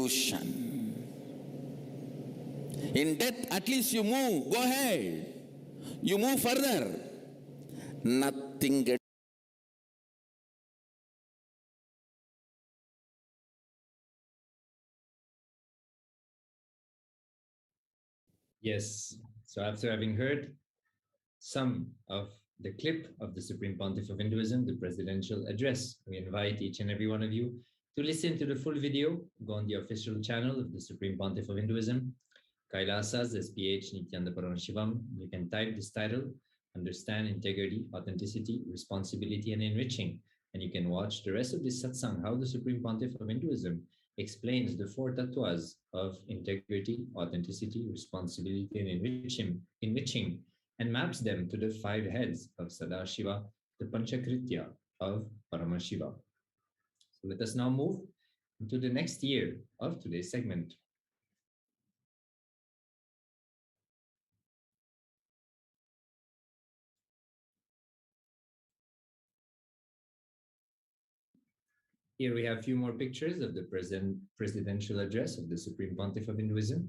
evolution. In death, at least you move, go ahead. You move further. Nothing gets. Yes, so after having heard some of the clip of the Supreme Pontiff of Hinduism, the presidential address, we invite each and every one of you to listen to the full video. Go on the official channel of the Supreme Pontiff of Hinduism, Kailasa's SPH Nithyananda Paramashivam. You can type this title, Understand Integrity, Authenticity, Responsibility, and Enriching. And you can watch the rest of this satsang, how the Supreme Pontiff of Hinduism explains the four tattvas of integrity, authenticity, responsibility, and enriching, and maps them to the 5 heads of Sadashiva, the Panchakritya of Paramashiva. So let us now move into the next year of today's segment. Here we have a few more pictures of the presidential address of the Supreme Pontiff of Hinduism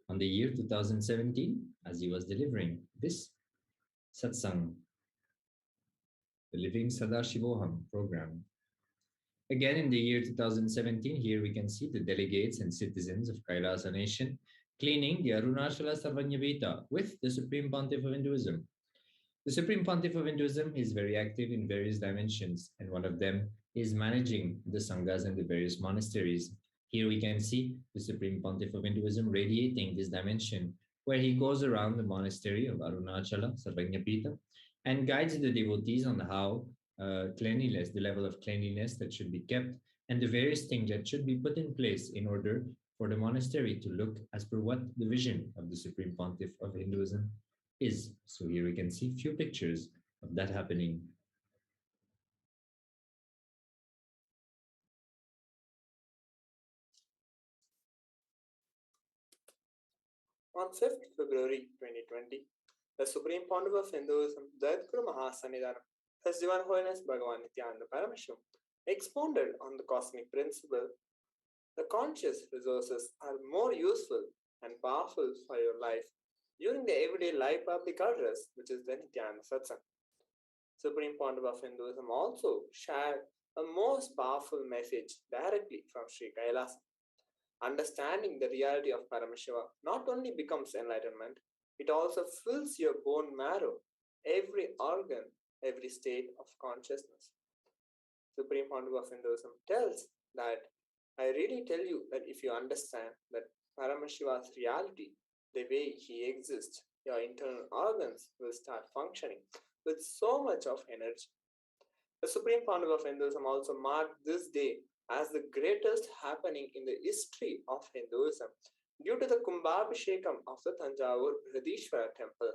on the year 2017 as he was delivering this satsang, the Living Sadashivoham program. Again, in the year 2017, here we can see the delegates and citizens of Kailasa Nation cleaning the Arunachala Sarvanyavita with the Supreme Pontiff of Hinduism. The Supreme Pontiff of Hinduism is very active in various dimensions, and one of them is managing the sanghas and the various monasteries. Here we can see the Supreme Pontiff of Hinduism radiating this dimension, where he goes around the monastery of Arunachala Sarvanyapita and guides the devotees on how cleanliness, the level of cleanliness that should be kept, and the various things that should be put in place in order for the monastery to look as per what the vision of the Supreme Pontiff of Hinduism is. So here we can see a few pictures of that happening. On 5th February 2020, the Supreme Pontiff of Hinduism, Jayadguru Mahasannidhanam, His Divine Holiness Bhagavan Nithyananda Paramashivam, expounded on the cosmic principle: the conscious resources are more useful and powerful for your life during the everyday life public address, which is the Nithyananda Satsang. Supreme Pontiff of Hinduism also shared a most powerful message directly from Sri Kailasa. Understanding the reality of Paramashiva not only becomes enlightenment, it also fills your bone marrow, every organ, every state of consciousness. Supreme Pontiff of Hinduism tells that I really tell you that if you understand that Paramashiva's reality, the way he exists, your internal organs will start functioning with so much of energy. The Supreme Pontiff of Hinduism also marked this day as the greatest happening in the history of Hinduism due to the Kumbhabhishekam of the Tanjavur Brihadishwara temple.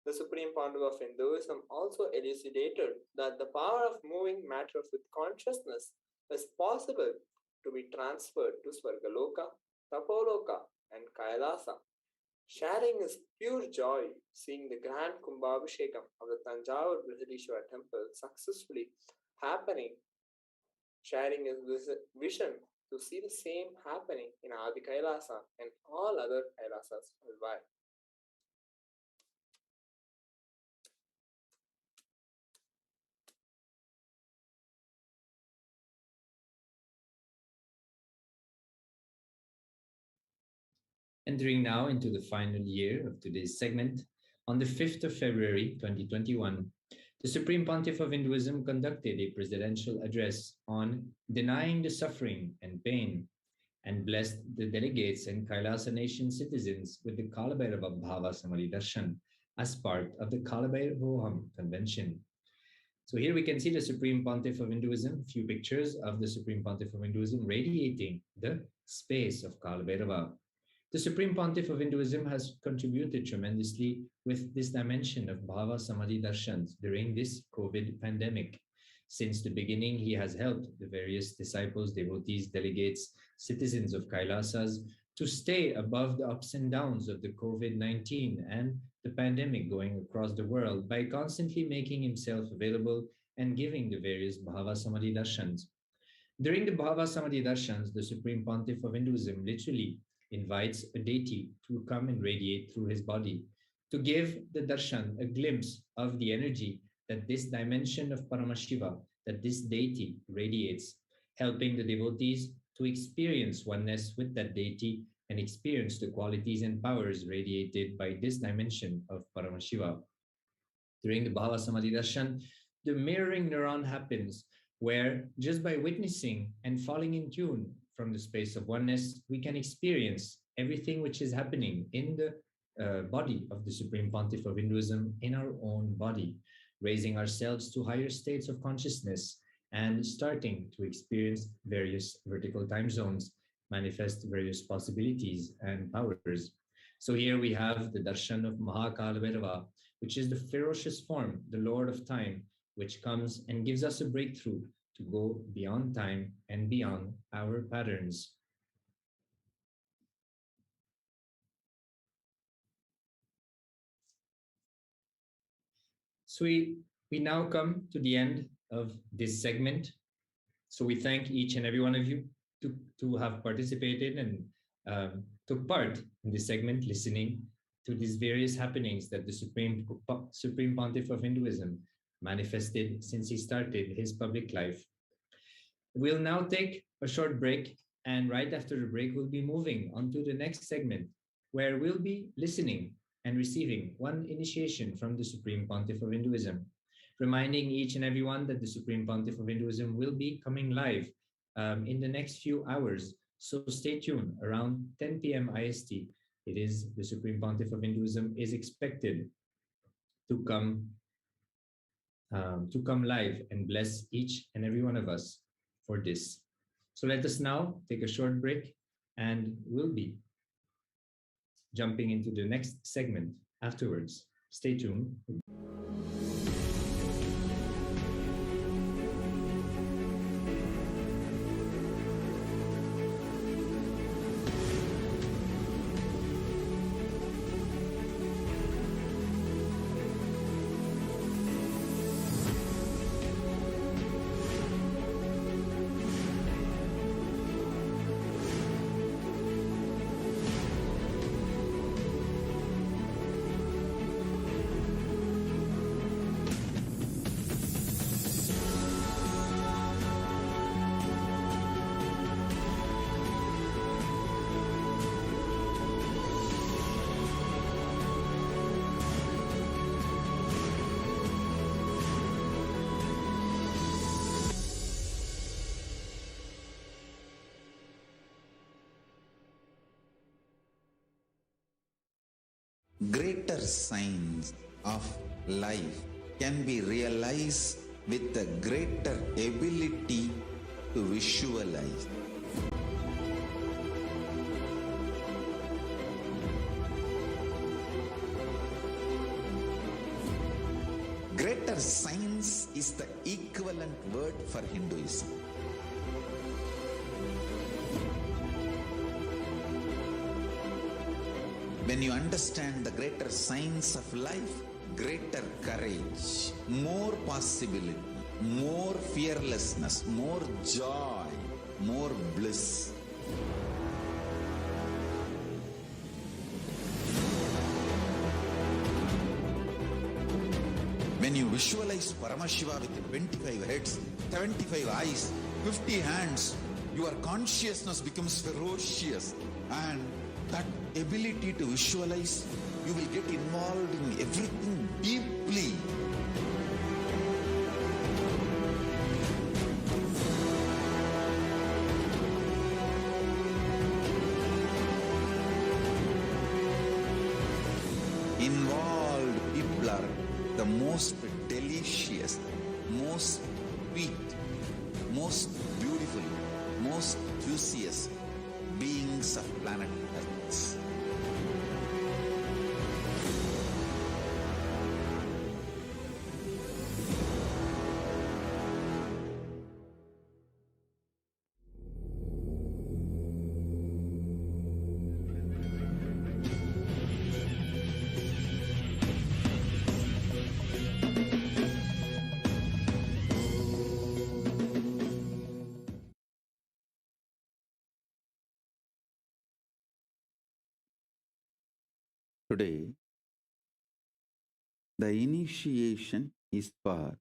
The Supreme Pontiff of Hinduism also elucidated that the power of moving matter with consciousness is possible to be transferred to Swargaloka, Tapoloka, and Kailasa. Sharing his pure joy seeing the grand Kumbhabhishekam of the Tanjavur Brihadishwara temple successfully happening, sharing his vision to see the same happening in Adi Kailasa and all other Kailasas worldwide. Entering now into the final year of today's segment, on the 5th of February 2021, the Supreme Pontiff of Hinduism conducted a presidential address on denying the suffering and pain and blessed the delegates and Kailasa Nation citizens with the Kalabhairava Bhava Samadhi Darshan as part of the Kalabhairavoham Convention. So here we can see the Supreme Pontiff of Hinduism, few pictures of the Supreme Pontiff of Hinduism radiating the space of Kalabhairava. The Supreme Pontiff of Hinduism has contributed tremendously with this dimension of Bhava Samadhi Darshans during this COVID pandemic. Since the beginning, he has helped the various disciples, devotees, delegates, citizens of Kailasas to stay above the ups and downs of the COVID-19 and the pandemic going across the world by constantly making himself available and giving the various Bhava Samadhi Darshans. During the Bhava Samadhi Darshans, the Supreme Pontiff of Hinduism literally invites a deity to come and radiate through his body, to give the darshan a glimpse of the energy that this dimension of Paramashiva, that this deity radiates, helping the devotees to experience oneness with that deity and experience the qualities and powers radiated by this dimension of Paramashiva. During the Bhava Samadhi Darshan, the mirroring neuron happens, where just by witnessing and falling in tune from the space of oneness, we can experience everything which is happening in the body of the Supreme Pontiff of Hinduism in our own body, raising ourselves to higher states of consciousness and starting to experience various vertical time zones, manifest various possibilities and powers. So here we have the darshan of Mahakala Bhairava, which is the ferocious form, the Lord of Time, which comes and gives us a breakthrough to go beyond time and beyond our patterns. So we now come to the end of this segment. So we thank each and every one of you to have participated and took part in this segment, listening to these various happenings that the Supreme Pontiff of Hinduism manifested since he started his public life. We'll now take a short break, and right after the break, we'll be moving on to the next segment, where we'll be listening and receiving one initiation from the Supreme Pontiff of Hinduism, reminding each and everyone that the Supreme Pontiff of Hinduism will be coming live in the next few hours. So stay tuned. Around 10 p.m. IST, it is the Supreme Pontiff of Hinduism is expected to come live and bless each and every one of us for this. So let us now take a short break, and we'll be jumping into the next segment afterwards. Stay tuned. Greater signs of life can be realized with a greater ability to visualize. Greater science is the equivalent word for Hinduism. When you understand the greater science of life, greater courage, more possibility, more fearlessness, more joy, more bliss. When you visualize Paramashiva with 25 heads, 75 eyes, 50 hands, your consciousness becomes ferocious, and that ability to visualize, you will get involved in everything deeply. Involved people are the most delicious, most sweet, most beautiful, most juiciest beings of planet Earth. Today, the initiation is for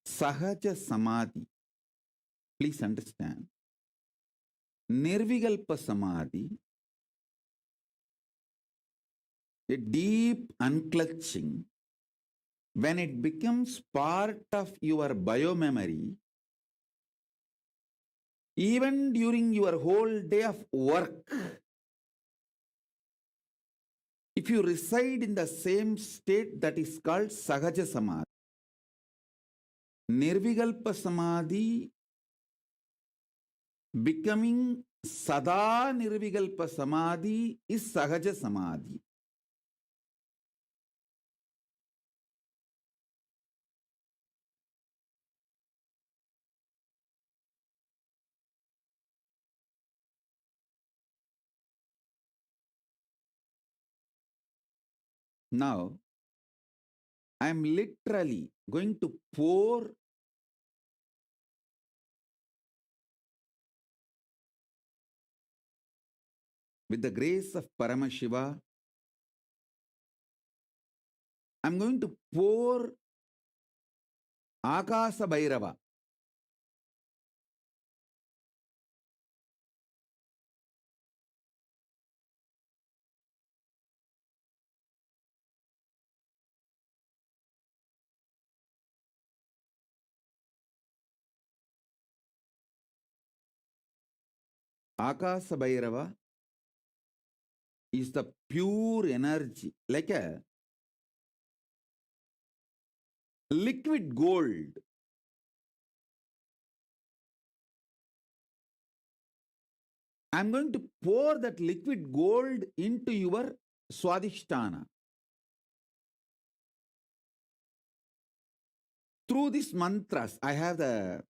Sahaja Samadhi. Please understand. Nirvikalpa Samadhi, a deep unclutching, when it becomes part of your biomemory, even during your whole day of work, if you reside in the same state, that is called Sahaja Samadhi. Nirvikalpa Samadhi becoming Sada Nirvikalpa Samadhi is Sahaja Samadhi. Now, I am literally going to pour with the grace of Paramashiva. I am going to pour Akasa Bhairava. Akasa Bhairava is the pure energy, like a liquid gold. I'm going to pour that liquid gold into your Swadhisthana. Through these mantras, I have the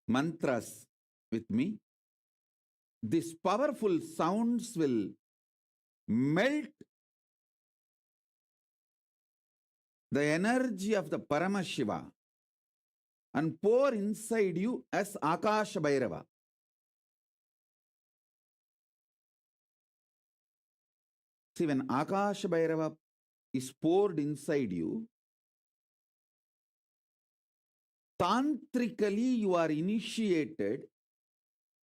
mantras with me. These powerful sounds will melt the energy of the Paramashiva and pour inside you as Akasha Bhairava. See, when Akasha Bhairava is poured inside you, tantrically you are initiated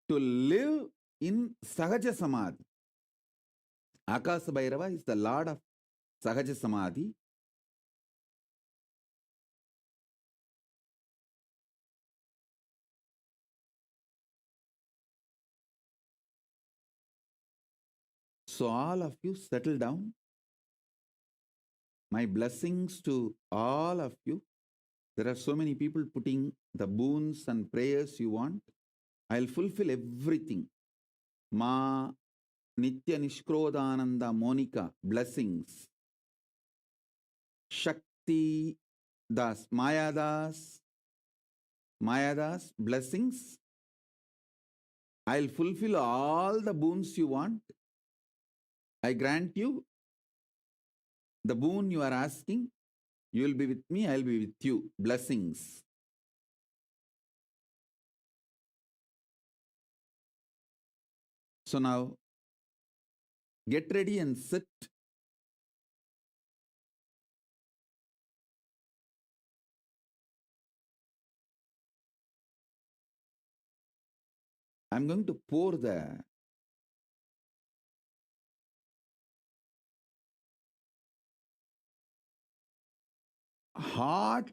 to live in Sahaja Samadhi. Akasha Bhairava is the Lord of Sahaja Samadhi. So all of you settle down. My blessings to all of you. There are so many people putting the boons and prayers you want. I'll fulfill everything. Ma Nitya Nishkrodananda Monica, blessings. Shakti Das, Maya Das, blessings. I'll fulfill all the boons you want. I grant you the boon you are asking. You will be with me, I'll be with you. Blessings. So now, get ready and sit. I'm going to pour the hot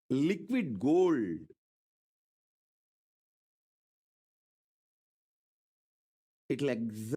liquid gold it'll exert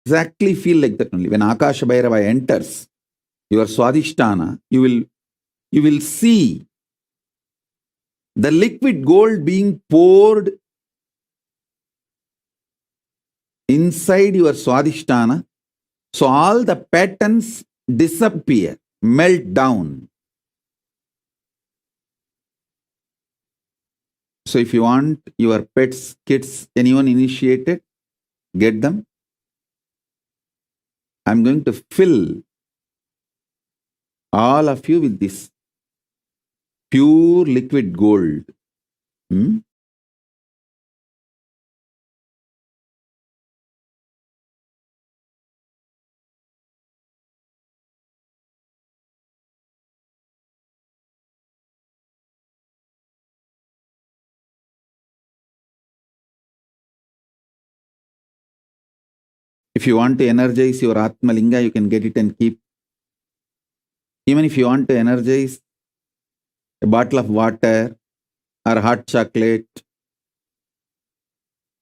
exactly feel like that only. When Akasha Bhairava enters your Swadhisthana, you will see the liquid gold being poured inside your Swadhisthana. So all the patterns disappear, melt down. So if you want your pets, kids, anyone initiated, get them. I'm going to fill all of you with this pure liquid gold. If you want to energize your Atma Linga, you can get it and keep. Even if you want to energize a bottle of water or hot chocolate,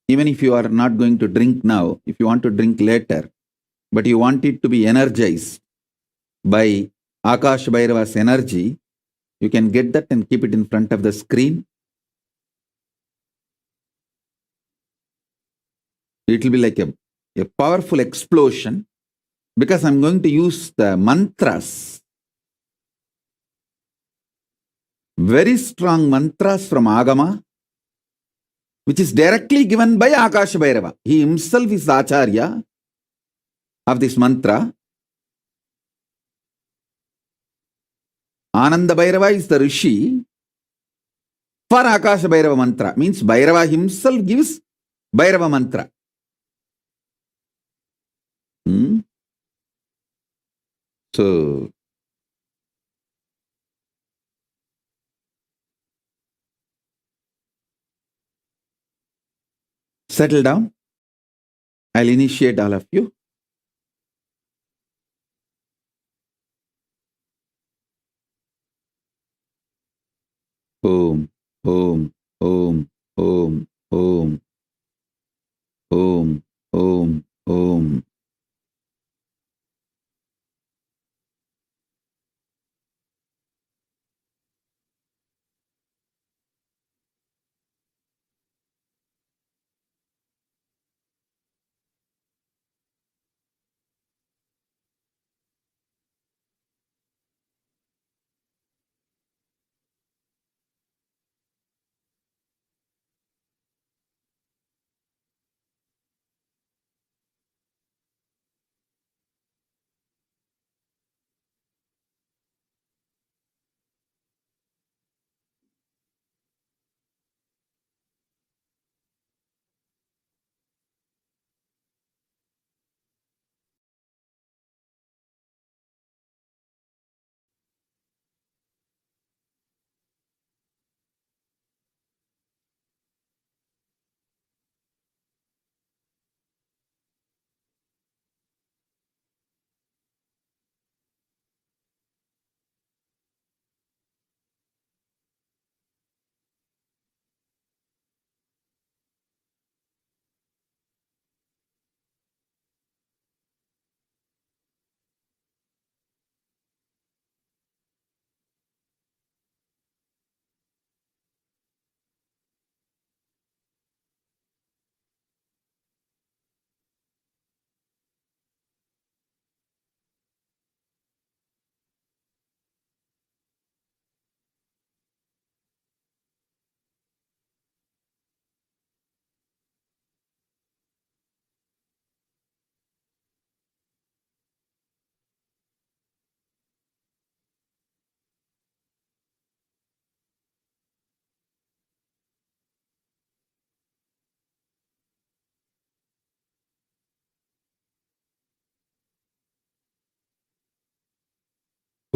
even if you are not going to drink now, if you want to drink later, but you want it to be energized by Akash Bhairava's energy, you can get that and keep it in front of the screen. It will be like a powerful explosion, because I'm going to use the mantras, very strong mantras from Agama, which is directly given by Akasha Bhairava. He himself is the Acharya of this mantra. Ananda Bhairava is the Rishi for Akasha Bhairava mantra. Means Bhairava himself gives Bhairava mantra. So, settle down. I'll initiate all of you. Om, Om, Om, Om, Om, Om, Om, Om.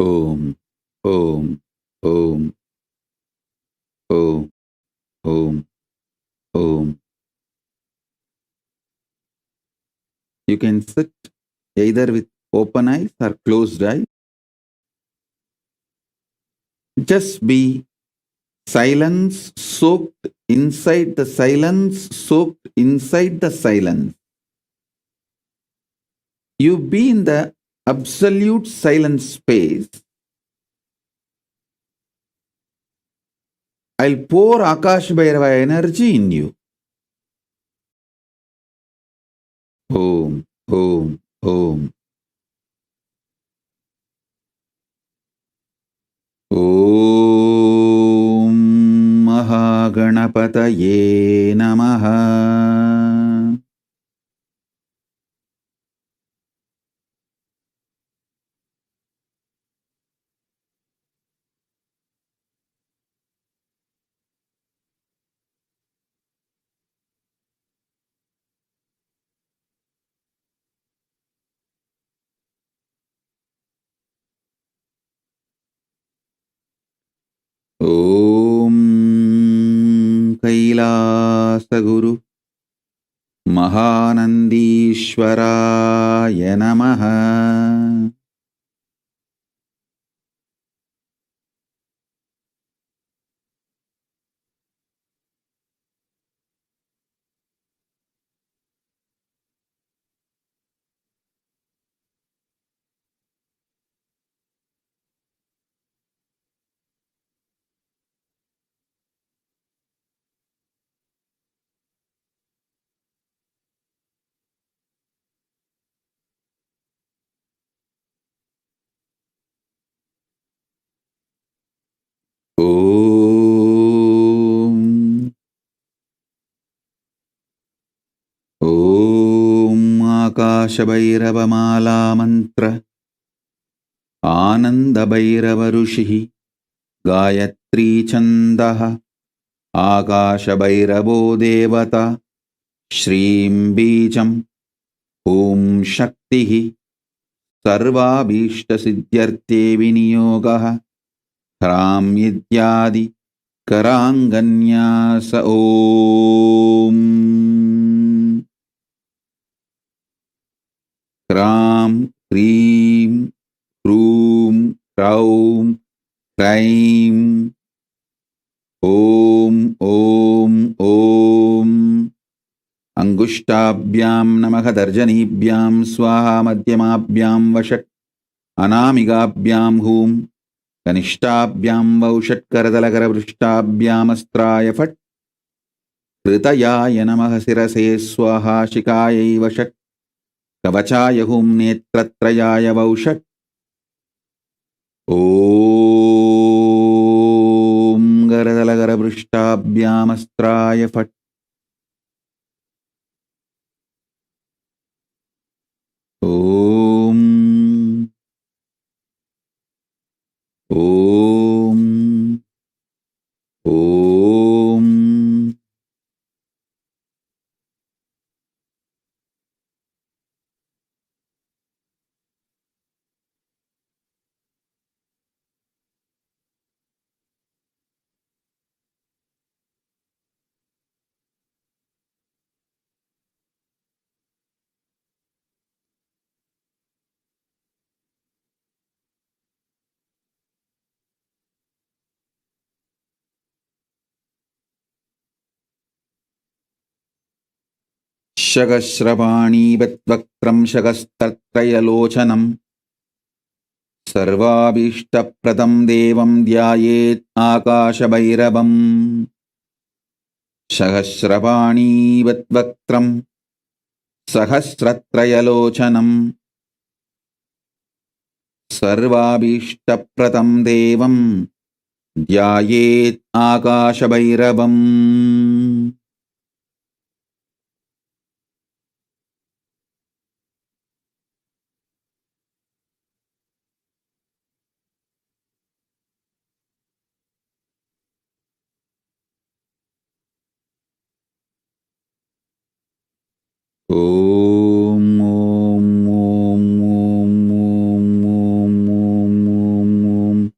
Om, Om, Om, Om, Om, Om. You can sit either with open eyes or closed eyes. Just be silence, soaked inside the silence, soaked inside the silence. you be in the absolute silent space, I'll pour Akash Bhairava energy in you. Om, Om, Om. Om Mahaganapataye Namaha. Om Kailasaguru Mahanandishwaraya Namaha. Om Akasha Bhairava Mala Mantra Ananda Bhairava Rushihi Gayatri Chandaha Akasha Bhairavo Devata Shrim Bijam Om Shaktihi Sarva Bhishta Siddhyarte Vinyogaha Hram Yidyadi Karanganyasa Om Kram Krim Krum Kraum Kraim Om Om Om Angushtabhyam Namaha Darjanibhyam Swaha Madhyamabhyam Vashat Anamigabhyam Hum Kanishtabhyam Vaushat Karadalakara Vrishtabhyam Astraya Fat Kritayaya Namaha Sirase Swaha Shikayai Vashat Kavachaya Hum Netratrayaya Vaushat Om Karadalakara Vrishtabhyam Astraya Fat Om Om Om Shagashravani Vatvakram Shagastatrayalocanam Sarvabhishta-pradam Devam Dhyayet Akasha Bhairavam Shagashravani Vatvakram Sahasratrayalocanam Sarvabhishta-pradam Devam Dhyayet Akasha Bhairavam Om Om Om Om Om Om Om Om Om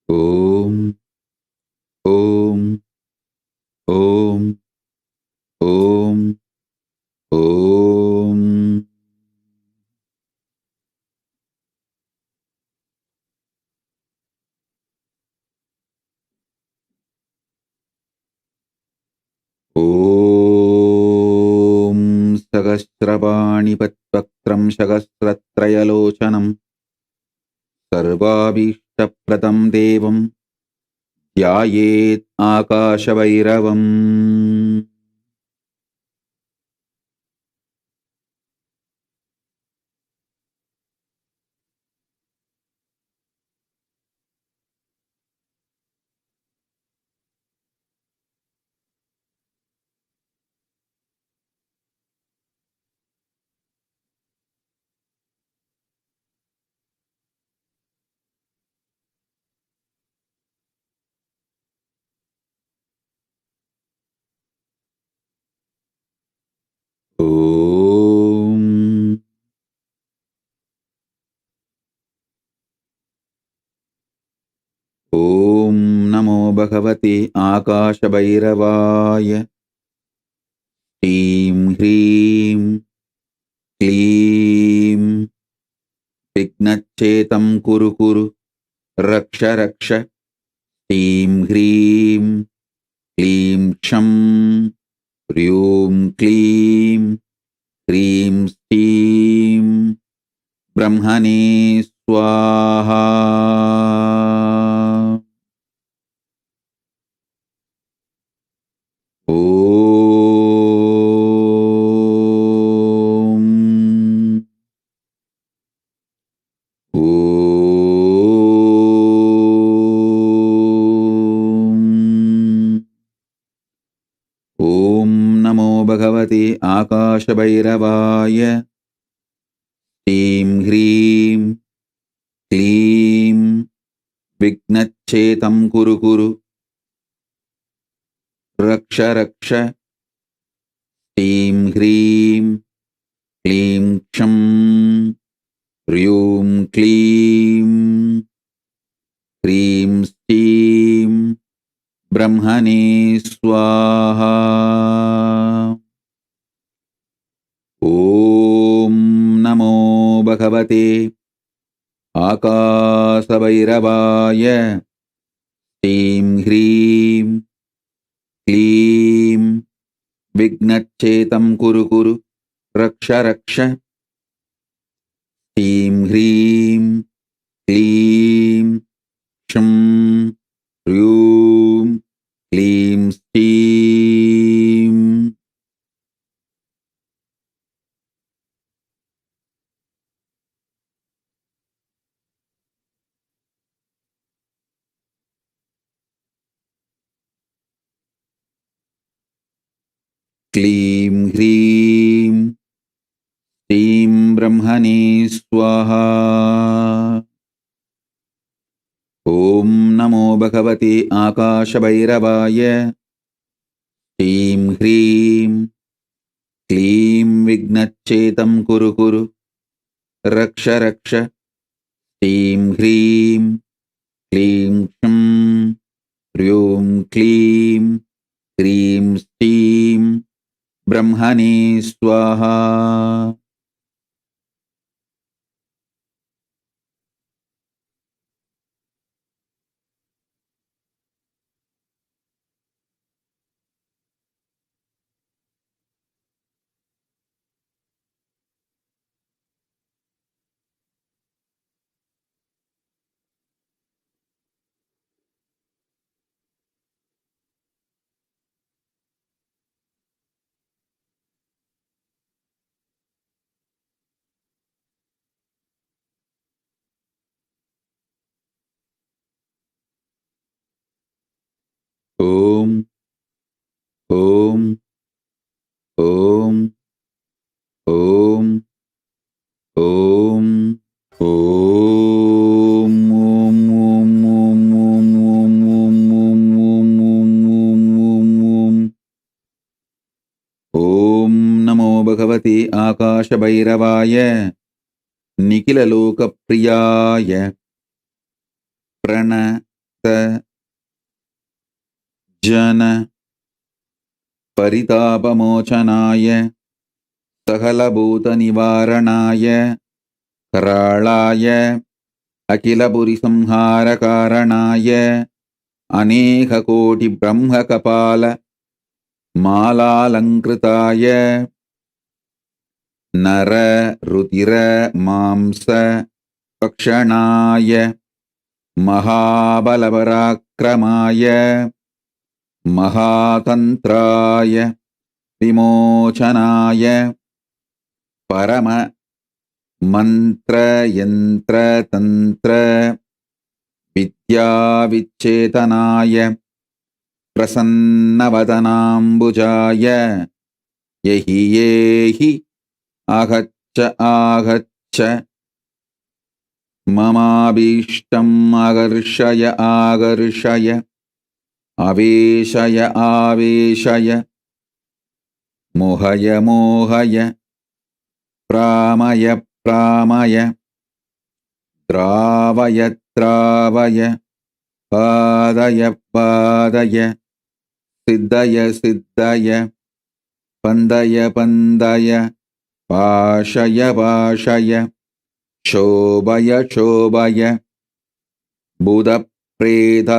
Om, Om, Om, Om, Om. Om Sahasrapani Patpakram Sahasratrayalocanam Sarvabhishtapratam Devam Dhyayet Akashabhairavam. Om. Om Namo Bhagavate Akashabhairavaya. Hrim Hrim Klim Vignachetam Kuru Kuru Raksha Raksha. Hrim Hrim Klim Sham Hryom Klim Hrim Steam Brahmane Swaha. Om. Om Namo Bhagavate Akashabhairavaya. Hrim Hrim Klim Vignachetam Kuru Kuru Raksha Raksha. Hrim Hrim Klim Sham Hryom Klim Hrim Steam Brahmane Swaha. Om Namo Bhagavate Akashabhairavaya. Hrim Hrim Klim Vignachetam Kuru Kuru Raksha Raksha. Hrim Hrim Klim Sham Hryom Klim Steam. Klim Hrim Steam Brahmane Swaha. Om Namo Bhagavate Akashabhairavaya. Hrim Hrim Klim Vignachetam Kuru Kuru Raksha Raksha. Hrim Hrim Klim Sham Hryom Klim Hrim Steam Brahmane Swaha. Om. Om. Om. Om. Om. Om. Om. Om. Om. Om. Om. Om. Om. Om. Om. Om Namo Bhagavate Akashabhairavaya. Nikhila Loka Priyaya. Prana जन परितापमोचनाय सकलभूतनिवारणाय कराळाय अखिलपुरिसंहारकारणाय अनेककोटिब्रह्मकपाल मालालङ्कृताय नर रुधिर मांस भक्षणाय महाबलपराक्रमाय महातन्त्राय विमोचनाय परम मंत्र यंत्र तंत्र विद्या विच्छेतनाय प्रसन्नवदनाम्बुजाय यहि येहि आगच्छ आगच्छ ममाभीष्टम् आकर्षय आकर्षय आवेशय आवेशय मोहय मोहय प्रामय प्रामय द्रावय द्रावय पादय पादय सिद्धय सिद्धय पन्दय पन्दय पाशय पाशय शोभय शोभय बुधप्रेत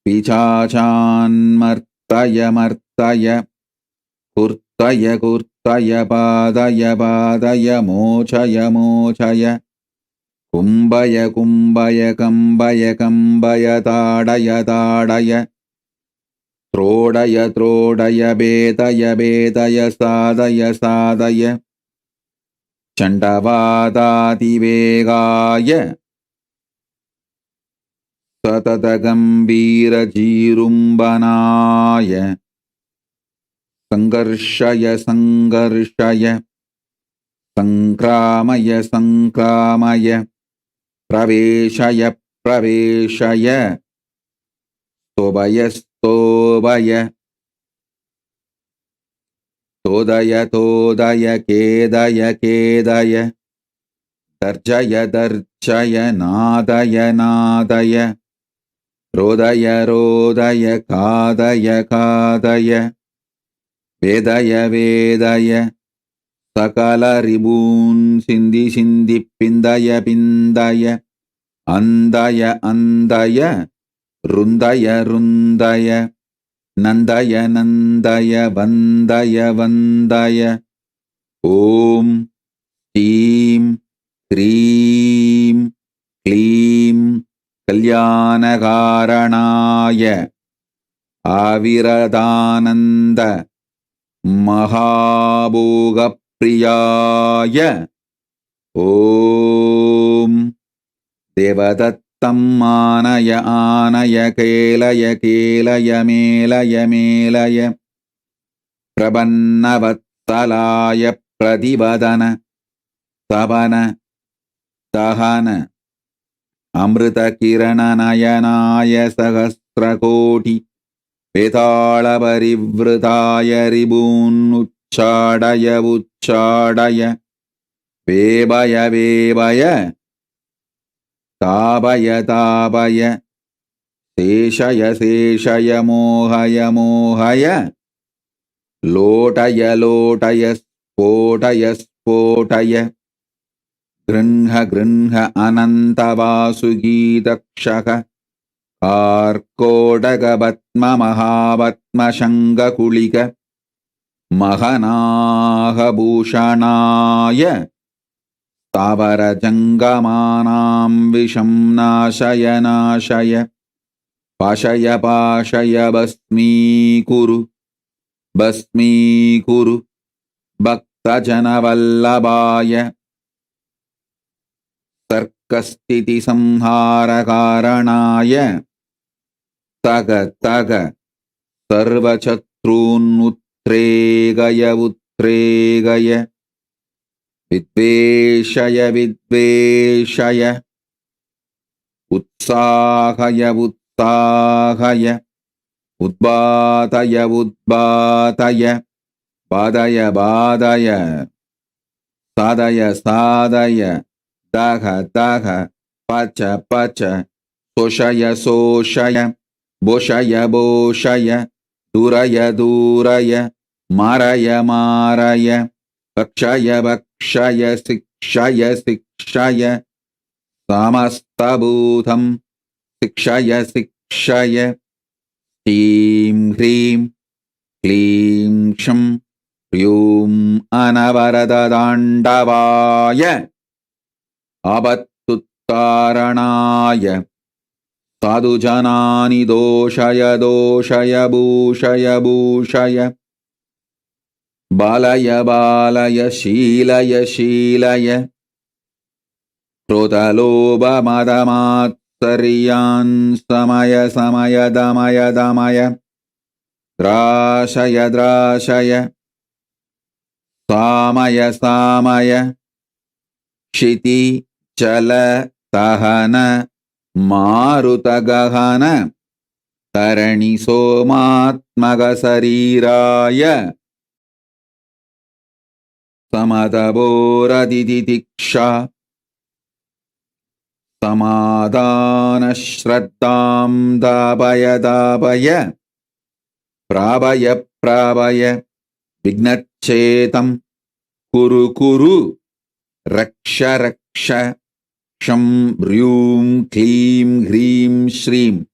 पिशाचान्मर्तय मर्तय कुर्तय कुर्तय पादय पादय मोचय मोचय कुम्भय कुम्भय कम्बय कम्बय ताडय ताडय त्रोडय त्रोडय भेदय भेदय साधय साधय चण्डवादातिवेगाय सततगम्भीरजीरुम्बनाय संघर्षय संघर्षय संक्रामय संक्रामय प्रवेशय प्रवेशय स्तोभय स्तोभय तोदय तोदय केदय केदय दर्जय दर्जय नादय नादय रोदय रोदय खादय खादय वेदय वेदय सकल रिबून् सिन्धि सिन्धि पिन्दय पिन्दय अन्दय अन्दय रुन्दय रुन्दय नन्दय नन्दय वन्दय वन्दय ॐ श्रीं क्रीं क्लीं कल्याणकारणाय आविरदानन्द महाभोगप्रियाय ॐ देवदत्तं आनय आनय केलय केलय मेलय मेलय प्रपन्नवत्सलाय प्रतिवदन सवन दहन अमृतकिरणनयनाय सहस्रकोटि वेतालपरिवृताय रिबून् उच्चाडय उच्चाडय वेबय वेबय तापय तापय शेषय शेषय मोहय मोहय लोटय लोटय स्फोटय स्फोटय गृह्ण गृह्ण अनन्तवासुगीतक्षक कार्कोटकपद्ममहापद्मशङ्खकुलिक महनाहभूषणाय स्थावरजङ्गमानां विषं नाशय नाशय पाशय पाशय भस्मीकुरु भस्मीकुरु भक्तजनवल्लभाय तर्कस्थितिसंहारकारणाय तग तग सर्वशत्रून्नुत्रेगय उत्रेगय विद्वेषय विद्वेषय उत्साहय उत्साहय उद्बातय उद्बातय बाधय बाधय साधय साधय दह दह पच पच Soshaya soshaya, boshaya boshaya, duraya duraya, maraya maraya, bakshaya bakshaya, sikshaya sikshaya, samastabhutam, sikshaya sikshaya, Hrim Hrim Klim Sham Ryum Anavaradadandavaya Abattutkaranaya Sadhujanani doshaya doshaya bhushaya bhushaya Balaya balaya shilaya shilaya Krodaloba madamat Saryan samaya samaya damaya damaya Drashaya drashaya Samaya samaya Shiti chala tahana Maruta gahana Tarani somatmaga sariraya Samadabora diditiksha Samadana shraddham dabaya dabaya Prabhaya prabhaya Vignachetam Kuru kuru Raksha raksha Sham Bryum Klim Hrim Shrim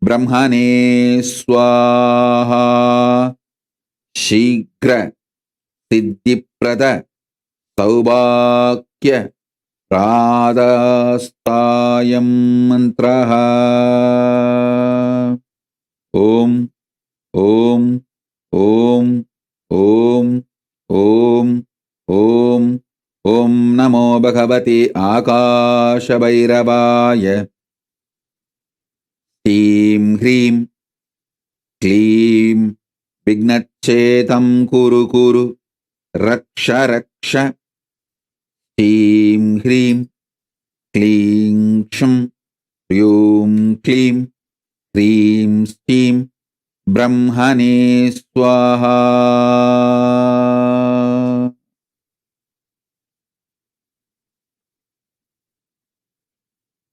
Brahmane Swaha Shigra Siddhiprada Saubhakya Pradastayam mantraha Om Om Om Om Om Om Om Namo Bhagavate Akasha Bhairavaya Hrim Hrim Klim Vignachetam Kuru Kuru Raksha Raksha Hrim Hrim Kling Sham Ryum Klim Hrim Steam Brahmane Swaha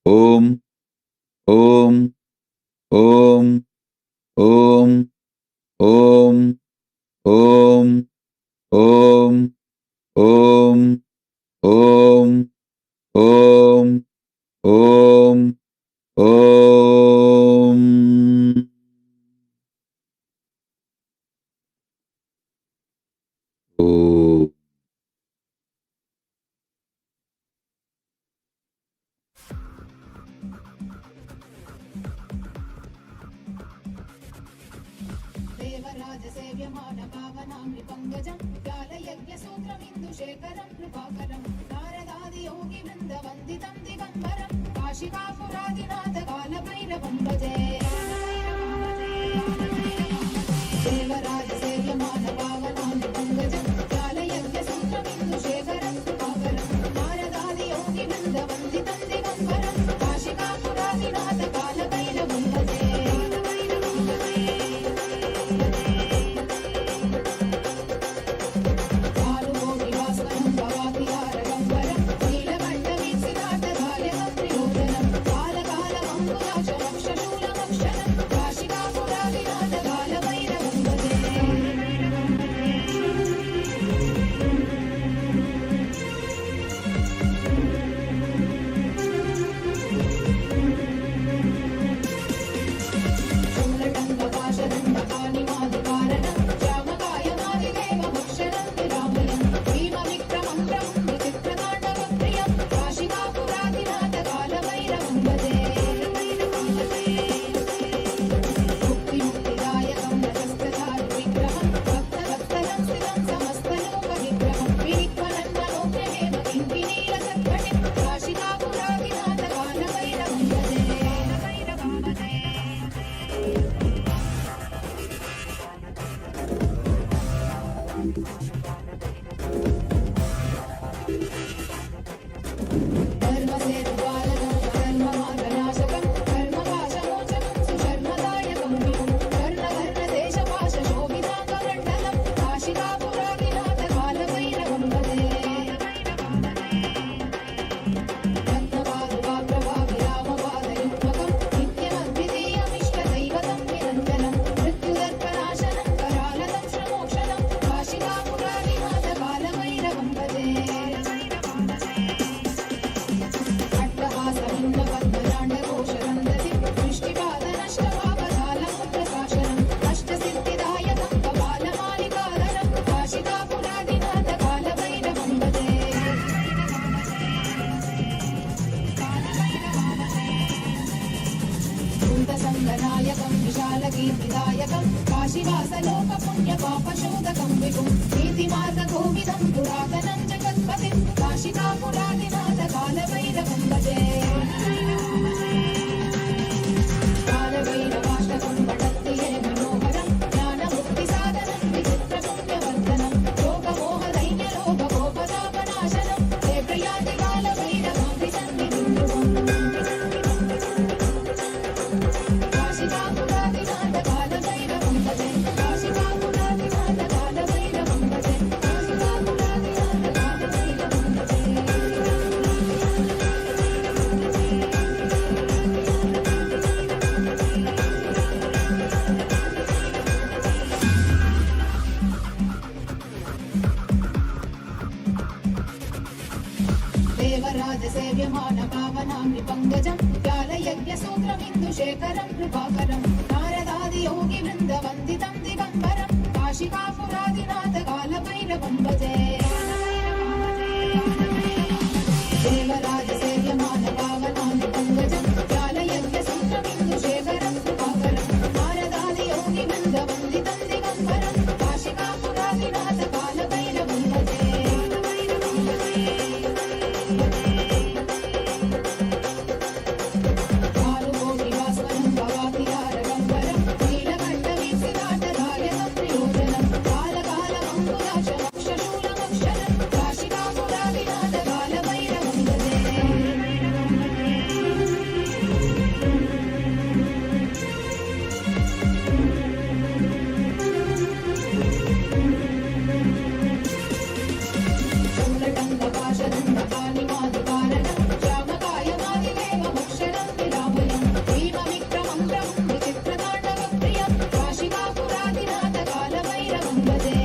Om Om Om Om Om Om Om Om Om Om Om Om Om देवराजसेव्यमान पावनामि पङ्कजं व्यालयज्ञसूत्रमिन्दुशेखरं कृपाकरं नारदादियोगिवृन्दवन्दितं दिगम्बरं काशिकापुरादिनाथ कालभैरवं भजे देवराजसेव्यमान पावनामि पङ्कजं व्यालयज्ञसूत्रमिन्दुशेखरं कृपाकरं नारदादियोगिवृन्दवन्दितं दिगम्बरं काशिकापुरादिनाथ कालभैरवं भजे काशिकापुरादिनाथ पापशोधकं विभुं नीतिमार्गकोविदं पुरातनं जगत्पतिं काशिकापुरादिनाथकालभैरवं भजे कालभैरवाष्टकं पठन्ति ये मनोहरं ज्ञानमुक्तिसाधनं विचित्रपुण्यवर्धनं लोकमोहदैन्यलोककोपतापनाशनं हे प्रयाति कालभैरवां सन्निधिं काशिकापुरादिनाथकालभैरवं भजे काशिकापुरादिनाथकालभैरवं भजे काशिकापुरादिनाथकालभैरवं भजे देवराजसेव्यमान पावनामि पङ्कजं व्यालयज्ञसूत्रमिन्दुशेखरं कृपाकरं नारदादियोगिवृन्दवन्दितं दिगम्बरं काशिकापुरादिनाथकालभैरवं भजे देवराजसेव्यमान पावनामि पङ्कजं व्यालयज्ञसूत्रमिन्दुशेखरं कृपाकरं नारदादियोगिवृन्दवन्दितं दिगम्बरं काशिकापुरादिनाथकालभैरवं भजे कारुकोटिवास्वनं भवातिहारगम्बरं नीलकण्ठवीक्षिताटधार्यतं प्रयोजनं कालकालमङ्कुलाशमक्षशूलमक्षरं काशिकापुरादिनाथकालभैरवं भजे चन्द्रटङ्कपाशदण्डपाणिमादिकारणं श्यामकायमादिदेवमक्षरं विरामयं भीमविक्रमं प्रभुं विचित्रताण्डवप्रियं काशिकापुरादिनाथकालभैरवं भजे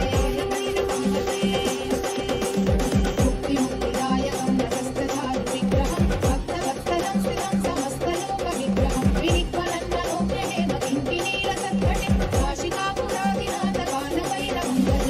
मुक्तिमुक्तिदायकं रसस्तथारुविग्रहं भक्तवत्सलं स्थितं समस्तलोकविग्रहं विनिक्वलन्मनोग्रहेम किङ्किणीरसत्कटिं काशिकापुरादिनाथकालभैरवं भजे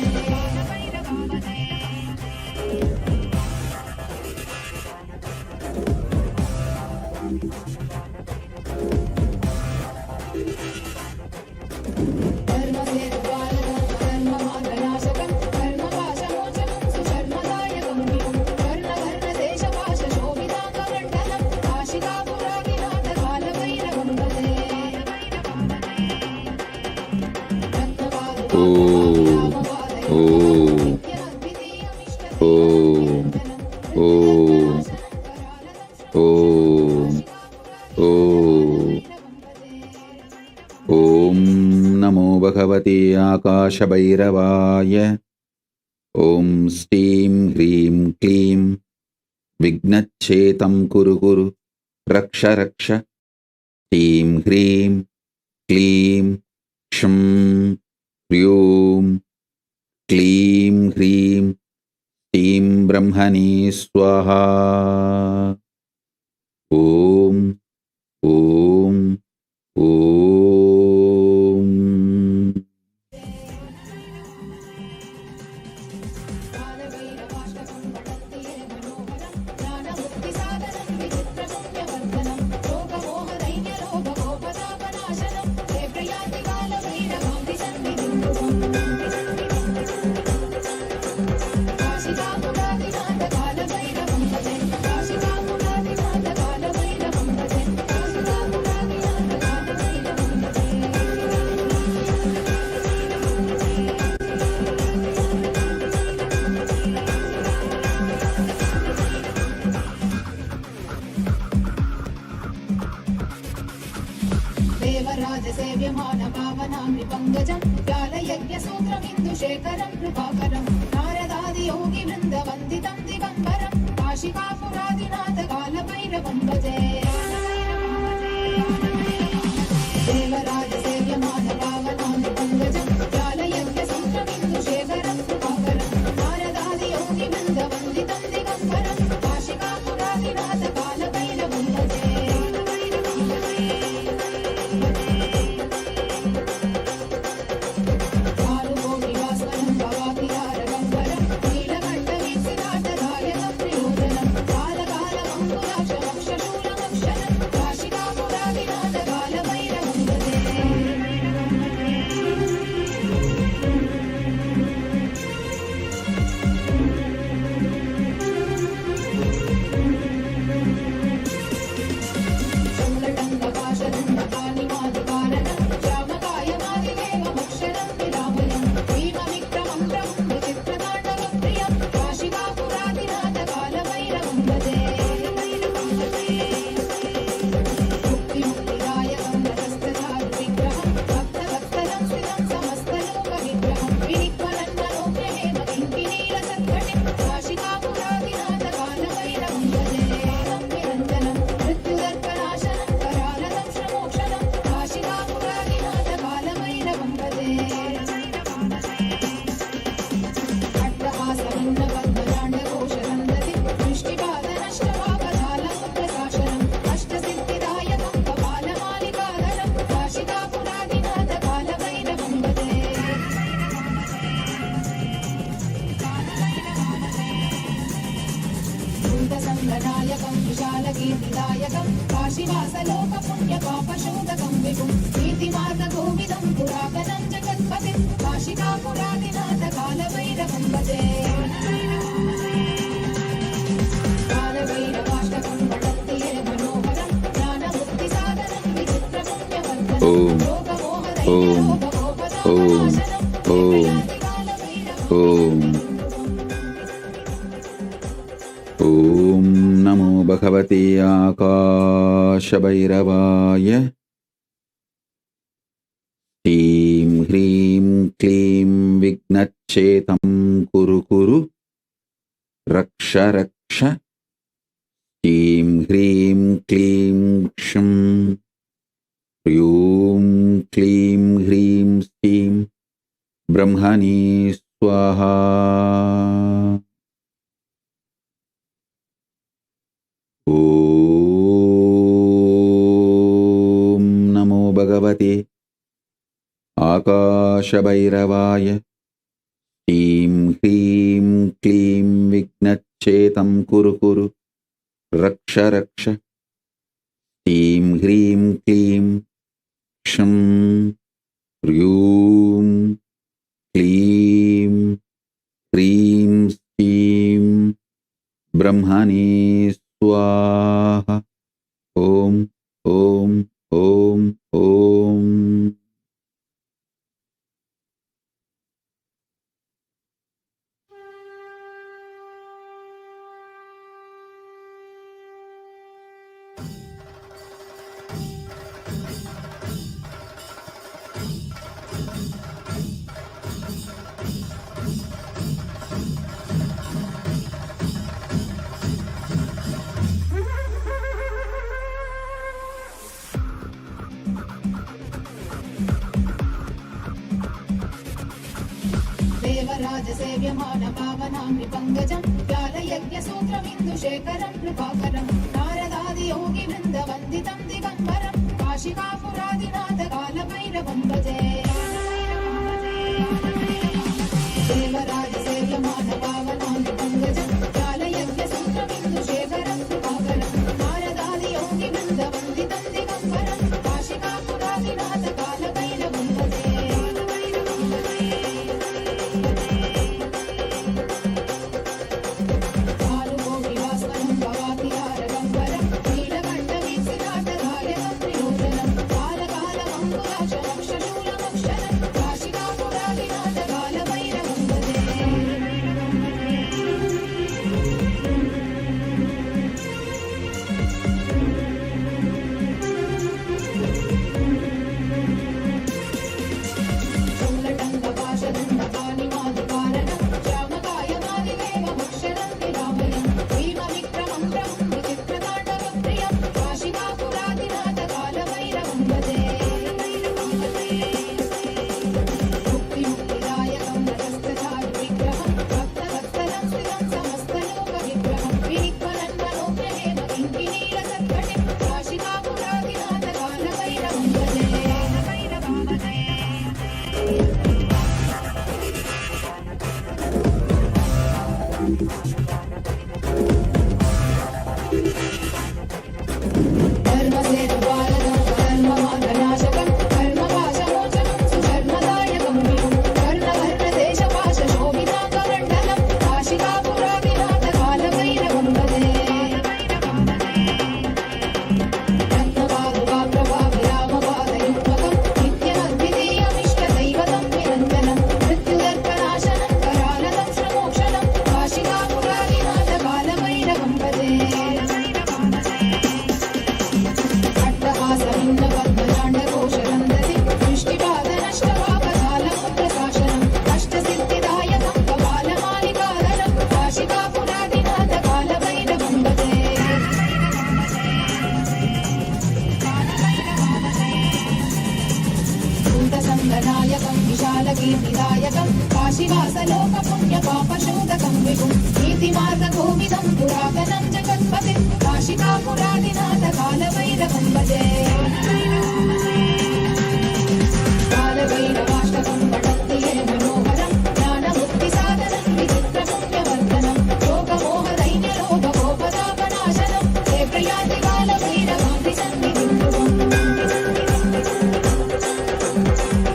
धर्मसेतुपालकं धर्मपाशमोचनं सुशर्मदायकं विभुं कर्णकर्णदेशपाशशोभिताङ्गमण्डलं काशिकापुरादिनाथकालभैरवं भजे ॐ नमो भगवते आकाशभैरवाय ॐ स्टीं ह्रीं क्लीं विघ्नच्छेतं कुरु कुरु रक्ष रक्ष स्टीं ह्रीं क्लीं क्षं ह्रीं क्लीं ह्रीं स्टीं ब्रह्मणे स्वाहा ॐ ॐ ॐ कालभैरवाष्टकं पठन्ति ये मनोहरं ज्ञानमुक्तिसाधनं विचित्रपुण्यवर्धनं लोकमोहदैन्यलोककोपतापनाशनं हे प्रयाति कालभैरवां सन्निधिं काशिकापुरादिनाथकालभैरवं भजे काशिकापुरादिनाथकालभैरवं भजे काशिकापुरादिनाथकालभैरवं भजे देवराजसेव्यमान पावनामि पङ्कजं व्यालयज्ञसूत्रमिन्दुशेखरं कृपाकरं नारदादियोगिवृन्दवन्दितं दिगम्बरं काशिकापुरादिनाथकालभैरवं भजे देवराजसेव्यमान पावनामि पङ्कजं व्यालयज्ञसूत्रमिन्दुशेखरं कृपाकरं नारदादियोगिवृन्दवन्दितं दिगम्बरं काशिकापुरादिनाथकालभैरवं भजे कारुकोटिवास्वनं भवातिहारगम्बरं नीलकण्ठवीक्षिताटधार्यतं प्रयोजनं कालकालमङ्कुलाशमक्षशूलमक्षरं विग्रहं विनिक्वलन्मनोज्ञहेम किङ्किणीरसत्कटिं काशिकापुरादिनाथकालभैरवं भजे कालं निरञ्जनं मृत्युदर्पनाशनं करालतं श्रमोक्षणं काशिकापुरादिनाथकालभैरवं भजे अट्टहासमन्नपद्मजाण्डकोशसन्दति दृष्टिपादनष्टपापजालमुद्रशासनम् अष्टसिद्धिदायकं कपालमालिकाधरं काशिकापुरादिनाथकालभैरवं भजे भूतसङ्गनायकं विशालकीर्तिदायकं काशीवासलोकपुण्यपापशोधकं विभुं कीर्तिमार्गगोविदं पुरातनं जगत्पतिं काशिकापुरादिनाथकालभैरवं भजे कालभैरवाष्टकं पठन्ति ये मनोहरं ज्ञानमुक्तिसाधनं विचित्रपुण्यवर्धनं ॐ लोकमोहदैर्योगोपदापनाशनं ॐ ॐ नमो भगवते आकाशभैरवाय ह्रीं ह्रीं क्लीं विघ्नच्छेदं कुरु कुरु रक्ष रक्ष ह्रीं ह्रीं क्लीं क्षं ह्रीं क्लीं ह्रीं श्रीं ब्रह्मणे स्वाहा ॐ नमो भगवते आकाशभैरवाय ह्रीं ह्रीं क्लीं विघ्नच्छेदं कुरु कुरु रक्ष रक्ष ह्रीं ह्रीं क्लीं क्षं ह्रीं क्लीं ह्रीं श्रीं ब्रह्मणे स्वाहा ॐ ॐ ॐ ॐ देवराजसेव्यमान पावनां विपङ्कजं व्यालयज्ञसूत्रमिन्दुशेखरं कृपाकरं नारदादियोगिवृन्दवन्दितं दिगम्बरं काशिकापुरादिनाथकालभैरवं भजे देवराजसेव्यमान पावनां विपङ्कजं व्यालयज्ञसूत्रमिन्दुशेखरं कृपाकरं नारदादियोगिवृन्दवन्दितं दिगम्बरं काशिकापुरादिनाथकालभैरवं भजे काशीवासलोक पुण्य पापशोधकं विभुं नीतिमार्गकोविदं पुरातनं जगत्पते काशिकापुरादिनाथ कालभैरवं भजे कालभैरवाष्टकं पठन्ति ये मनोहरं ज्ञानमुक्तिसाधनं विचित्रपुण्यवर्धनं लोकमोहदैन्यलोभकोपतापनाशनं हे प्रयान्ति कालभैरवान्ति सन्निधिं ध्रुवम्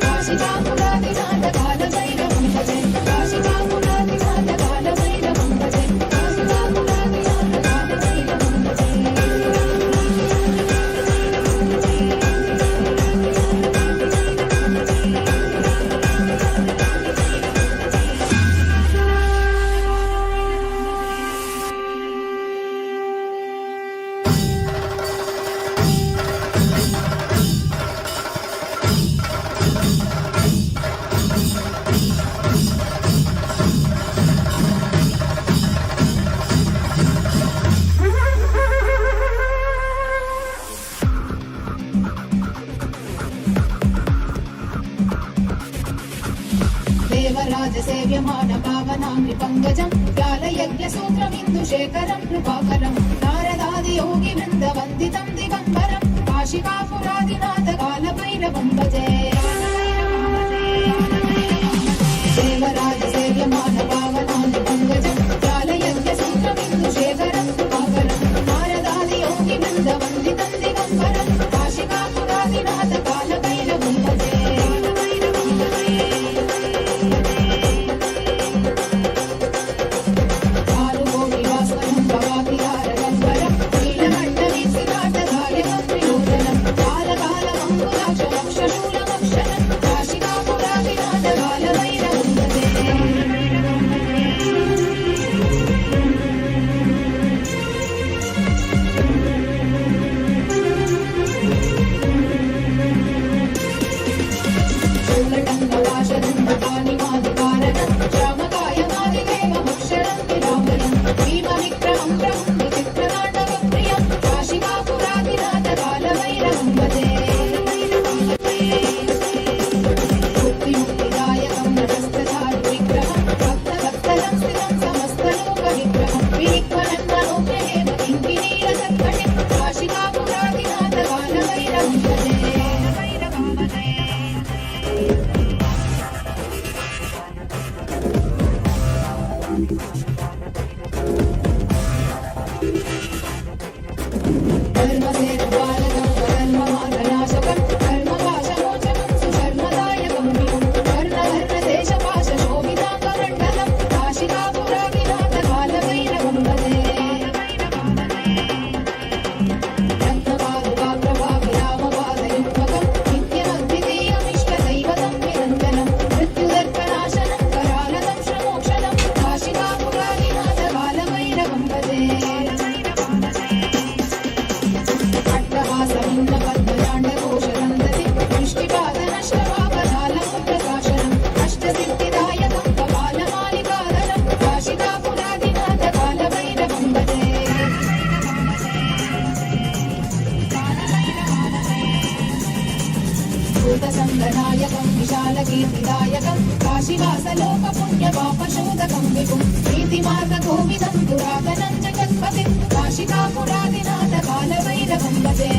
काशिकापुरादिनाथ कालभैरवं भजे काशिकापुरादिनाथ कालभैरवं भजे काशिकापुरादिनाथ कालभैरवं भजे देवराजसेव्यमान पावनाङ्घ्रिपङ्कजं व्यालयज्ञसूत्रमिन्दुशेखरं कृपाकरं नारदादियोगिवृन्दवन्दितं दिगम्बरं काशिकापुरादिनाथ कालभैरवं भजे देवराजसेव्यमान पावनाङ्घ्रिपङ्कजं व्यालयज्ञसूत्रमिन्दुशेखरं कृपाकरं नारदादियोगिवृन्दवन्दितं दिगम्बरं काशिकापुरादिनाथ कालभैरवं भजे भूतसङ्गनायकं विशालकीर्तिदायकं काशीवासलोकपुण्यपापशोधकं विभुं नीतिमार्गकोविदं पुरातनं जगत्पतिं काशिकापुरादिनाथ कालभैरवं भजे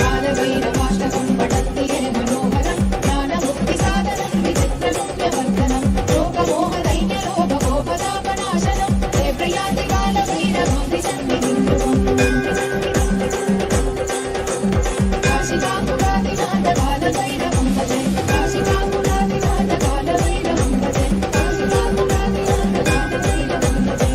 कालभैरवाष्टकं पठन्ति ये मनोहरं ज्ञानमुक्तिसाधनं विचित्रपुण्यवर्धनं लोकमोहदैन्यलोभकोपतापनाशनं हे प्रयान्ति कालभैरवान्ति सन्निधिं ध्रुवम् काशिकापुरादिनाथ कालभैरवं भजे काशिकापुरादिनाथ कालभैरवं भजे काशिकापुरादिनाथ कालभैरवं भजे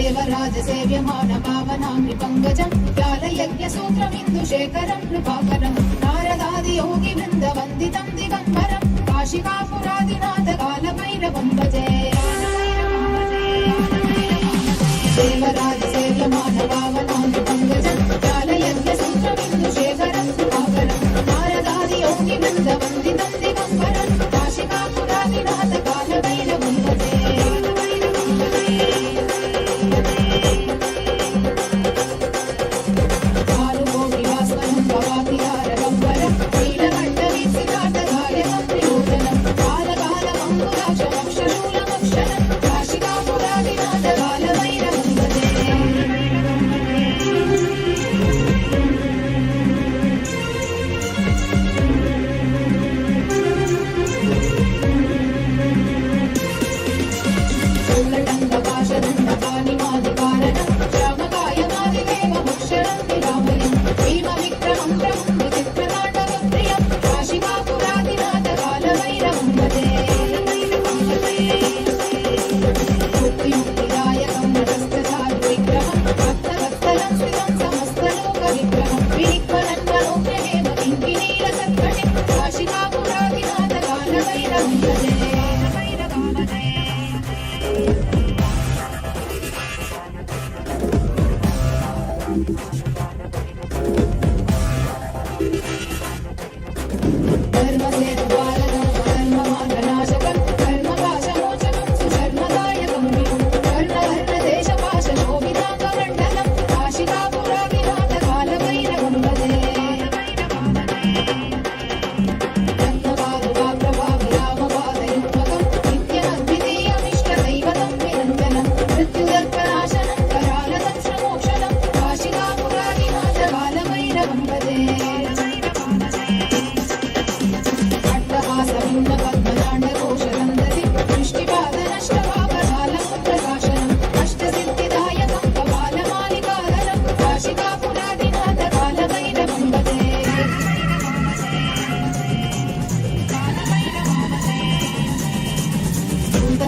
देवराजसेव्यमान पावनाङ्घ्रि पङ्कजं व्यालयज्ञसूत्रमिन्दुशेखरं कृपाकरं नारदादियोगिवृन्दवन्दितं दिगम्बरं काशिकापुरादिनाथकालभैरवं भजे देवराजसेव्यमान पावनाङ्घ्रि पङ्कजं व्यालयज्ञसूत्रमिन्दुशेखरं कृपाकरं नारदादियोगिवृन्दवन्दितं दिगम्बरं काशिकापुरादिनाथकालभैरवं भजे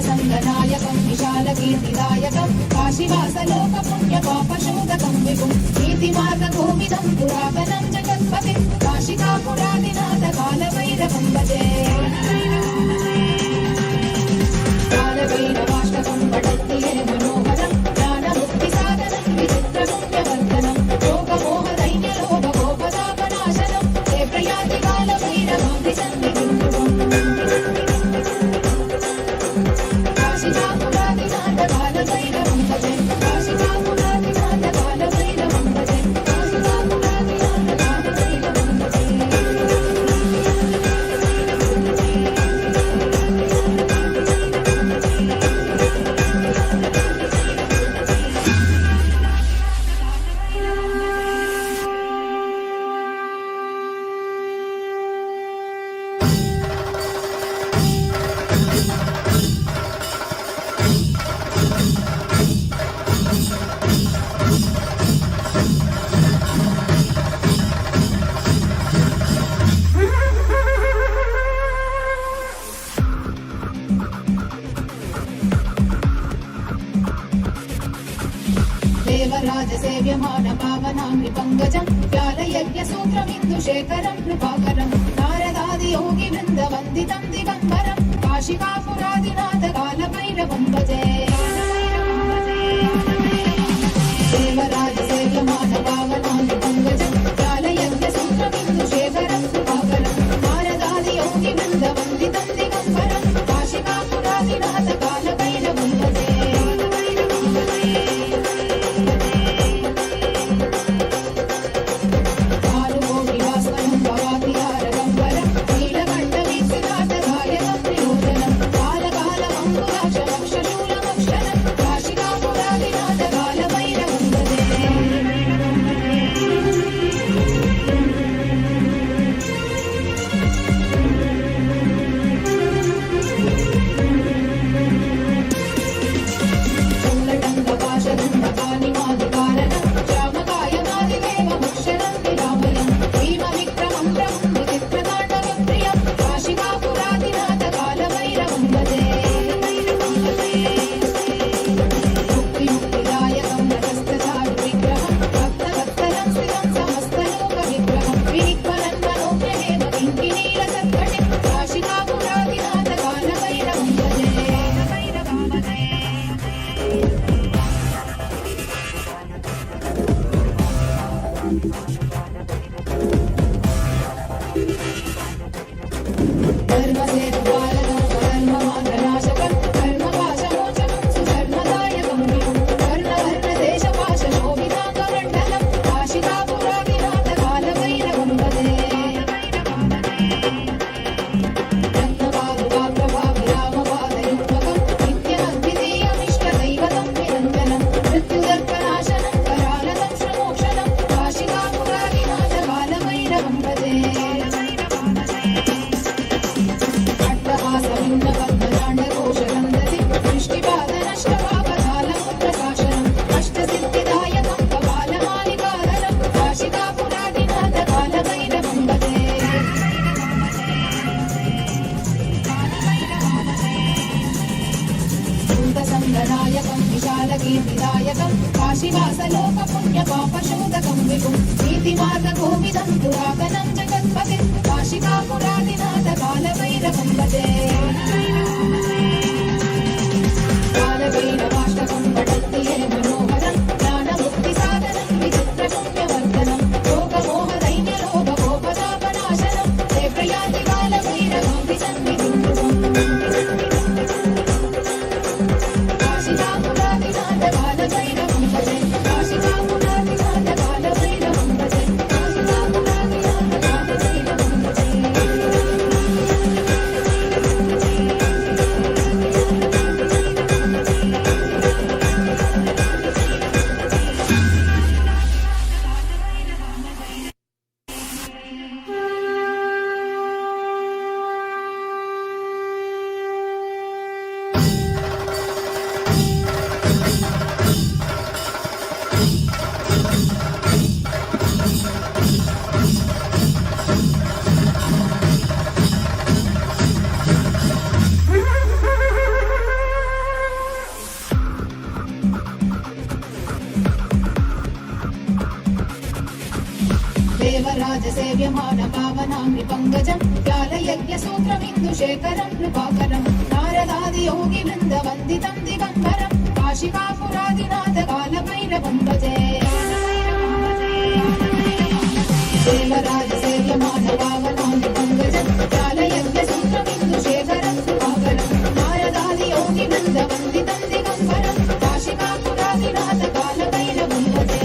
संगनायकं विशालकीर्तिदायकं काशीवासलोकपुण्यपापशोधकं विभुं नीतिमार्गभूमिदं पुरातनं जगत्पतिं काशिकापुरादिनाथकालभैरवं भजे कालभैरवाष्टकं पठन्ति ये मनोहरं ज्ञानमुक्तिसाधनं विचित्रपुण्यवर्धनं योगमोहदैन्यलोभगोपतापनाशनं हे प्रयाति कालभैरवादिसन्निधिं देवराजसेव्यमान पावनाङ्घ्रि पङ्कजं व्यालयज्ञसूत्रमिन्दुशेखरं कृपाकरं नारदादियोगिवृन्दवन्दितं दिगम्बरं काशिकापुरादिनाथकालभैरवं भजे देवराजसेव्यमान पावनाङ्घ्रि पङ्कजं व्यालयज्ञसूत्रमिन्दुशेखरं कृपाकरं नारदादियोगिवृन्दवन्दितं दिगम्बरं काशिकापुरादिनाथकालभैरवं भजे कालकालमं సంగనాయకం విశాలకీర్తిదాయకం కాశీవాసలోక పుణ్య పాపశోధకం విభుం నీతి మార్గ కోవిదం పురాతనం జగత్పతి కాశికాపురాదినాథ కాలభైరవం భజే కాలభైరవాష్టకం పఠంతి యే మనోహరం జ్ఞానముక్తి సాధనం విచిత్ర పుణ్యవర్ధనం లోకమోహ దైన్య లోభ కోపతాపనాశనం హే ప్రయాతి కాలభైరవం విసన్నిధిం కాశికాపురాదినాథ కాలభైరవం భజే కాశికాపురాదినాథ కాలభైరవం భజే కాశికాపురాదినాథ కాలభైరవం భజే దేవరాజసేవ్యమాన పావనాం నృపంగజం వ్యాలయజ్ఞసూత్రమిందుశేఖరం నృపాకరం నారదాది యోగి బృంద వందితం దిగంబరం కాశికాపురాదినాథ కాలభైరవం భజే దేవరాజసేవ్యమాన పావనాం నృపంగజం వ్యాలయజ్ఞసూత్రమిందుశేఖరం నృపాకరం నారదాది యోగి బృంద వందితం దిగంబరం కాశికాపురాదినాథ కాలభైరవం భజే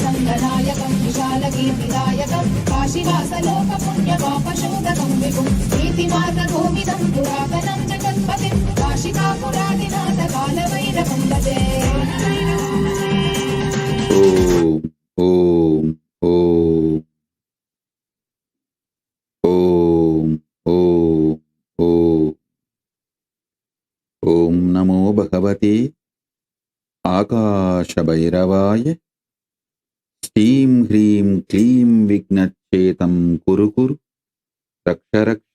సంగనాయకం విశాలకీర్తిదాయకం కాశీవాసలోక పుణ్య పాపశోధకం విభుం నీతి మార్గ కోవిదం పురాతనం జగత్పతిం కాశికాపురాదినాథ కాలభైరవం భజే ఓం ఓం ఓం ఓం ఓం ఓం నమో భగవతే ఆకాశభైరవాయ శ్రీం హ్రీం క్లీం విఘ్నచ్చేతం కురు కురు రక్ష రక్ష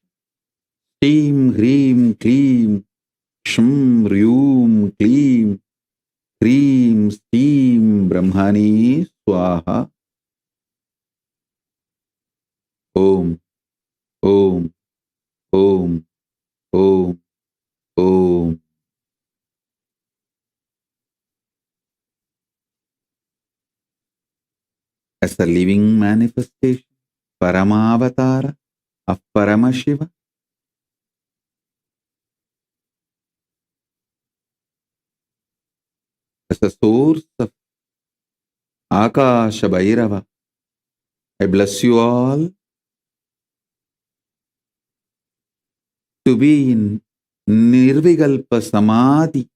శ్రీం హ్రీం క్లీం క్షం హ్రూం క్లీం హ్రీం శ్రీం బ్రహ్మణే స్వాహ ఓం ఓం ఓం ఓం ఓం as a living manifestation, Paramavatara of Paramashiva. as a source of Akasha Bhairava. I bless you all to be in Nirvikalpa Samadhi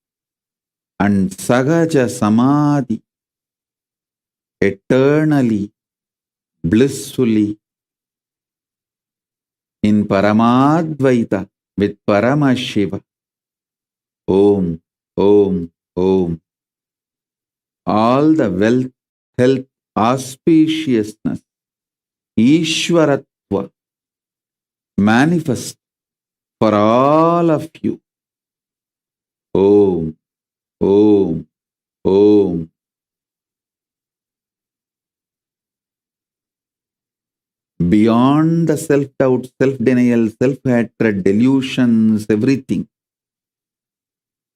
and Sahaja Samadhi, eternally, blissfully, in Paramadvaita with Paramashiva. Om, Om, Om. All the wealth, health, auspiciousness, Ishwaratva manifest for all of you. Om, Om, Om. Beyond the self-doubt, self-denial, self-hatred, delusions, everything,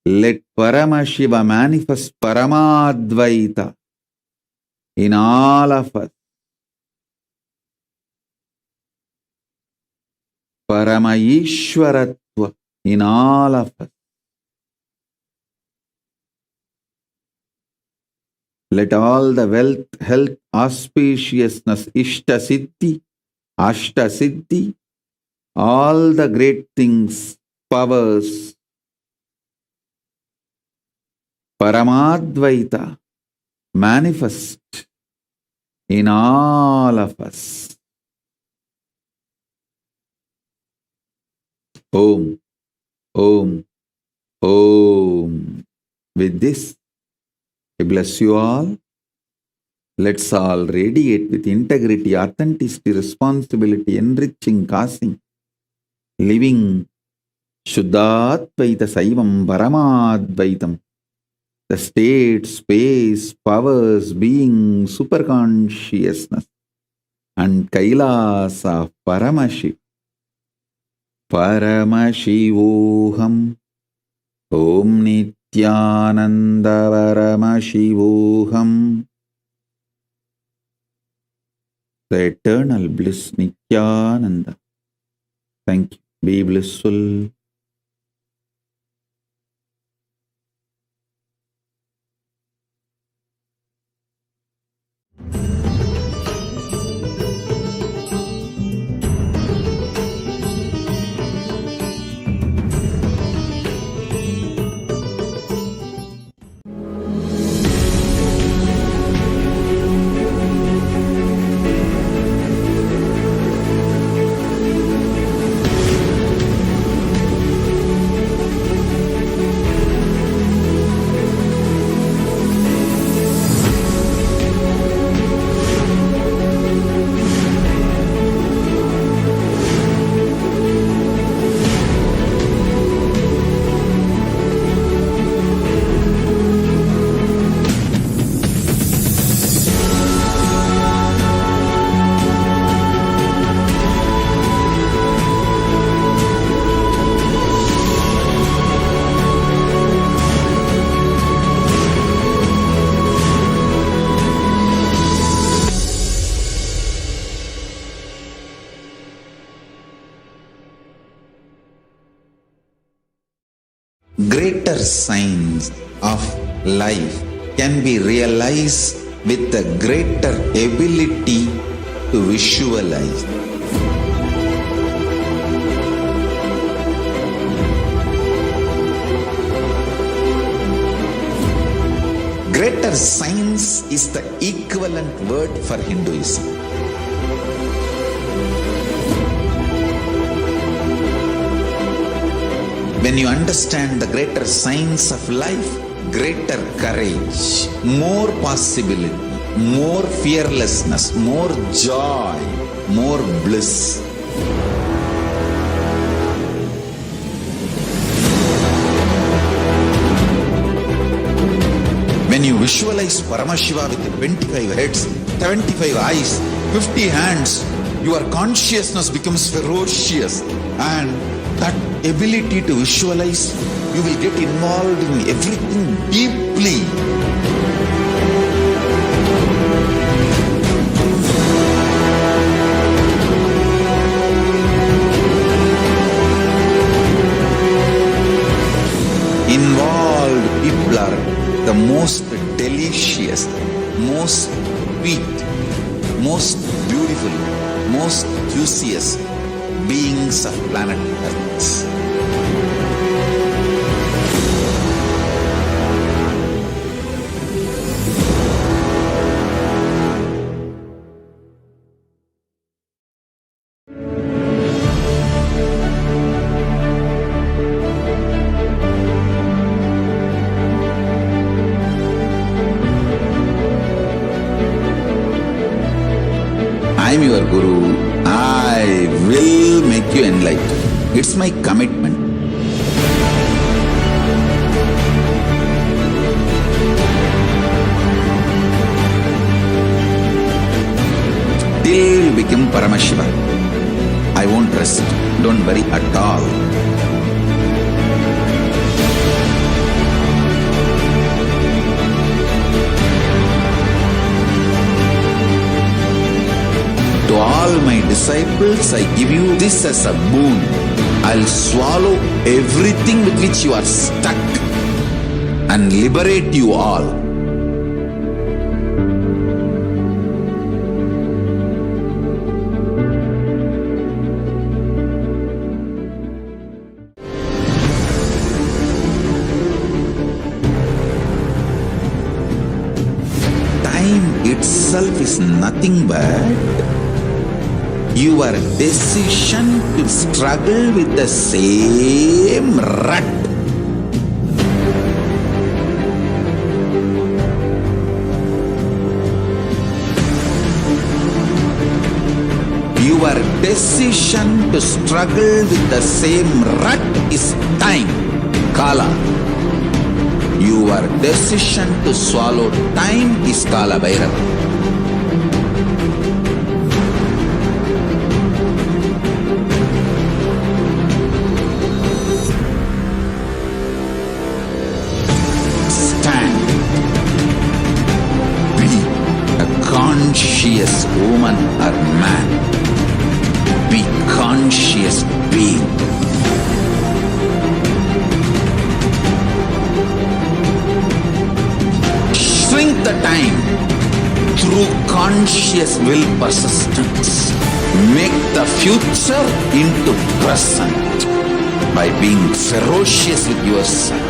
let Paramashiva manifest Paramadvaita in all of us. Paramayishwaratva in all of us. Let all the wealth, health, auspiciousness, Ishta Siddhi, Ashta Siddhi, all the great things, powers, Paramadvaita manifest in all of us. Om, Om, Om. With this, I bless you all. Let's all radiate with integrity, authenticity, responsibility, enriching, causing, living Shuddhadvaita Saivam Paramadvaitam. The state, space, powers, being, superconsciousness, and Kailasa Paramashiv. Paramashivoham. Om Nithyananda Paramashivoham. The eternal bliss Nithyananda. Thank you. Be blissful. Greater signs of life can be realized with a greater ability to visualize. Greater science is the equivalent word for Hinduism. When you understand the greater science of life, greater courage, more possibility, more fearlessness, more joy, more bliss. When you visualize Paramashiva with 25 heads, 75 eyes, 50 hands, your consciousness becomes ferocious, and that ability to visualize, you will get involved in everything deeply. Involved people are the most delicious, most sweet, most beautiful, most juiciest beings of planet Earth. I am your Guru. I will make you enlightened. It's my commitment. Till you become Paramashiva, I won't rest. Don't worry at all. To all my disciples, I give you this as a boon. I'll swallow everything with which you are stuck and liberate you all. Time itself is nothing but your decision to struggle with the same rut. Your decision to struggle with the same rut is time, Kala. Your decision to swallow time is Kala Bhairava. Conscious woman or man, be conscious being. Shrink the time through conscious will persistence. Make the future into present by being ferocious with yourself.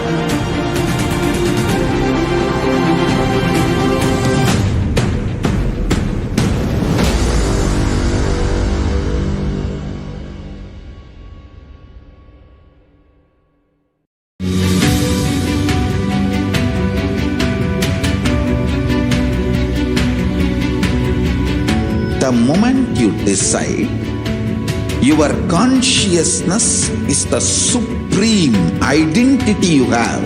The moment you decide, your consciousness is the supreme identity you have.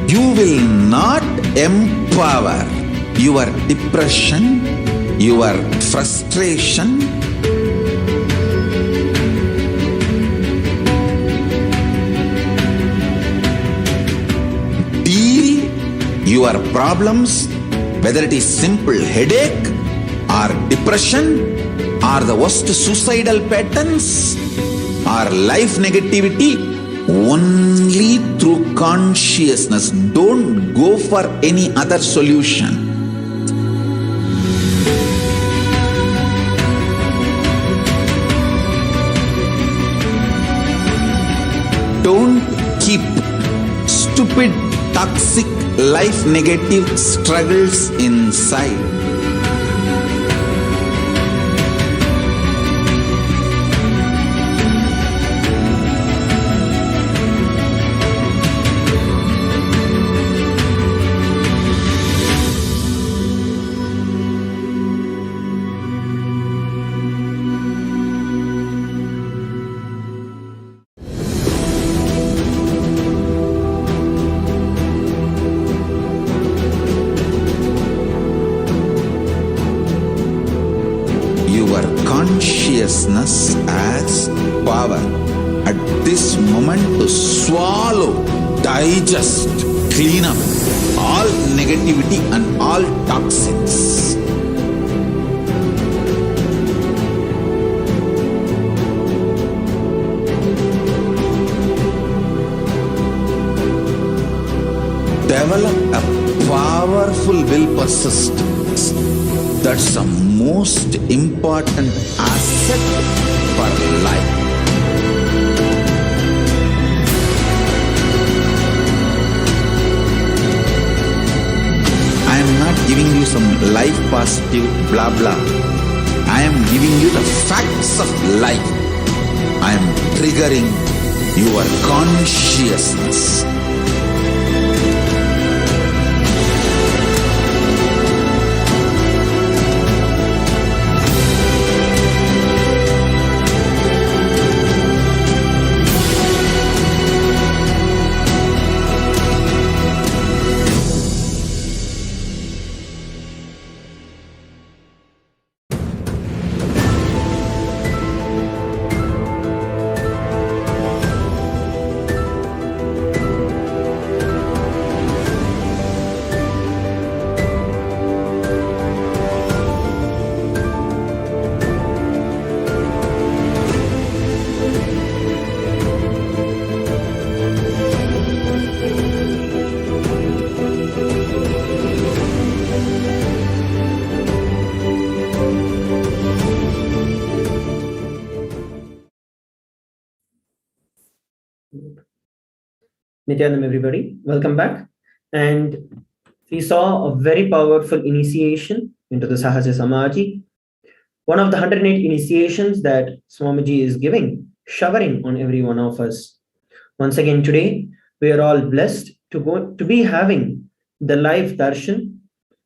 You will not empower your depression, your frustration, deal your problems, whether it is simple headache or depression or the worst suicidal patterns or life negativity, only through consciousness. Don't go for any other solution. Don't keep stupid, toxic, life negative struggles inside. Consciousness has power at this moment to swallow, digest, clean up all negativity and all toxins. Develop a powerful will persists. That's the most important asset for life. I am not giving you some life positive blah blah. I am giving you the facts of life. I am triggering your consciousness. Nithyananda, everybody, welcome back. And we saw a very powerful initiation into the Sahaja Samadhi, one of the 108 initiations that Swamiji is giving, showering on every one of us. Once again, today, we are all blessed to be having the live darshan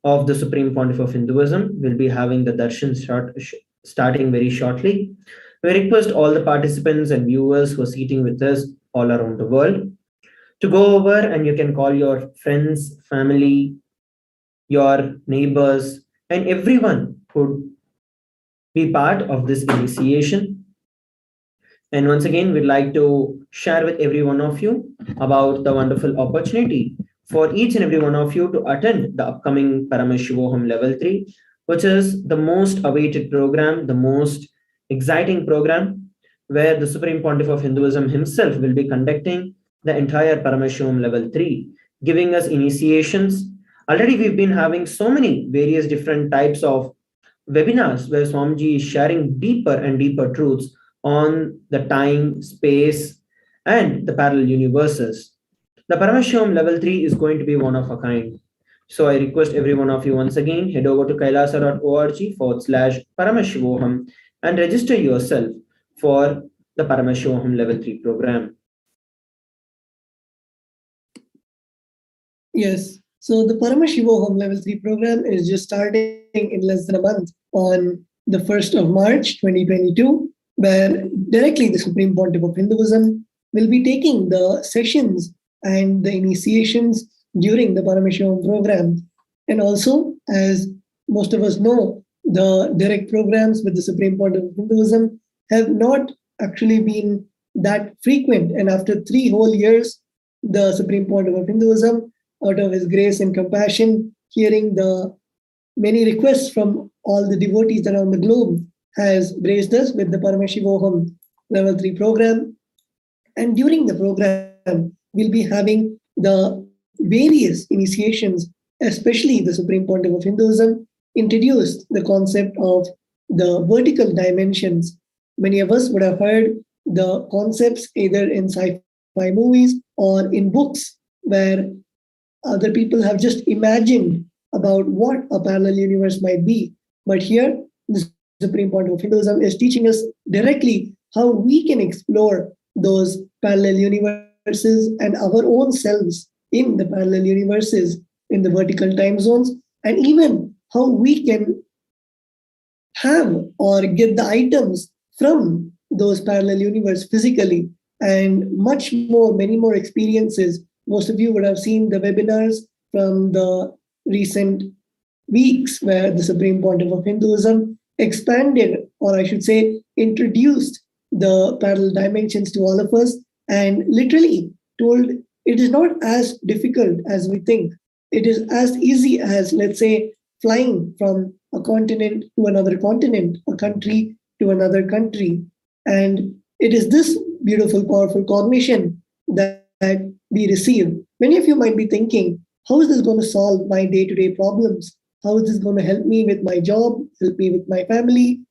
of the Supreme Pontiff of Hinduism. We'll be having the darshan starting very shortly. We request all the participants and viewers who are sitting with us all around the world to go over, and you can call your friends, family, your neighbors, and everyone who be part of this initiation. And once again, we'd like to share with every one of you about the wonderful opportunity for each and every one of you to attend the upcoming Paramashivoham Level 3, which is the most awaited program, the most exciting program, where the Supreme Pontiff of Hinduism himself will be conducting the entire Paramashivoham Level 3, giving us initiations. Already we've been having so many various different types of webinars where Swamiji is sharing deeper and deeper truths on the time, space, and the parallel universes. The Paramashivoham Level 3 is going to be one of a kind. So I request every one of you once again, head over to kailasa.org/Paramashivoham and register yourself for the Paramashivoham Level 3 program. Yes, so the Paramashivoham Level 3 program is just starting in less than a month on the 1st of March 2022, where directly the Supreme Pontiff of Hinduism will be taking the sessions and the initiations during the Paramashivoham program. And also, as most of us know, the direct programs with the Supreme Pontiff of Hinduism have not actually been that frequent. And after 3 whole years, the Supreme Pontiff of Hinduism, out of his grace and compassion, hearing the many requests from all the devotees around the globe, has graced us with the Paramashivoham Level 3 program. And during the program, we'll be having the various initiations, especially the Supreme Pontiff of Hinduism introduced the concept of the vertical dimensions. Many of us would have heard the concepts either in sci-fi movies or in books, where other people have just imagined about what a parallel universe might be. But here, the Supreme Pontiff of Hinduism is teaching us directly how we can explore those parallel universes and our own selves in the parallel universes, in the vertical time zones, and even how we can have or get the items from those parallel universe physically, and much more, many more experiences. Most of you would have seen the webinars from the recent weeks where the Supreme Pontiff of Hinduism expanded, or I should say, introduced the parallel dimensions to all of us and literally told it is not as difficult as we think. It is as easy as, let's say, flying from a continent to another continent, a country to another country. And it is this beautiful, powerful cognition that we receive. Many of you might be thinking, how is this going to solve my day-to-day problems? How is this going to help me with my job, help me with my family?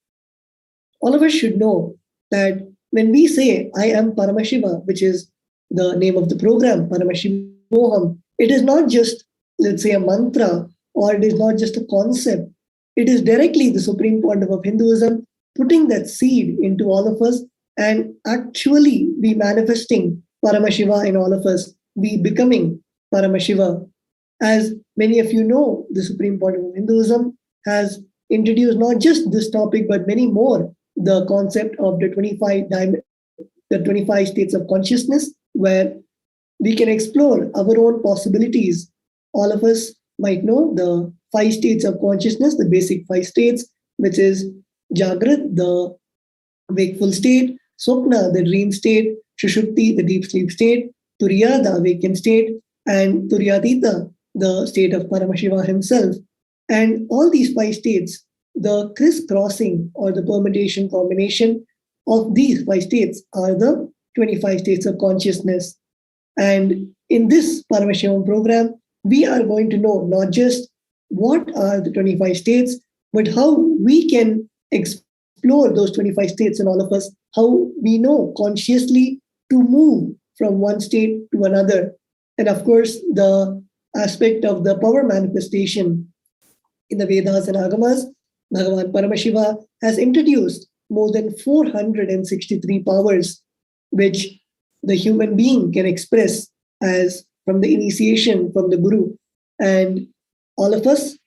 All of us should know that when we say, I am Paramashiva, which is the name of the program, Paramashivoham, it is not just, let's say, a mantra, or it is not just a concept. It is directly the Supreme Pontiff of Hinduism putting that seed into all of us and actually be manifesting Paramashiva in all of us, be becoming Paramashiva. As many of you know, the Supreme Pontiff of Hinduism has introduced not just this topic, but many more, the concept of the 25 states of consciousness, where we can explore our own possibilities. All of us might know the 5 states of consciousness, the basic 5 states, which is Jagrat, the wakeful state, Swapna, the dream state, Shushupti, the deep sleep state, Turiya, the awakened state, and Turyatita, the state of Paramashiva himself. And all these 5 states, the crisscrossing or the permutation combination of these 5 states are the 25 states of consciousness. And in this Paramashivam program, we are going to know not just what are the 25 states, but how we can explore those 25 states in all of us, how we know consciously to move from one state to another. And of course, the aspect of the power manifestation in the Vedas and Agamas, Bhagavan Paramashiva has introduced more than 463 powers, which the human being can express as from the initiation from the Guru. And all of us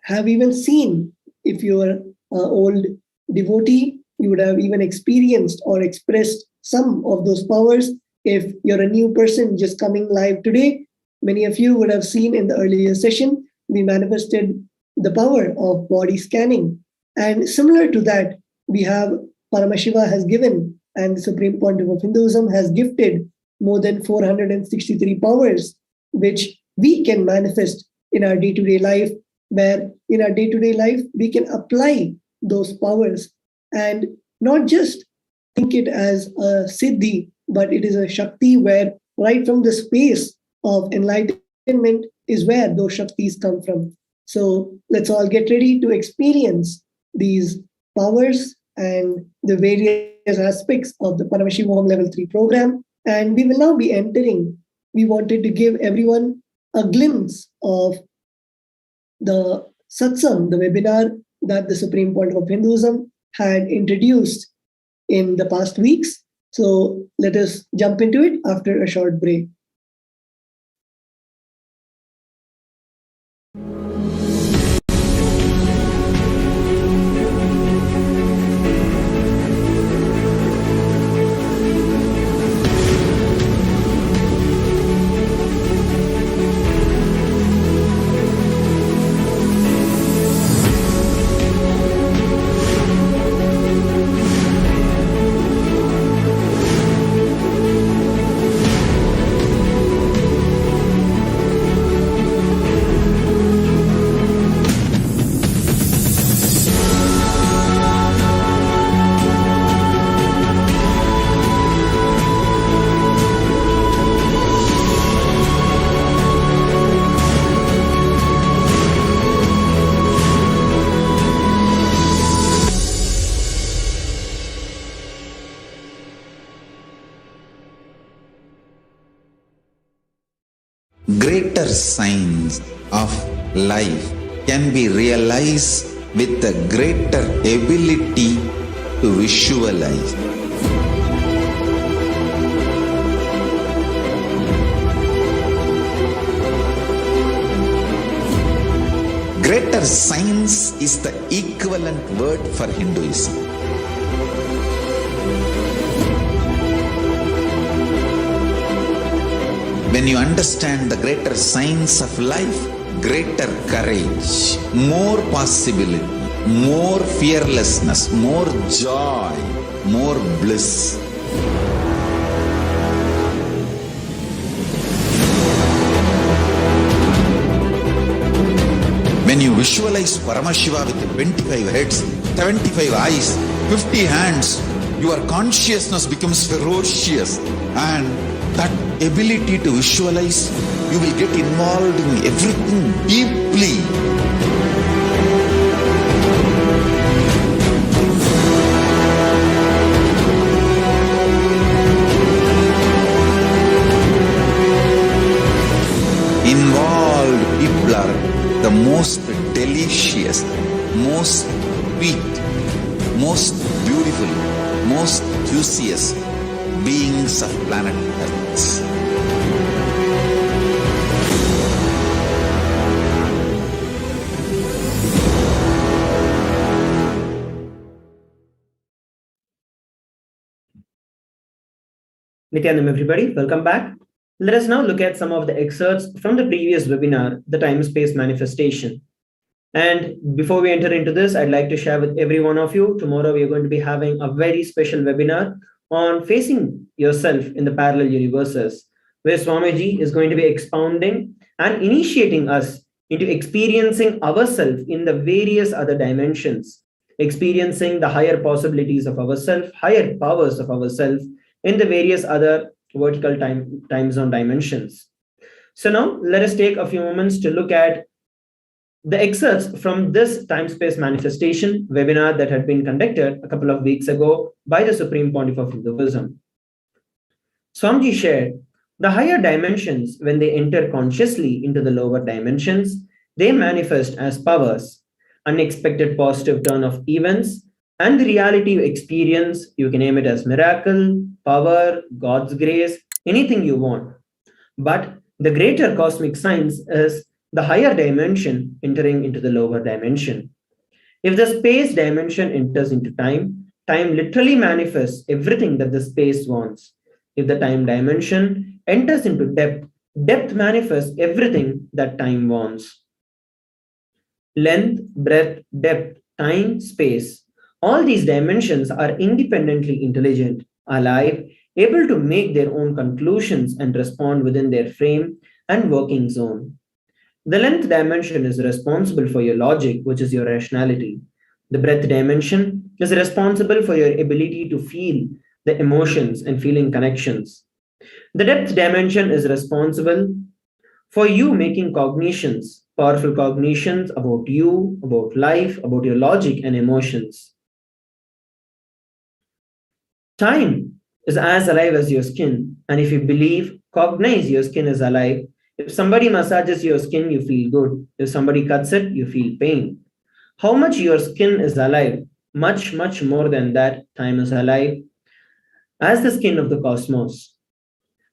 have even seen, if you are an old devotee, you would have even experienced or expressed some of those powers. If you're a new person just coming live today, many of you would have seen in the earlier session, we manifested the power of body scanning. And similar to that, we have Paramashiva has given, and the Supreme Pontiff of Hinduism has gifted more than 463 powers, which we can manifest in our day-to-day life, where in our day-to-day life, we can apply those powers and not just think it as a siddhi, but it is a shakti where right from the space of enlightenment is where those shaktis come from. So let's all get ready to experience these powers and the various aspects of the Paramashivoham Level 3 program. And we will now be entering. We wanted to give everyone a glimpse of the satsang, the webinar that the Supreme Pontiff of Hinduism had introduced in the past weeks. So let us jump into it after a short break. Greater signs of life can be realized with a greater ability to visualize. Greater signs is the equivalent word for Hinduism. When you understand the greater signs of life, greater courage, more possibility, more fearlessness, more joy, more bliss. When you visualize Paramashiva with 25 heads, 75 eyes, 50 hands, your consciousness becomes ferocious, and that ability to visualize You will get involved in everything deeply. Involved people are the most delicious, most sweet, most beautiful, most juiciest beings of planet Earth. Nithyananda, everybody, welcome back. Let us now look at some of the excerpts from the previous webinar, the time-space manifestation. And before we enter into this, I'd like to share with every one of you, tomorrow we are going to be having a very special webinar on facing yourself in the parallel universes, where Swamiji is going to be expounding and initiating us into experiencing ourselves in the various other dimensions, experiencing the higher possibilities of ourselves, higher powers of ourselves in the various other vertical time zone dimensions. So now let us take a few moments to look at the excerpts from this time-space manifestation webinar that had been conducted a couple of weeks ago by the Supreme Pontiff of Hinduism. Swamiji shared, the higher dimensions, when they enter consciously into the lower dimensions, they manifest as powers, unexpected positive turn of events, and the reality you experience, you can name it as miracle, power, God's grace, anything you want. But the greater cosmic science is the higher dimension entering into the lower dimension. If the space dimension enters into time, time literally manifests everything that the space wants. If the time dimension enters into depth, depth manifests everything that time wants. Length, breadth, depth, time, space. All these dimensions are independently intelligent, alive, able to make their own conclusions and respond within their frame and working zone. The length dimension is responsible for your logic, which is your rationality. The breadth dimension is responsible for your ability to feel the emotions and feeling connections. The depth dimension is responsible for you making cognitions, powerful cognitions about you, about life, about your logic and emotions. Time is as alive as your skin, and if you believe, cognize your skin is alive. If somebody massages your skin, you feel good. If somebody cuts it, you feel pain. How much your skin is alive? Much, much more than that, time is alive as the skin of the cosmos.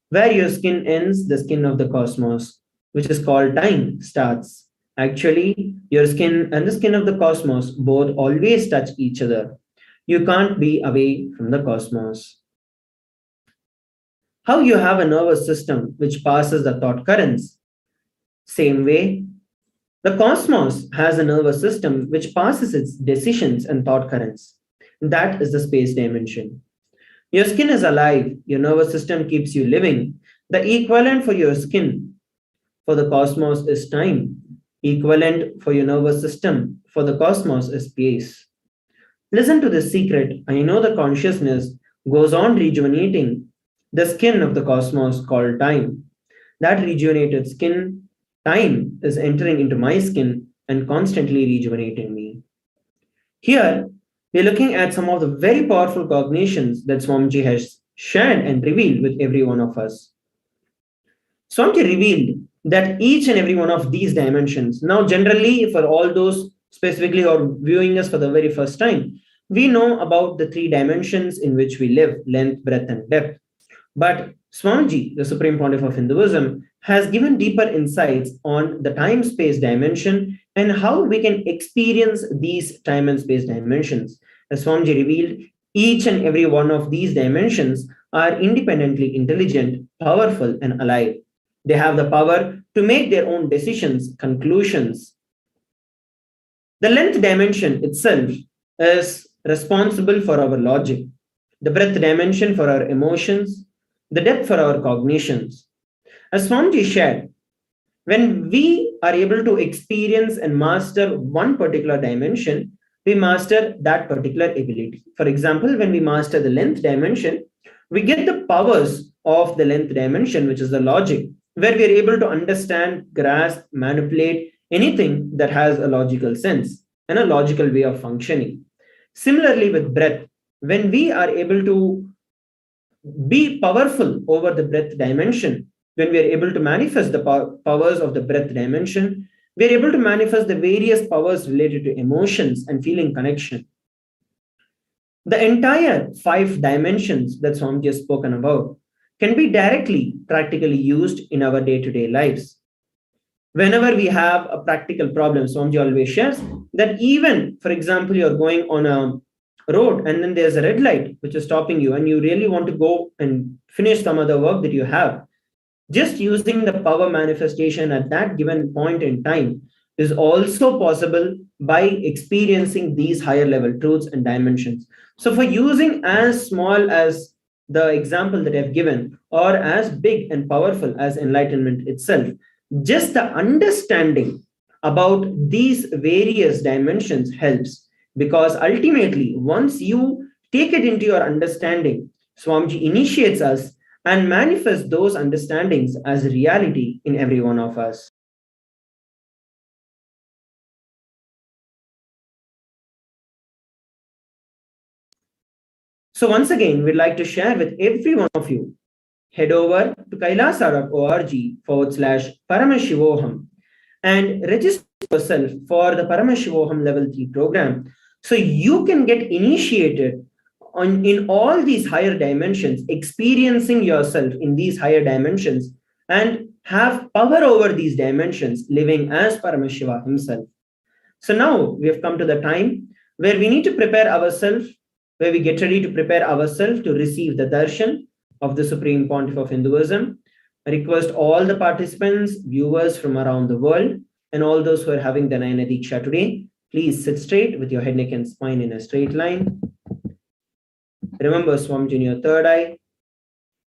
Where your skin ends, the skin of the cosmos, which is called time, starts. Actually, your skin and the skin of the cosmos both always touch each other. You can't be away from the cosmos. How you have a nervous system which passes the thought currents. Same way, the cosmos has a nervous system which passes its decisions and thought currents. That is the space dimension. Your skin is alive. Your nervous system keeps you living. The equivalent for your skin for the cosmos is time. Equivalent for your nervous system for the cosmos is space. Listen to this secret. I know the consciousness goes on rejuvenating the skin of the cosmos called time. That rejuvenated skin, time, is entering into my skin and constantly rejuvenating me. Here, we're looking at some of the very powerful cognitions that Swamiji has shared and revealed with every one of us. Swamiji revealed that each and every one of these dimensions, now generally for all those specifically or viewing us for the very first time, we know about the three dimensions in which we live, length, breadth, and depth. But Swamiji, the Supreme Pontiff of Hinduism, has given deeper insights on the time-space dimension and how we can experience these time and space dimensions. As Swamiji revealed, each and every one of these dimensions are independently intelligent, powerful, and alive. They have the power to make their own decisions, conclusions. The length dimension itself is responsible for our logic, the breadth dimension for our emotions, the depth for our cognitions. As Swamiji shared, when we are able to experience and master one particular dimension, we master that particular ability. For example, when we master the length dimension, we get the powers of the length dimension, which is the logic, where we are able to understand, grasp, manipulate anything that has a logical sense and a logical way of functioning. Similarly, with breath, when we are able to be powerful over the breath dimension, when we are able to manifest the powers of the breath dimension, we are able to manifest the various powers related to emotions and feeling connection. The entire 5 dimensions that Swamiji has spoken about can be directly, practically used in our day-to-day lives. Whenever we have a practical problem, Swamiji always shares that even, for example, you're going on a road and then there's a red light which is stopping you and you really want to go and finish some other work that you have. Just using the power manifestation at that given point in time is also possible by experiencing these higher level truths and dimensions. So for using as small as the example that I've given or as big and powerful as enlightenment itself, just the understanding about these various dimensions helps, because ultimately once you take it into your understanding, Swamiji initiates us and manifests those understandings as reality in every one of us. So once again, we'd like to share with every one of you, head over to kailasa.org/Paramashivoham and register yourself for the Paramashivoham Level 3 program so you can get initiated in all these higher dimensions, experiencing yourself in these higher dimensions and have power over these dimensions, living as Paramashiva himself. So now we have come to the time where we need to prepare ourselves, where we get ready to prepare ourselves to receive the darshan of the Supreme Pontiff of Hinduism. I request all the participants, viewers from around the world, and all those who are having the Nayana Diksha today, please sit straight with your head, neck, and spine in a straight line. Remember Swamiji in your third eye.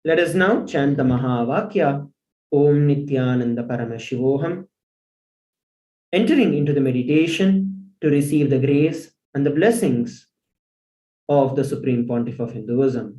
Let us now chant the Mahavakya, Om Nithyananda Paramashivoham, entering into the meditation to receive the grace and the blessings of the Supreme Pontiff of Hinduism.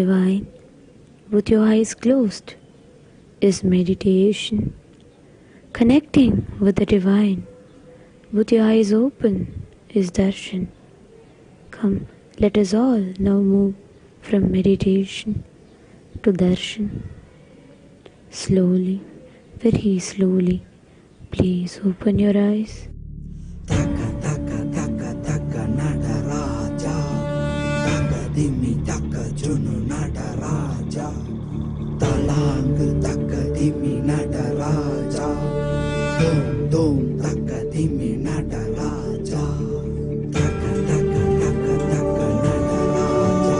divine. With your eyes closed is meditation. Connecting with the divine. With your eyes open is darshan. Come, let us all now move from meditation to darshan. Slowly, very slowly, please open your eyes. Taka taka taka taka nadaraja, taka dimi taka junu nadaraja, talang taka dimi nadaraja, dom dom taka dimi nadaraja, taka taka taka taka nadaraja,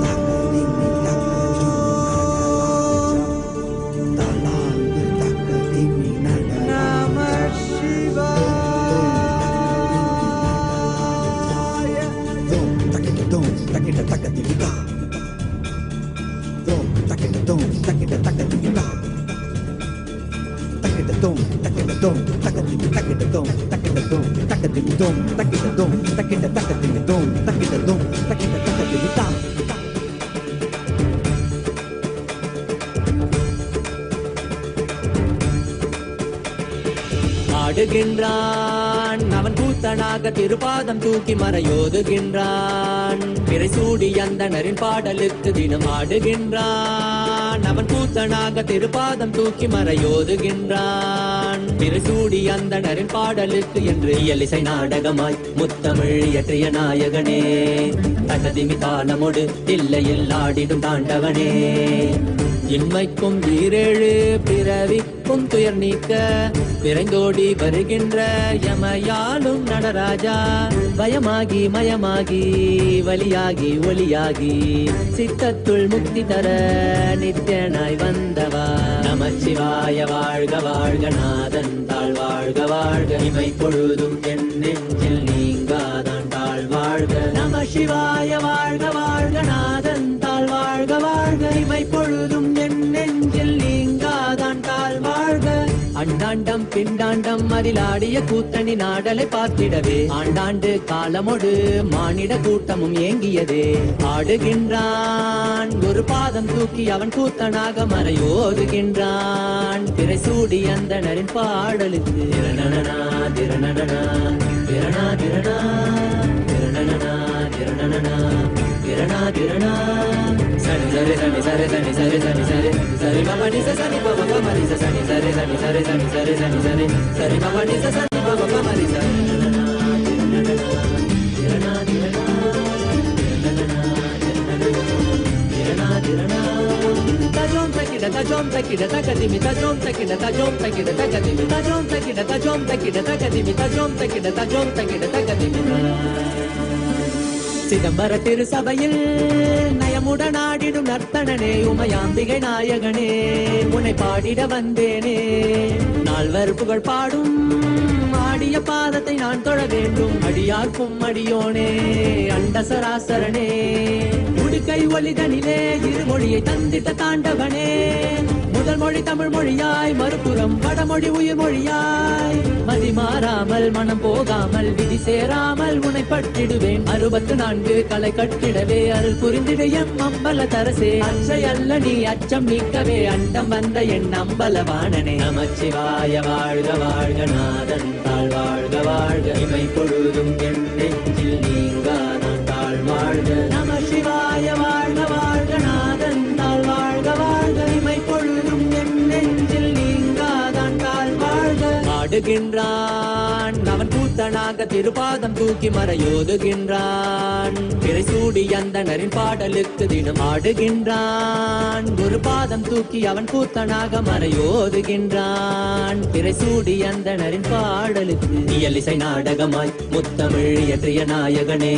taka dimi taka junu nadaraja, talang taka dimi nadaraja. Namah Shivaya. Takita takativita. Dom takita dom takita takativita. Takita dom takita dom takita dom takita dom takita dom takita dom takita takativita dom takita dom takita takativita. ஆடுகின்றான் அவன் கூத்தனாக திருப்பாதம் தூக்கி மறையோதுகின்றான் பிறை சூடி அந்தணரின் பாடலுக்கு தினம் ஆடுகின்றான் அவன் கூத்தனாக திருப்பாதம் தூக்கி மறையோதுகின்றான் பிறை சூடி அந்தணரின் பாடலுக்கு என்று இயலிசை நாடகமாய் முத்தமிழ் இயற்றிய நாயகனே தகதிமி தாளமொடு இல்லையில் ஆடிடும் தாண்டவனே இன்மைக்கும் ஈரேழு பிறவிக்கும் துயர் நீக்க விரைந்தோடி வருகின்ற யமயாலும் நடராஜா பயமாகி மயமாகி வலியாகி ஒளியாகி சித்தத்துள் முக்தி தர நித்யனாய் வந்தவா நமச்சிவாய வாழ்க வாழ்க நாதன் தாழ் வாழ்க வாழ்க இமை பொழுதும் என் நெஞ்சில் நீங்காதான் தாழ் வாழ்க நம சிவாய வாழ்க வாழ்க நாதன் தாழ் வாழ்க வாழ்க இமை பொழுதும் என் நெஞ்சில் நீங்காதான் தாழ் வாழ்க அண்டாண்டம் பிண்டாண்டம் அதிலாடிய கூத்தணி நாடலை பார்த்திடவே ஆண்டாண்டு காலமொடு மானிட கூட்டமும் ஏங்கியதே ஆடுகின்றான் ஒரு பாதம் தூக்கி அவன் கூத்தனாக மறையோதுகின்றான் திரை சூடி அந்தணரின் பாடலுக்கு திரணனா திரணனா திரணா திரணா திரணனா திரணனா திரணா திரணா சரி சரி சரி சரி சரி சரி சரி சரி சரி பாபா நிச சரி பாபா பாபா நிச சரி சரி சரி சரி சரி சரி சரி சரி சரி பாபா நிச சரி Baba Baba நிச திரணா திரணா திரணா திரணா tajom takida takadimi tajom takida takadimi tajom takida takadimi tajom takida takadimi சிதம்பர திருசபையில் நயமுடன் ஆடிடும் நர்த்தனனே உமையாம்பிகை நாயகனே உன்னை பாடிட வந்தேனே நால்வர் புகழ் பாடும் ஆடிய பாதத்தை நான் தொழ வேண்டும் அடியார்க்கும் அடியோனே அண்ட சராசரனே உடுக்கை ஒலிதனிலே இருமொழியை தந்திட்ட தாண்டவனே முதல் மொழி தமிழ் மொழியாய் மறுபுறம் வடமொழி உயிர் மொழியாய் மதி மாறாமல் மனம் போகாமல் விதி சேராமல் உன்னை பற்றிடுவேன் 64 கலை கட்டிடவே அருள் புரிந்திட எம் அம்பல தரசே அச்சை அல்ல நீ அச்சம் நீக்கவே அண்டம் வந்த என் அம்பலவாணனே நமச்சிவாய வாழ்க வாழ்க நாதன் தாழ் வாழ்க வாழ்க இமை பொழுதும் என் நெஞ்சில் நீங்காதான் தாழ் வாழ்க நம சிவாய வாழ்க வாழ்க நாதன் தாழ் வாழ்க வாழ்க இமை பொழுதும் என் நெஞ்சில் நீங்காதான் தாழ் வாழ்க ஆடுகின்றான் அவன் கூத்தனாக திருப்பாதம் தூக்கி மறையோதுகின்றான் பிறை சூடி அந்தணரின் பாடலுக்கு தினம் ஆடுகின்றான் ஒரு பாதம் தூக்கி அவன் கூத்தனாக மறையோதுகின்றான் பிறை சூடி அந்தணரின் பாடலுக்கு இயலிசை நாடகமாய் முத்தமிழ் இயற்றிய நாயகனே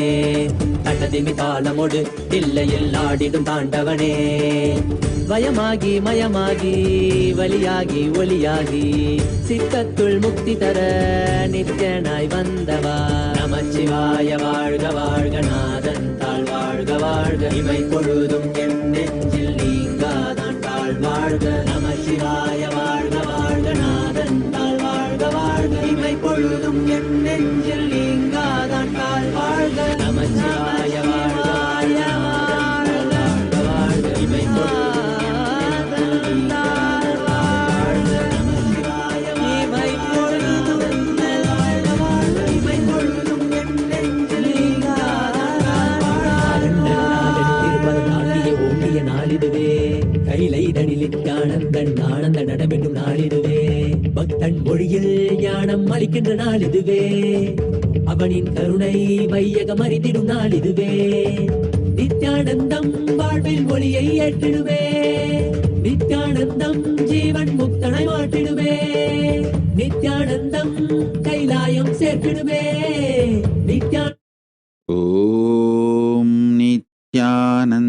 தகதிமி தாளமொடு இல்லையில் ஆடிடும் தாண்டவனே பயமாகி மயமாகி வலியாகி ஒளியாகி சித்தத்துள் முக்தி தர நித்யனாய் வந்தவா நமச்சிவாய வாழ்க வாழ்க நாதன் தாழ் வாழ்க வாழ்க இமை பொழுதும் என் நெஞ்சில் நீங்காதான் தாழ் வாழ்க நமச்சிவாய வாழ்க வாழ்க நாதன் தாழ் வாழ்க வாழ்க இமை பொழுதும் என் நெஞ்சில் நீங்காதான் தாழ் வாழ்க நமச்சிவாய வாழ்க வாழ்க நடமென்னும் நாளிதுவே பக்தன் மொழியில் ஞானம் அளிக்கின்ற நாள் இதுவே அவனின் கருணை வையகம் அறிந்திடும் நாள் இதுவே நித்யானந்தம் வாழ்வில் ஒளியை ஏற்றிடுவே நித்யானந்தம் ஜீவன் முக்தனை மாற்றிடுவே நித்யானந்தம் கைலாயம் சேர்த்திடுவே ஓம் நித்யானந்தேஸ்வர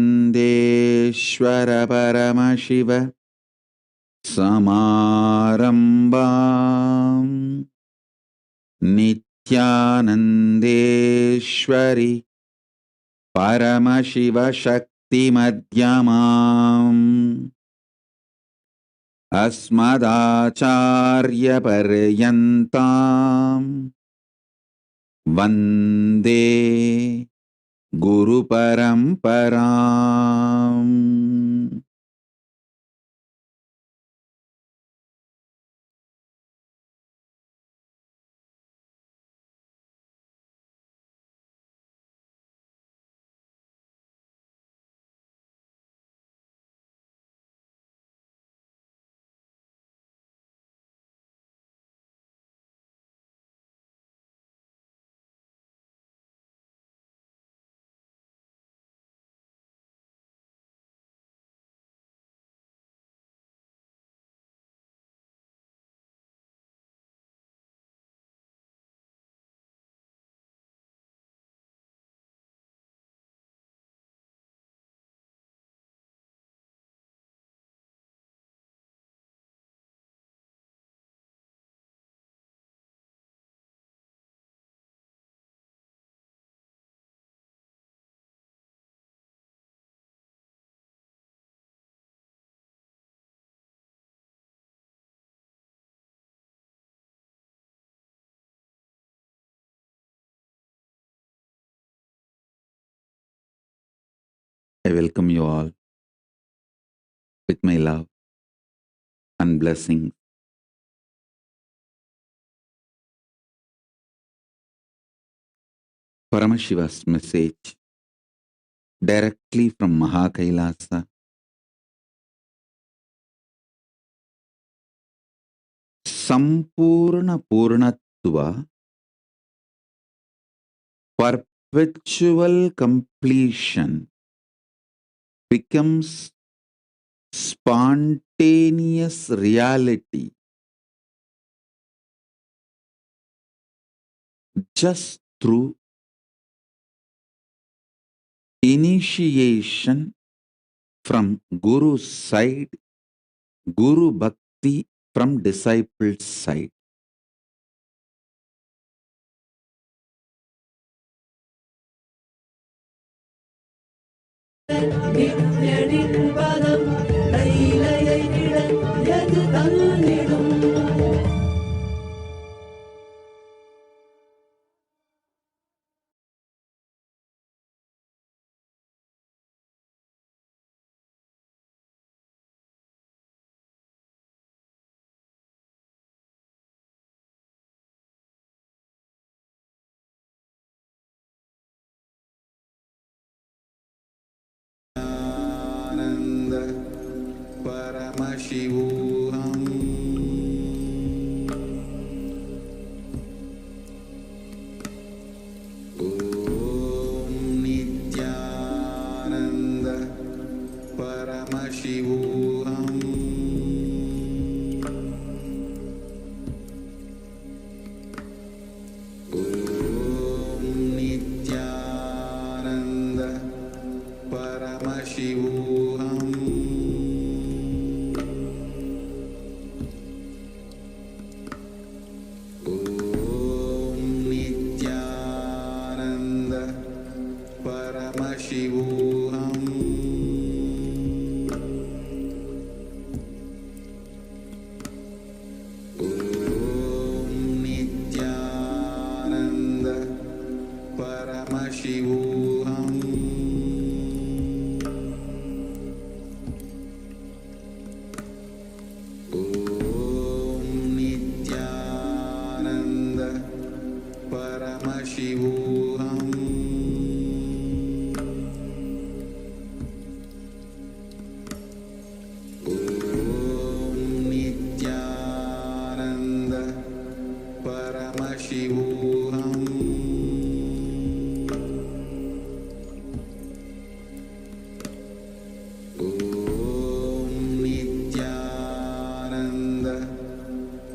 பரமசிவ சமாரம்பாம் நித்யானந்தேஸ்வரி பரமசிவ சக்தி மத்யமாம் அஸ்மதாச்சார்ய பர்யந்தாம் வந்தே குரு பரம்பராம். I welcome you all with my love and blessings. Paramashiva's message directly from Mahakailasa. Sampurna Purnatva, perpetual completion becomes spontaneous reality just through initiation from Guru's side, Guru Bhakti from disciple's side. Paramashivoham. Om Nithyananda Paramashivoham. Om Nithyananda Paramashivoham.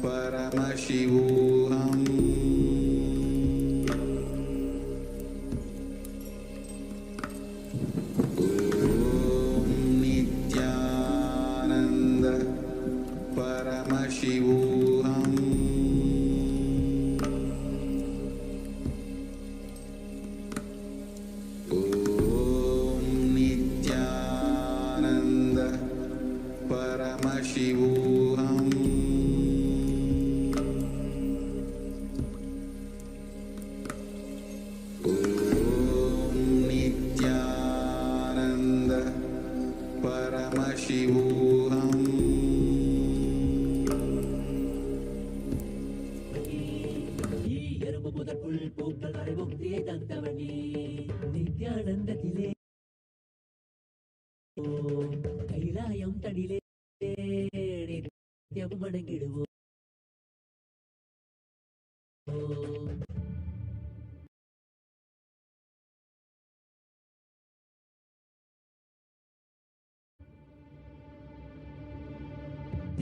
परमशिवोऽहम् ॐ नित्यानन्द परमशिवोऽहम् ॐ नित्यानन्द परमशिवोऽहम् ॐ नित्यानन्द परमशिवोऽहम् ഈ എറുമ്പ് മുതൽ പുൽപ്പൂക്കൾ വരെ മുക്തിയെ തന്നവനീ നിത്യാനന്ദത്തിലെ കൈലായം തടിലേ നിത്യവും വണങ്ങിടുവോ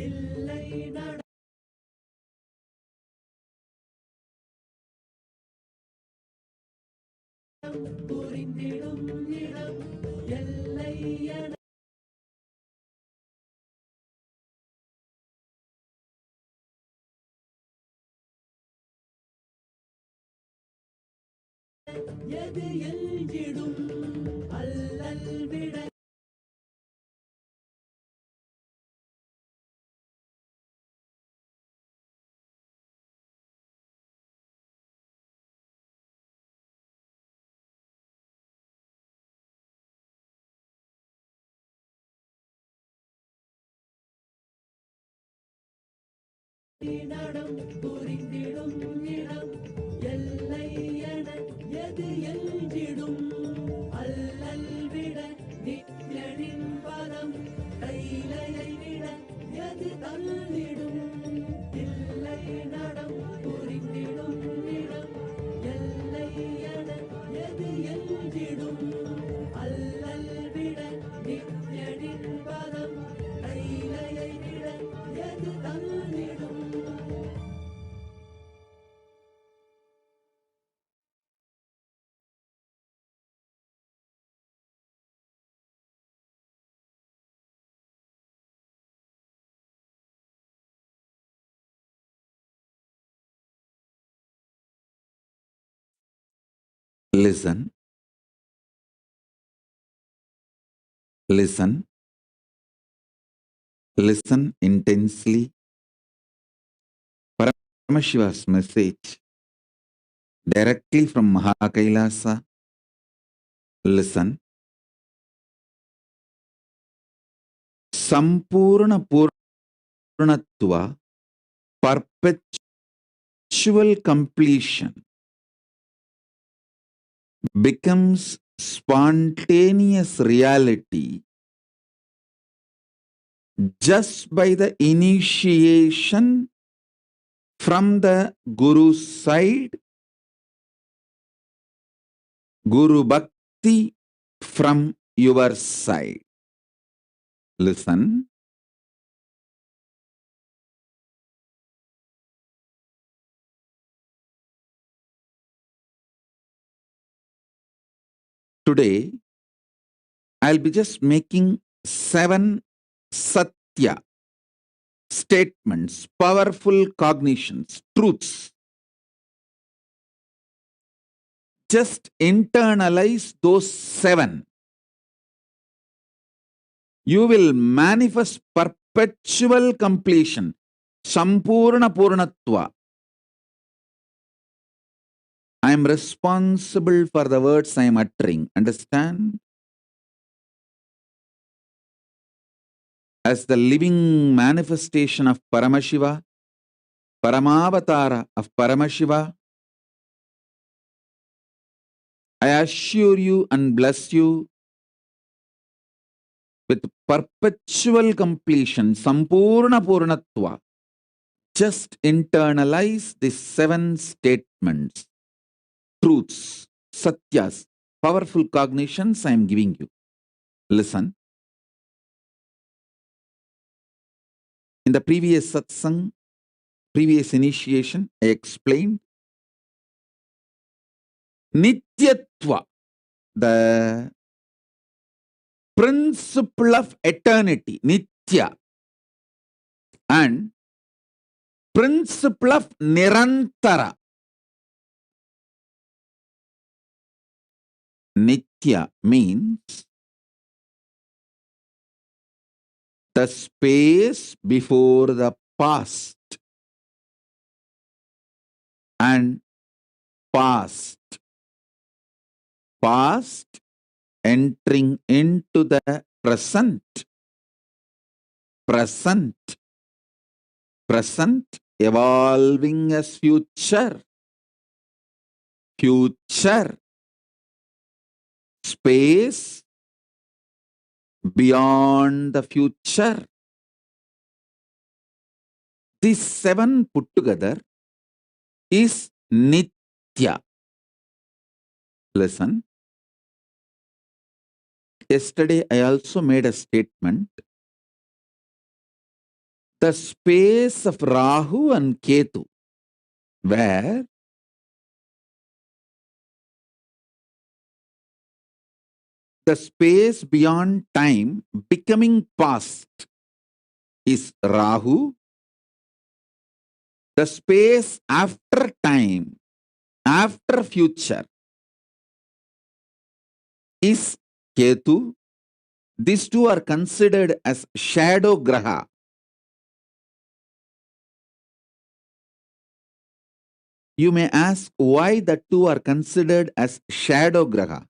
இல்லை நட புரிந்திடும் இடம் எல்லை என எது எல்கிடும் அல்லல் விட நடம் புரிந்திடும் இடம் எல்லை என எது எல்கிடும் அல்லல் விட நித்யனின் பதம் கைலையை விட எது தள்ளிடும் இல்லை நடம் புரிந்திடும் இடம் எல்லை என எது எல்கிடும் அல்லல் விட நித்யனின் பதம் கைலையை விட எது தள்ளிடும் Listen. Listen. Listen intensely. Paramashiva's message directly from Mahakailasa. Listen. Sampurna Purnatva, perpetual completion, becomes spontaneous reality just by the initiation from the Guru's side, Guru Bhakti from your side. Listen. Today, I'll be just making 7 Satya statements, powerful cognitions, truths. Just internalize those 7. You will manifest perpetual completion, Sampurna Purnatva. I am responsible for the words I am uttering. Understand? As the living manifestation of Paramashiva, Paramavatara of Paramashiva, I assure you and bless you with perpetual completion, Sampurna Purnatva. Just internalize these 7 statements, truths, satyas, powerful cognitions I am giving you. Listen. In the previous satsang, previous initiation, I explained Nityatva, the principle of eternity, Nitya, and principle of Nirantara. Nitya means the space before the past and past. Past entering into the present. Present. Present evolving as future. Future. Space beyond the future. These seven put together is Nitya. Listen. Yesterday I also made a statement. The space of Rahu and Ketu, where the space beyond time becoming past is Rahu. The space after time, after future, is Ketu. These two are considered as shadow graha. You may ask why the two are considered as shadow graha.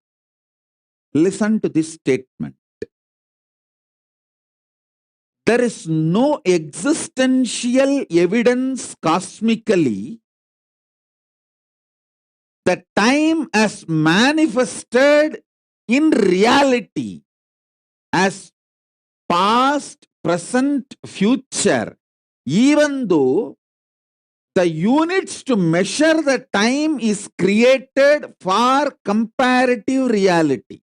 Listen to this statement. There is no existential evidence cosmically that time as manifested in reality as past, present, future, even though the units to measure the time is created for comparative reality.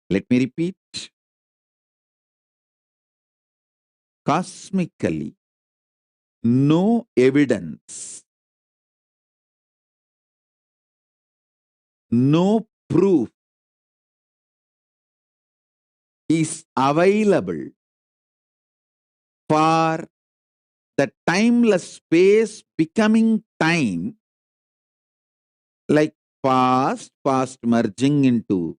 Let me repeat. Cosmically, no evidence, no proof is available for the timeless space becoming time, like past merging into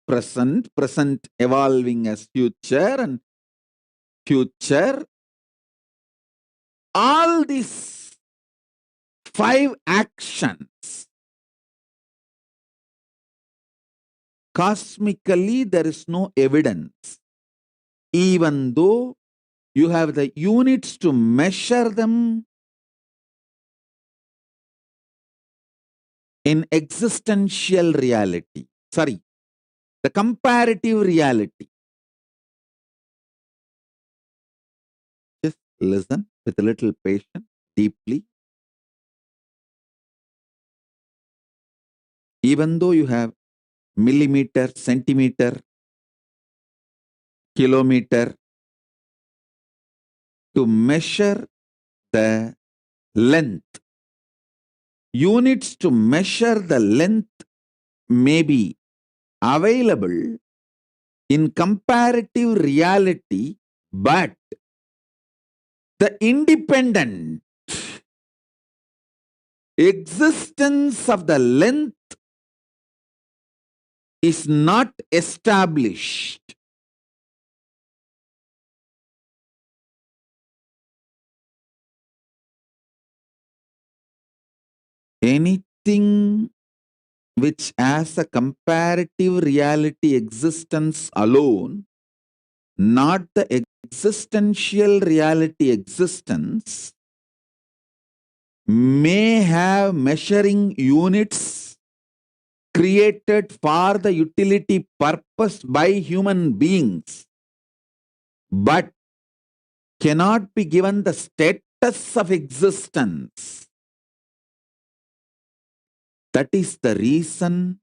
present evolving as future, and future. All these 5 actions, cosmically there is no evidence, even though you have the units to measure them in existential reality. The comparative reality. Just listen with a little patience, deeply. Even though you have millimeter, centimeter, kilometer to measure the length, units to measure the length may be available in comparative reality, but the independent existence of the length is not established. Anything which has a comparative reality existence alone, not the existential reality existence, may have measuring units created for the utility purpose by human beings, but cannot be given the status of existence. That is the reason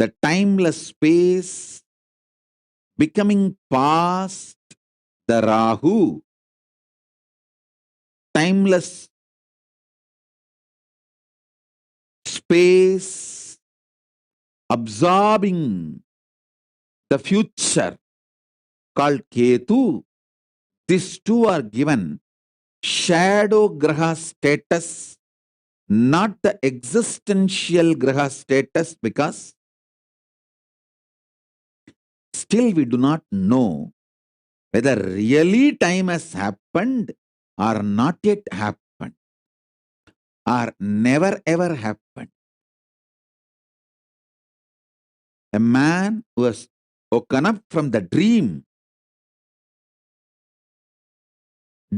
the timeless space becoming past the Rahu, timeless space absorbing the future called Ketu. These two are given shadow graha status, not the existential graha status, because still we do not know whether really time has happened or not yet happened or never ever happened. A man who has woken up from the dream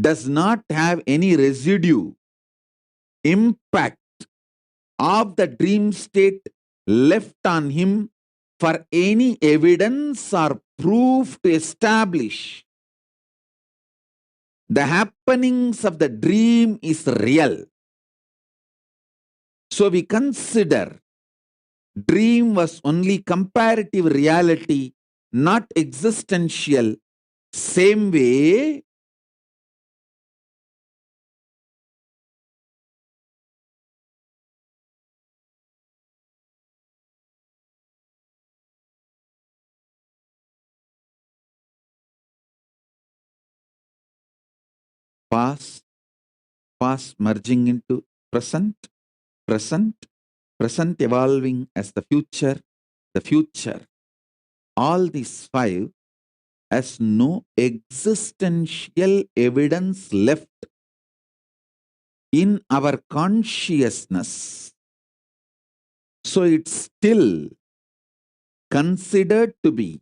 does not have any residue, impact of the dream state left on him for any evidence or proof to establish the happenings of the dream is real. So we consider dream was only comparative reality, not existential. Same way, past merging into present, present evolving as the future. All these five has no existential evidence left in our consciousness. So it's still considered to be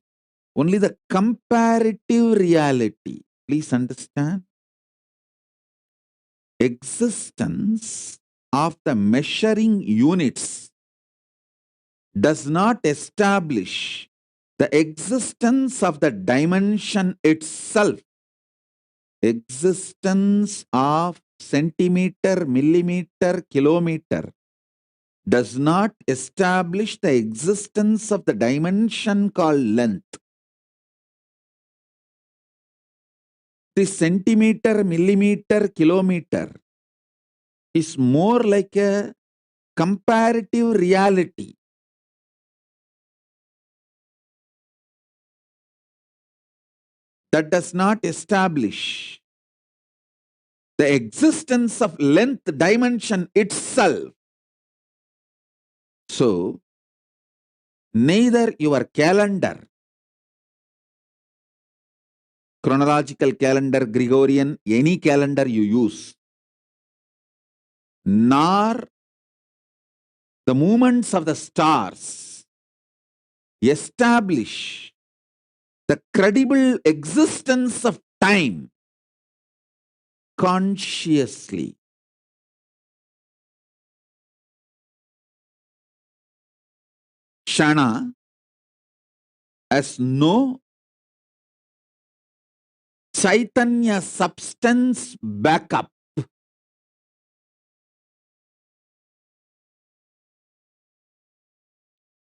only the comparative reality. Please understand. Existence of the measuring units does not establish the existence of the dimension itself. Existence of centimeter, millimeter, kilometer does not establish the existence of the dimension called length. The centimeter, millimeter, kilometer is more like a comparative reality. That does not establish the existence of length dimension itself. So, neither your calendar, chronological calendar, Gregorian, any calendar you use, nor the movements of the stars establish the credible existence of time consciously. Shana has no Chaitanya substance backup.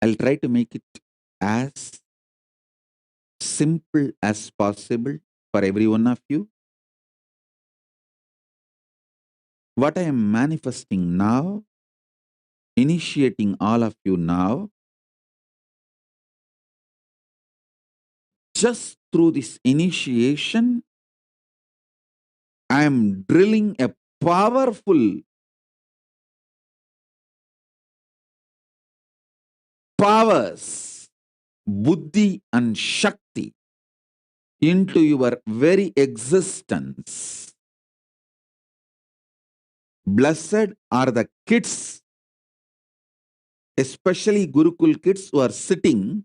I'll try to make it as simple as possible for every one of you. What I am manifesting now, initiating all of you now, just through this initiation, I am drilling a powerful powers, buddhi and shakti into your very existence. Blessed are the kids, especially Gurukul kids who are sitting,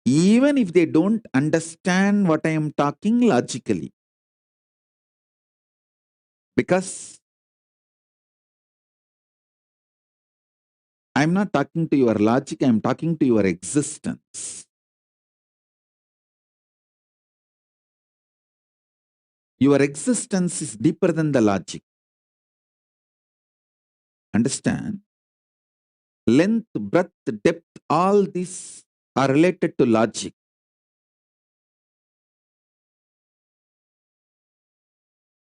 even if they don't understand what I am talking logically. Because I am not talking to your logic, I am talking to your existence. Your existence is deeper than the logic. Understand? length, breadth, depth, all these are related to logic.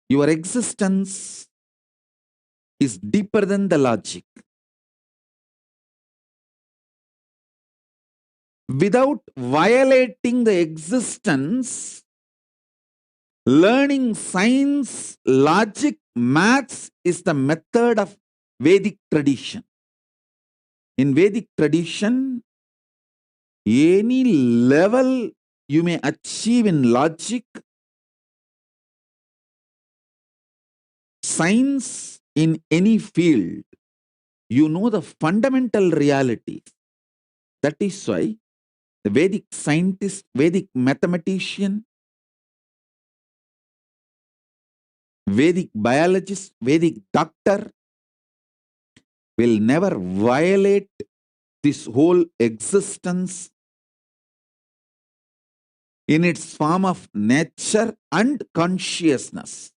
Your existence is deeper than the logic. Without violating the existence, learning science, logic, maths is the method of Vedic tradition. In Vedic tradition, any level you may achieve in logic, science, in any field, you know the fundamental realities. That is why the Vedic scientist, Vedic mathematician, Vedic biologist, Vedic doctor will never violate this whole existence in its form of nature and consciousness.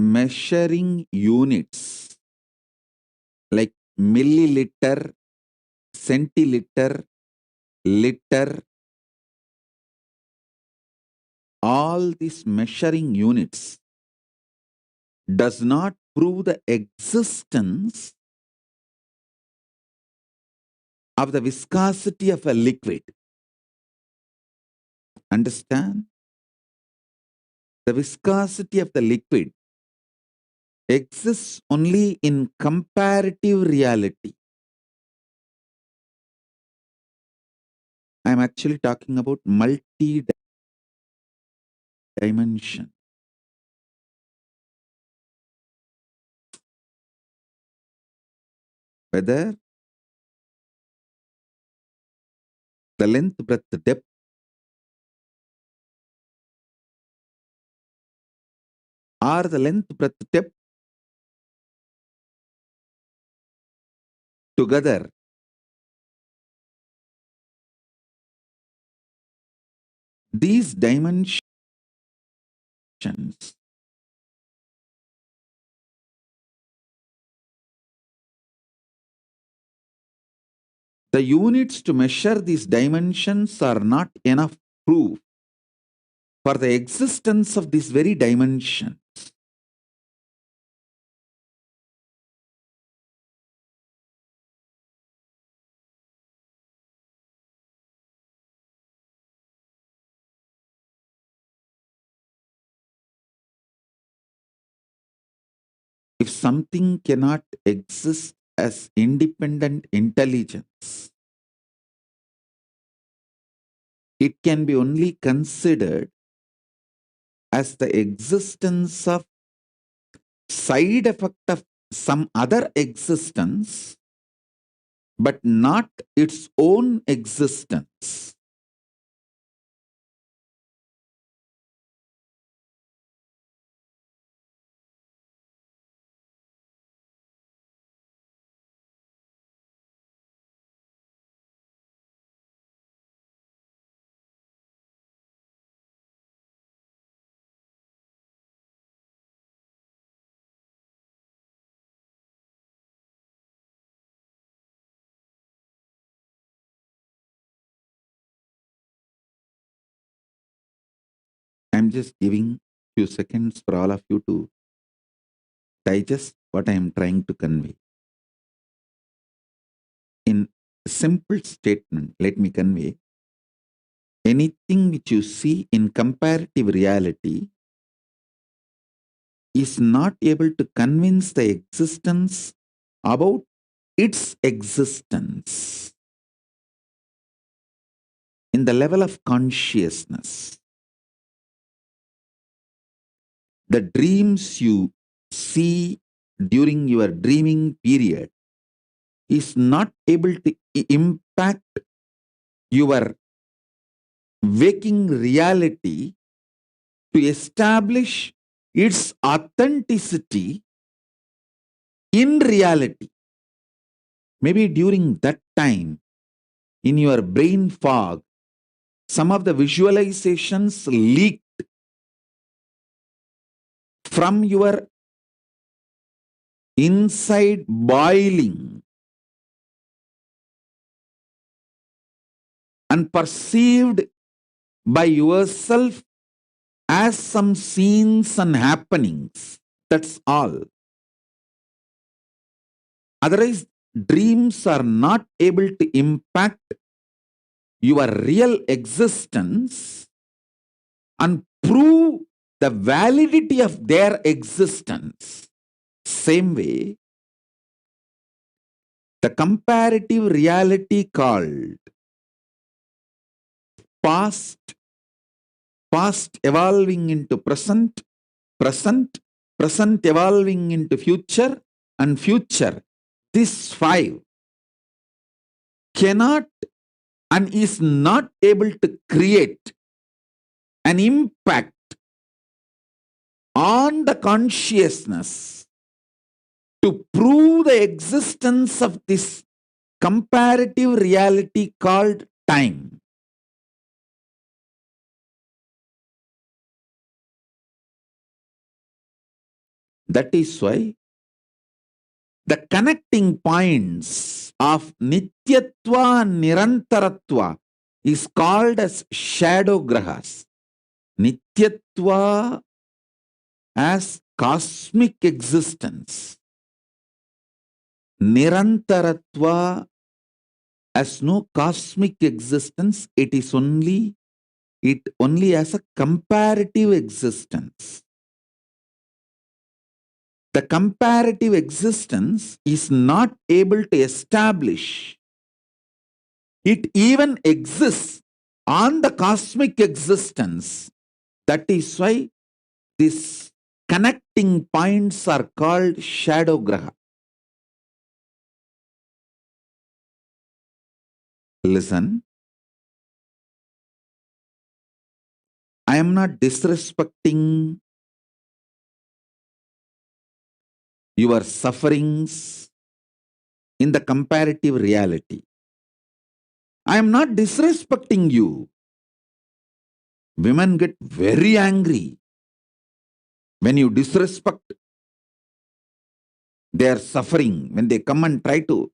Measuring units like milliliter, centiliter, liter, all these measuring units does not prove the existence of the viscosity of a liquid. Understand? The viscosity of the liquid exists only in comparative reality. I am actually talking about multi-dimension. Whether the length, breadth, depth, or the length, breadth, depth together these dimensions the units to measure these dimensions are not enough proof for the existence of this very dimension. If something cannot exist as independent intelligence, it can be only considered as the existence of side effect of some other existence, but not its own existence. I'm just giving few seconds for all of you to digest what I am trying to convey. In simple statement, let me convey, anything which you see in comparative reality is not able to convince the existence about its existence in the level of consciousness. the dreams you see during your dreaming period is not able to impact your waking reality to establish its authenticity in reality. Maybe during that time, in your brain fog, some of the visualizations leaked from your inside boiling and perceived by yourself as some scenes and happenings. That's all. Otherwise, dreams are not able to impact your real existence and prove the validity of their existence. Same way, the comparative reality called past evolving into present evolving into future, and future, this five cannot and is not able to create an impact on the consciousness to prove the existence of this comparative reality called time. That is why the connecting points of Nityatva and Nirantaratva is called as shadow grahas. Nityatva as cosmic existence. Nirantaratva as no cosmic existence, it only as a comparative existence. The comparative existence is not able to establish. It even exists on the cosmic existence. That is why these connecting points are called shadow graha. Listen, I am not disrespecting your sufferings in the comparative reality. I am not disrespecting you. Women get very angry when you disrespect their suffering, when they come and try to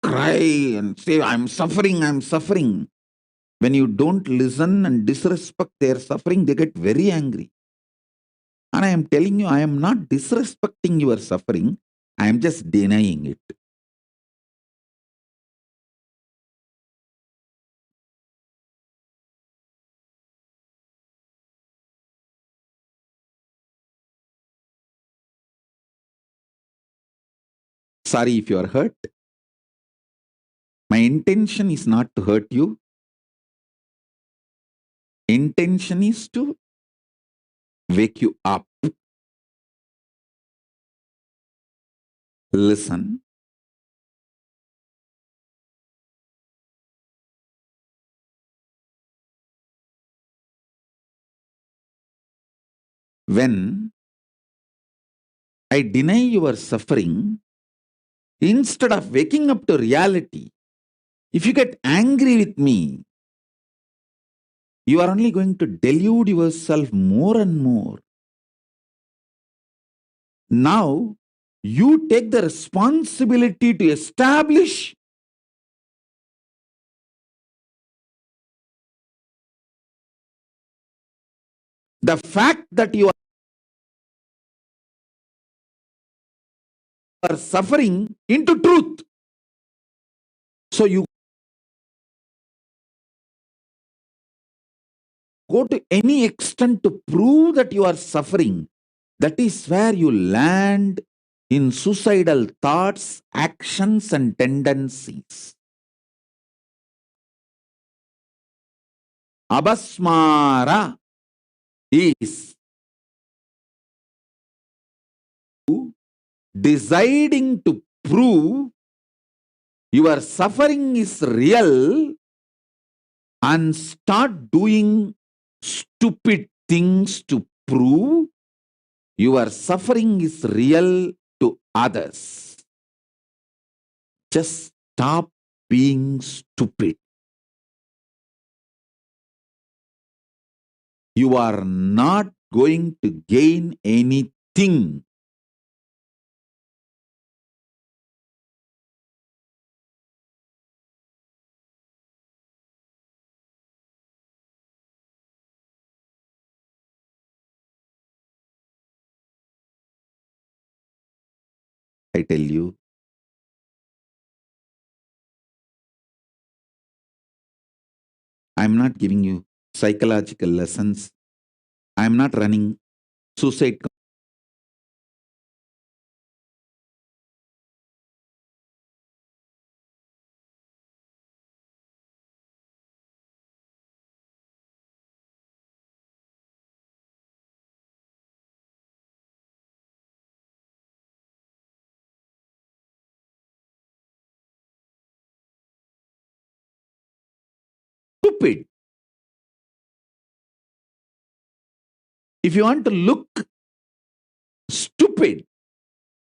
cry and say, I'm suffering, I'm suffering. When you don't listen and disrespect their suffering, they get very angry. And I am telling you, I am not disrespecting your suffering. I am just denying it. Sorry if you are hurt. My intention is not to hurt you. Intention is to wake you up. Listen. When I deny your suffering, instead of waking up to reality, if you get angry with me, you are only going to delude yourself more and more. Now, you take the responsibility to establish the fact that you are suffering into truth. So you go to any extent to prove that you are suffering. That is where you land in suicidal thoughts, actions, and tendencies. Abhasmara is deciding to prove your suffering is real and start doing stupid things to prove your suffering is real to others. Just stop being stupid. You are not going to gain anything. I tell you, I'm not giving you psychological lessons. I'm not running suicide. Stupid. If you want to look stupid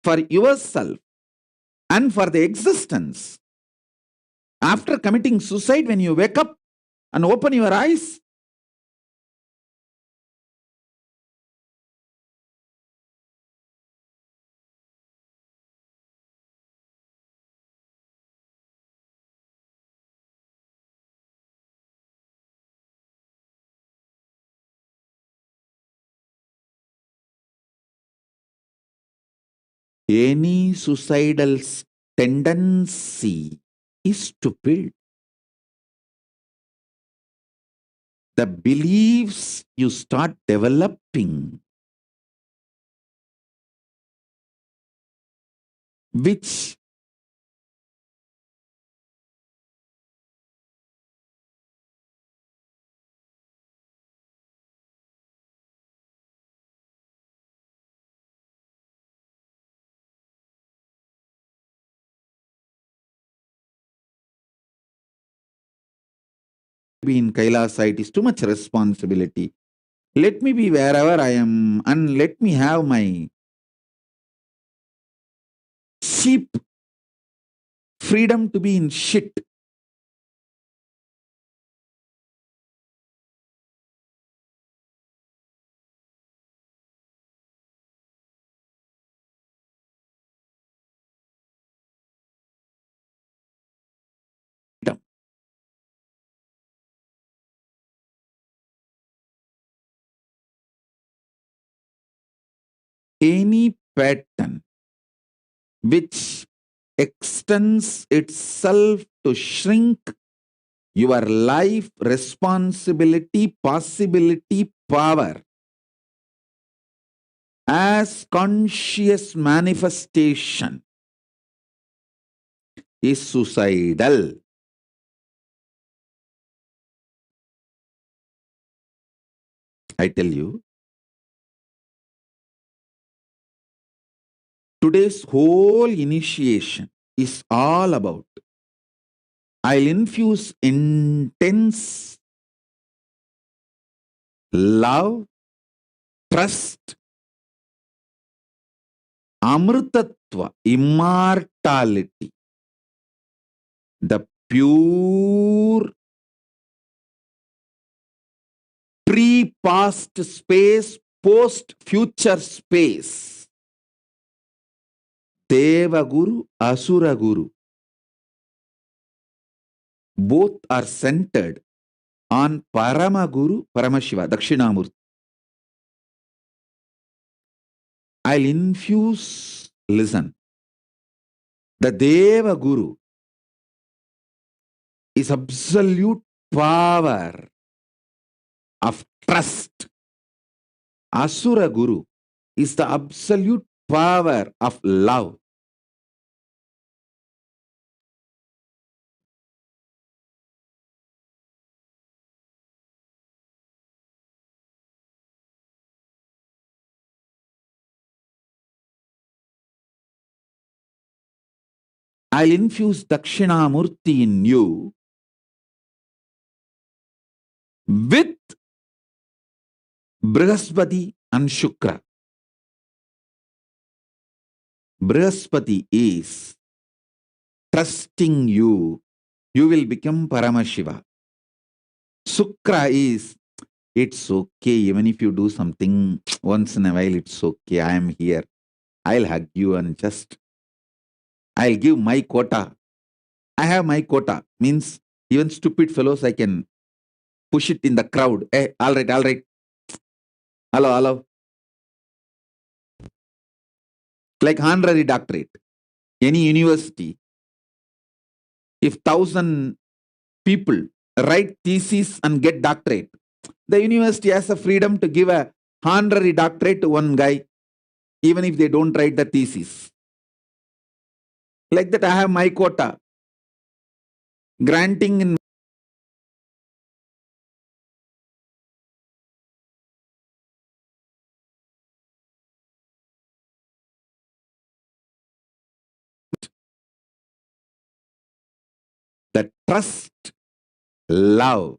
for yourself and for the existence, after committing suicide, when you wake up and open your eyes, any suicidal tendency is stupid. The beliefs you start developing, which be in Kailasa, it is too much responsibility. Let me be wherever I am and let me have my sheep freedom to be in shit. Any pattern which extends itself to shrink your life, responsibility, possibility, power as conscious manifestation is suicidal. I tell you, today's whole initiation is all about I'll infuse intense love, trust, amritatva, immortality, the pure pre-past space, post-future space. Deva Guru, Asura Guru. Both are centered on Parama Guru, Paramashiva, Dakshinamurti. I'll infuse, listen. The Deva Guru is absolute power of trust. Asura Guru is the absolute power of love. I'll infuse Dakshinamurti in you with Brihaspati and Shukra. Brihaspati is trusting you. You will become Paramashiva. Shukra is, it's okay, even if you do something once in a while, it's okay. I am here. I'll hug you and just, I'll give my quota. I have my quota. Means even stupid fellows, I can push it in the crowd. Hey, all right, all right. Hello, hello. Like honorary doctorate. Any university, if 1,000 people write thesis and get doctorate, the university has the freedom to give a honorary doctorate to one guy, even if they don't write the thesis. Like that, I have my quota. Granting in the trust, love.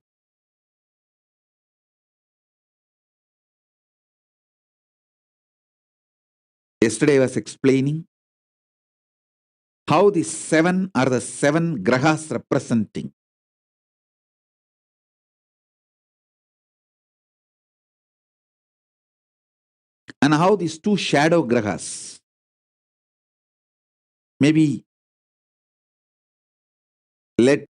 Yesterday I was explaining how the 7 are the 7 grahas representing. And how these 2 shadow grahas, maybe let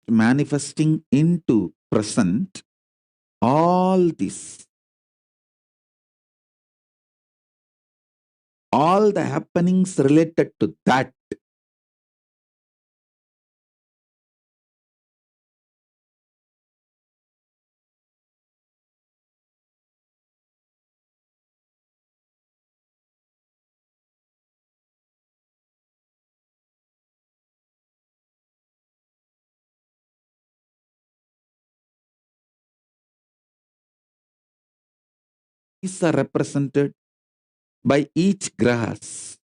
manifesting into present all this, all the happenings related to that. These are represented by each grahas.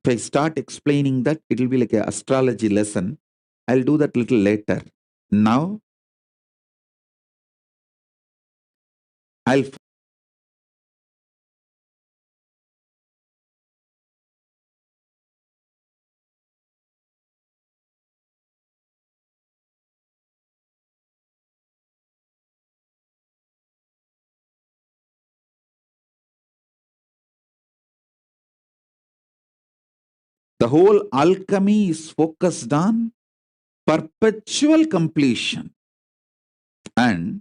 If I start explaining that, it will be like an astrology lesson. I'll do that little later. Now, I'll the whole alchemy is focused on perpetual completion. And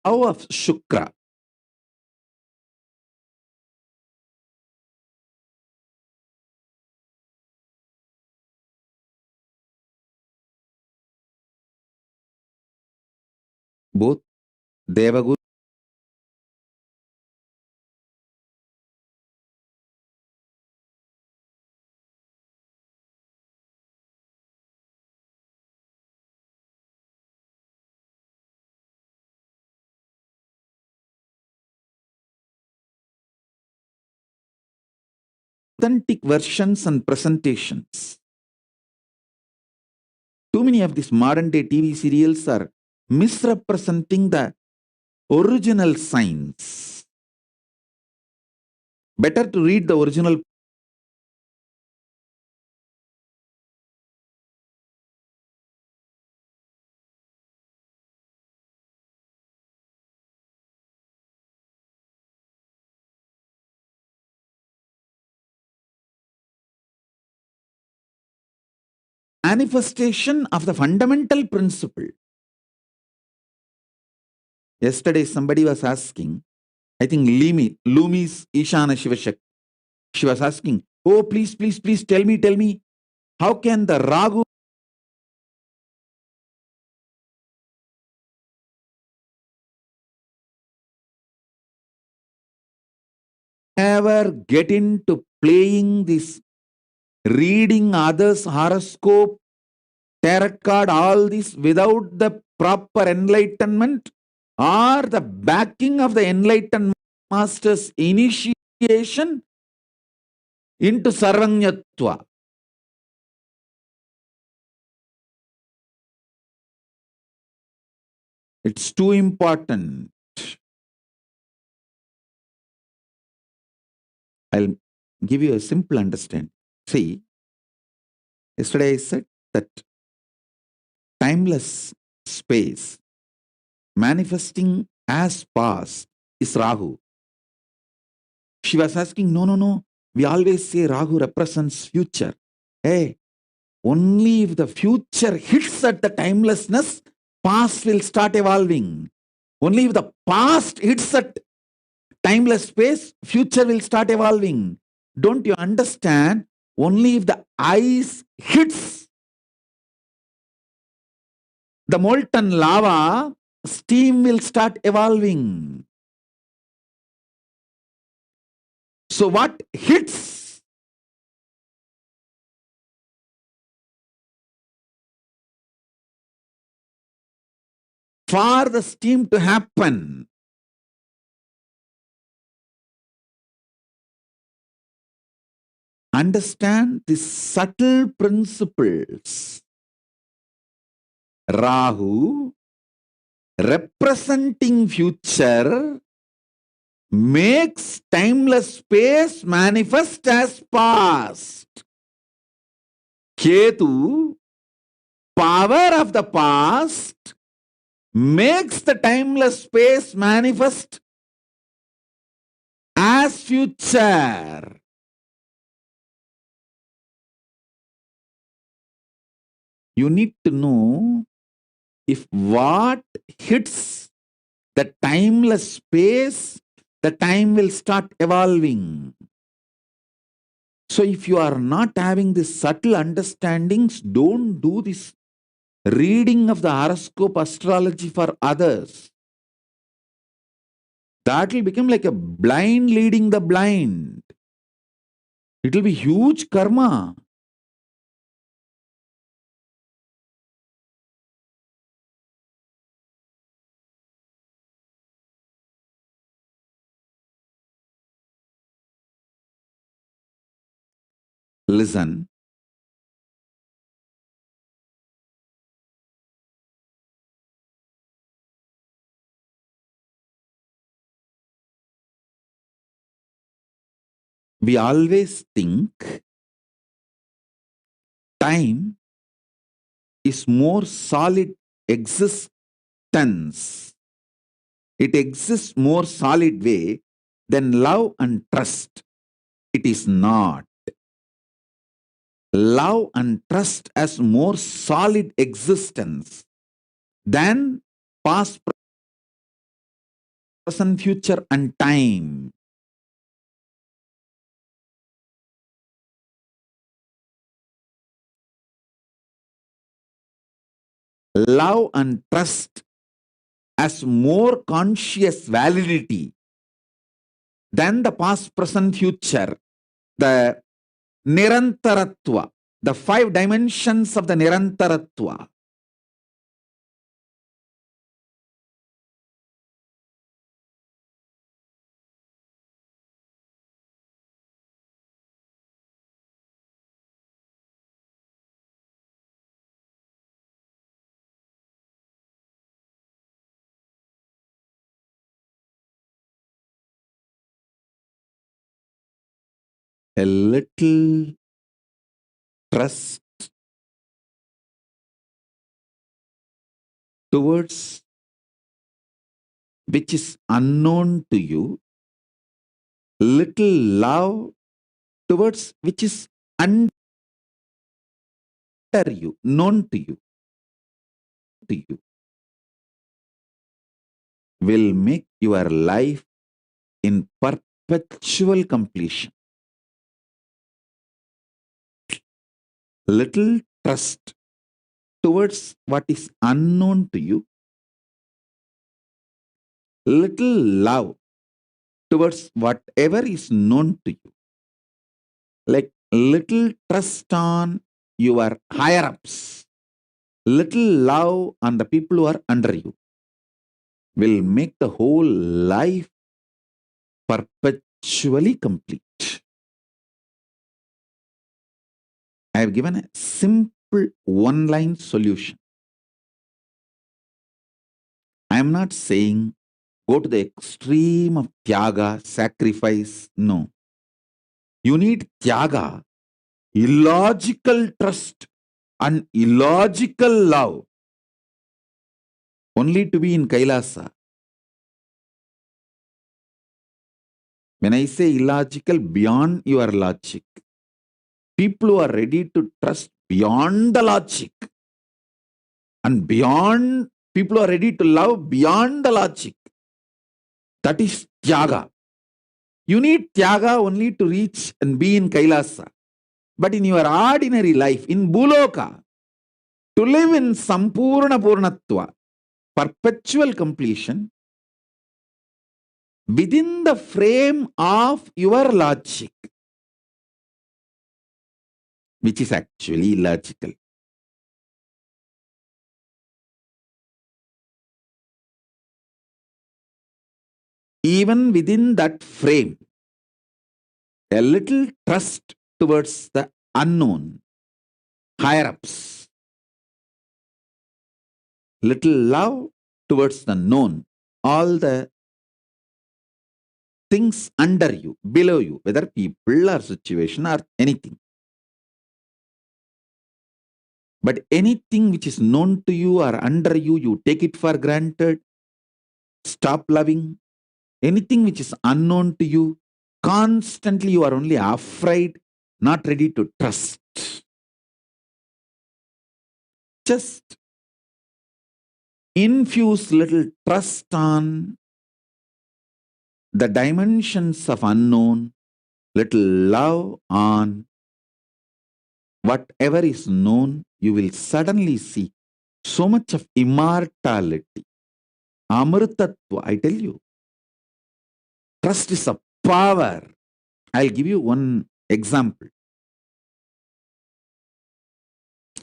how of Shukra? Both Devaguru authentic versions and presentations. Too many of these modern day TV serials are misrepresenting the original signs. Better to read the original. manifestation of the fundamental principle. Yesterday, somebody was asking, I think Lumi's Ishana Shivashak. She was asking, oh, please tell me, how can the Ragu ever get into playing this, reading others' horoscope, tarot card, all this without the proper enlightenment or the backing of the enlightened master's initiation into Sarvanyatva? It's too important. I'll give you a simple understanding. See, yesterday I said that timeless space manifesting as past is Rahu. She was asking, no. We always say Rahu represents future. Hey, only if the future hits at the timelessness, past will start evolving. Only if the past hits at timeless space, future will start evolving. Don't you understand? Only if the ice hits the molten lava, steam will start evolving. So what hits? For the steam to happen, understand these subtle principles. Rahu, representing future, makes timeless space manifest as past. Ketu, power of the past, makes the timeless space manifest as future. You need to know if what hits the timeless space, the time will start evolving. So if you are not having these subtle understandings, don't do this reading of the horoscope astrology for others. That will become like a blind leading the blind. It will be huge karma. Listen. We always think time is more solid existence. It exists more solid way than love and trust. It is not. Love and trust as more solid existence than past, present, future, and time. Love and trust as more conscious validity than the past, present, future. The Nirantaratva, the 5 dimensions of the Nirantaratva. A little trust towards which is unknown to you, little love towards which is under you, known to you, will make your life in perpetual completion. Little trust towards what is unknown to you, little love towards whatever is known to you, like little trust on your higher ups, little love on the people who are under you, will make the whole life perpetually complete. I have given a simple one-line solution. I am not saying go to the extreme of tyaga, sacrifice. No. You need tyaga, illogical trust, and illogical love only to be in Kailasa. When I say illogical, beyond your logic. People who are ready to trust beyond the logic and beyond, people who are ready to love beyond the logic. That is tyaga. You need tyaga only to reach and be in Kailasa. But in your ordinary life, in Bhuloka, to live in Sampurna Purnatva, perpetual completion, within the frame of your logic, which is actually illogical. Even within that frame, a little trust towards the unknown, higher ups, little love towards the known, all the things under you, below you, whether people or situation or anything. But anything which is known to you or under you, you take it for granted, stop loving. Anything which is unknown to you, constantly you are only afraid, not ready to trust. Just infuse little trust on the dimensions of unknown, little love on whatever is known. You will suddenly see so much of immortality. Amritatva, I tell you. Trust is a power. I'll give you one example.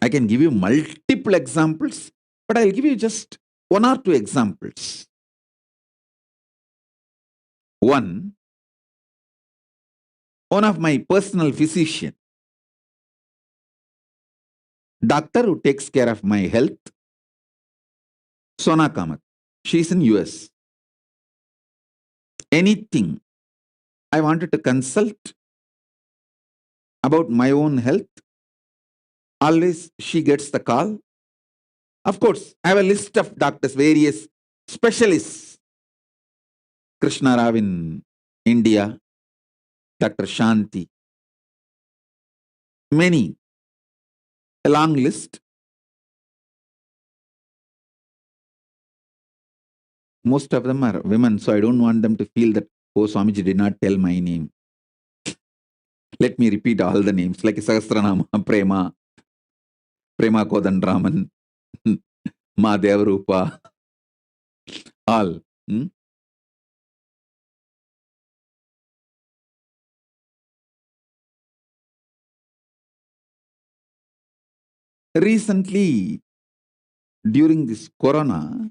I can give you multiple examples, but I'll give you just one or two examples. One of my personal physician, doctor who takes care of my health, Sona Kamath. She's in US. Anything I wanted to consult about my own health, always she gets the call. Of course, I have a list of doctors, various specialists. Krishna Rao in India, Dr. Shanti, many, a long list. Most of them are women, so I don't want them to feel that, oh, Swamiji did not tell my name. Let me repeat all the names, like Sahasranama, Prema Kodandraman, Ma Devarupa, all. Recently, during this corona,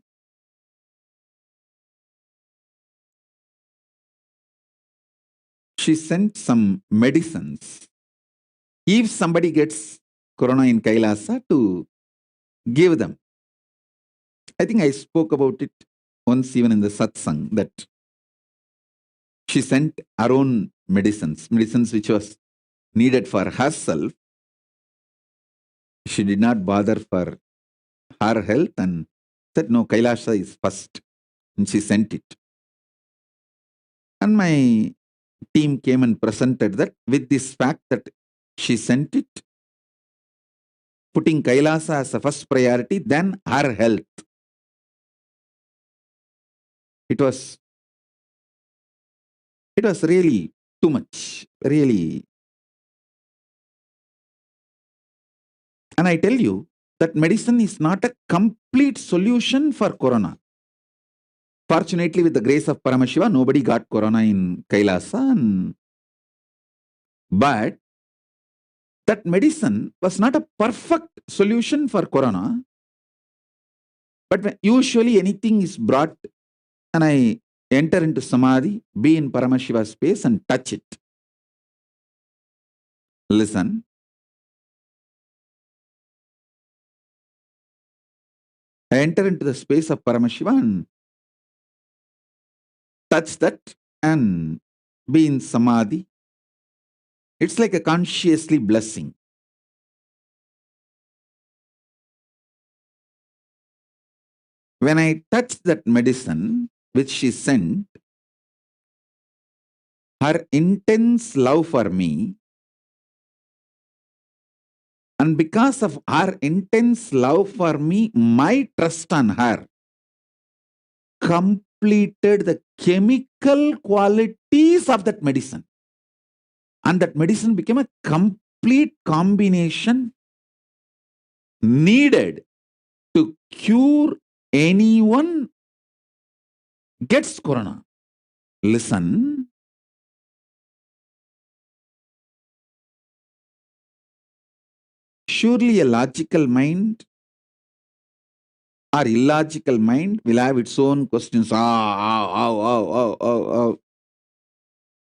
she sent some medicines. If somebody gets corona in Kailasa, to give them. I think I spoke about it once even in the satsang, that she sent her own medicines which was needed for herself. She did not bother for her health and said, no, Kailasa is first. And she sent it. And my team came and presented that with this fact that she sent it putting Kailasa as a first priority, then her health. It was really too much, really. And I tell you that medicine is not a complete solution for corona. Fortunately, with the grace of Paramashiva, nobody got corona in Kailasa. But that medicine was not a perfect solution for corona. But when usually anything is brought and I enter into Samadhi, be in Paramashiva space and touch it. Listen. I enter into the space of Paramashiva and touch that and be in Samadhi. It's like a consciously blessing. When I touched that medicine which she sent, her intense love for me, and because of her intense love for me, my trust on her completed the chemical qualities of that medicine. And that medicine became a complete combination needed to cure anyone gets corona. Listen. Surely a logical mind or illogical mind will have its own questions. I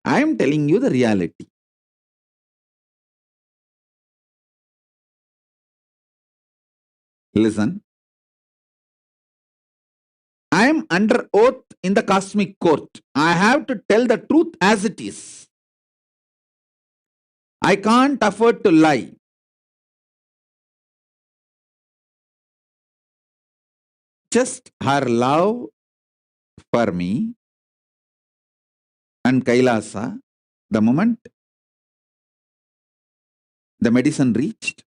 am telling you the reality. Listen. I am under oath in the cosmic court. I have to tell the truth as it is. I can't afford to lie. Just her love for me and Kailasa, the moment the medicine reached,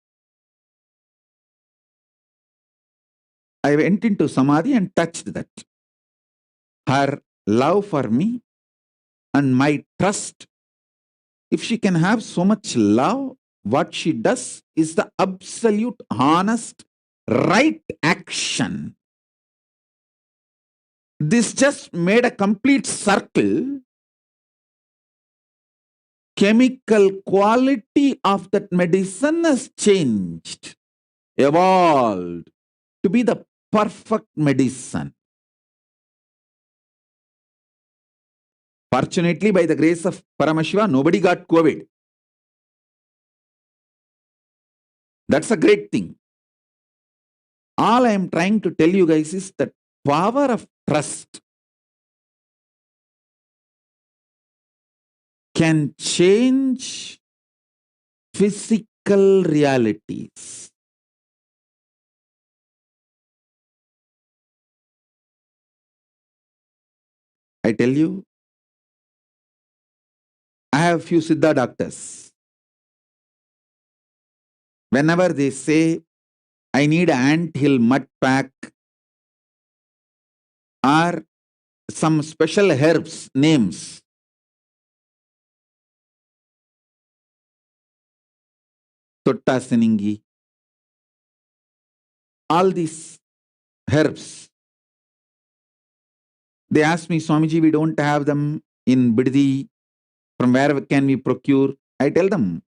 I went into Samadhi and touched that. Her love for me and my trust. If she can have so much love, what she does is the absolute, honest, right action. This just made a complete circle. Chemical quality of that medicine has changed, evolved to be the perfect medicine. Fortunately, by the grace of Paramashiva, nobody got COVID. That's a great thing. All I am trying to tell you guys is that power of trust can change physical realities. I tell you, I have few Siddha doctors. Whenever they say, I need an anthill mud pack or some special herbs, names, Totta Siningi, all these herbs, they ask me, Swamiji, we don't have them in Biddi. From where can we procure? I tell them,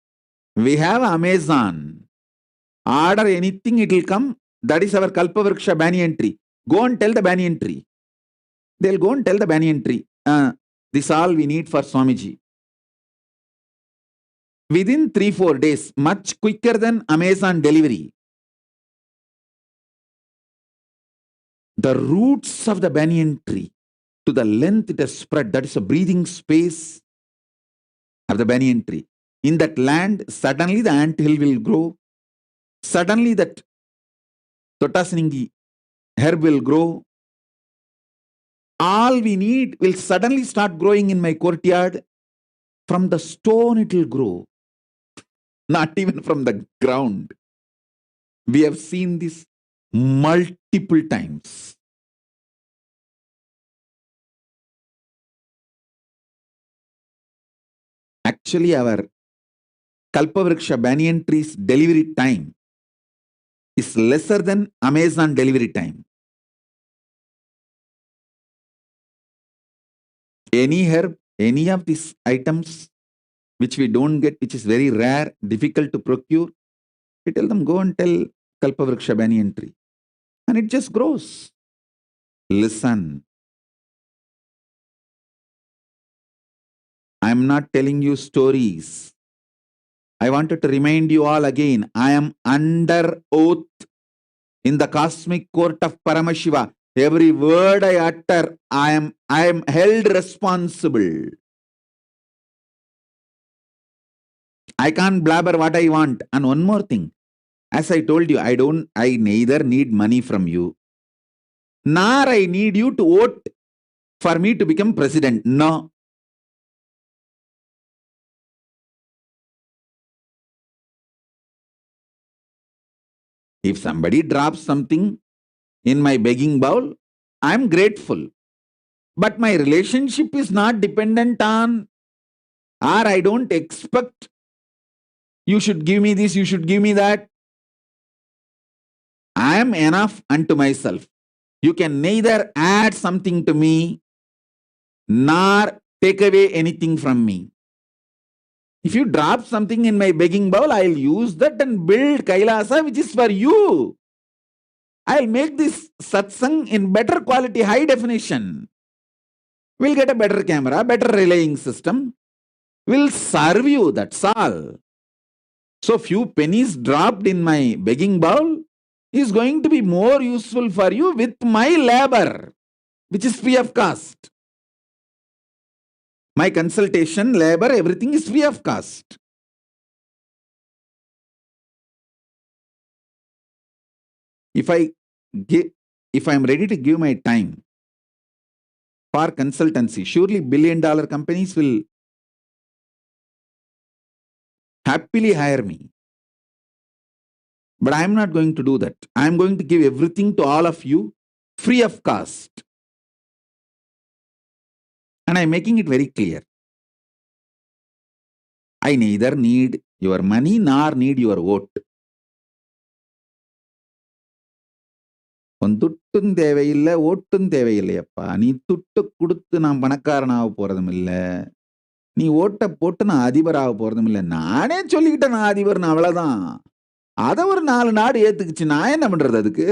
we have Amazon. Order anything, it will come. That is our Kalpavriksha banyan tree. Go and tell the banyan tree. They'll go and tell the banyan tree. This all we need for Swamiji. Within 3-4 days, much quicker than Amazon delivery, the roots of the banyan tree, to the length it has spread, that is a breathing space of the banyan tree. In that land, suddenly the anthill will grow. Suddenly that Totta herb will grow. All we need will suddenly start growing in my courtyard. From the stone it will grow. Not even from the ground. We have seen this multiple times. Actually, our Kalpavriksha banyan tree's delivery time is lesser than Amazon delivery time. Any herb, any of these items which we don't get, which is very rare, difficult to procure, we tell them, go and tell Kalpavriksha banyan tree. And it just grows. Listen. I am not telling you stories. I wanted to remind you all again, I am under oath in the cosmic court of Paramashiva. Every word I utter, I am held responsible. I can't blabber what I want. And one more thing, as I told you, I neither need money from you, nor I need you to vote for me to become president. No. If somebody drops something in my begging bowl, I'm grateful. But my relationship is not dependent on, or I don't expect you should give me this, you should give me that. I am enough unto myself. You can neither add something to me, nor take away anything from me. If you drop something in my begging bowl, I'll use that and build Kailasa, which is for you. I'll make this satsang in better quality, high definition. We'll get a better camera, better relaying system. We'll serve you, that's all. So few pennies dropped in my begging bowl is going to be more useful for you with my labor, which is free of cost. My consultation, labor, everything is free of cost. If I'm ready to give my time for consultancy, surely billion-dollar companies will happily hire me. But I'm not going to do that. I'm going to give everything to all of you free of cost. And I'm making it very clear. I neither need your money nor need your vote. துட்டும் தேவையில்லை, ஓட்டும் தேவையில்லையப்பா. நீ துட்டு கொடுத்து நான் பணக்காரனாக போறதும் இல்லை, நீ ஓட்ட போட்டு நான் அதிபராக போறதும் இல்லை. நானே சொல்லிக்கிட்டேன் நான் அதிபர்னு, அவ்வளவுதான். அதை ஒரு 4 நாடு ஏத்துக்குச்சு, நான் என்ன பண்றது அதுக்கு?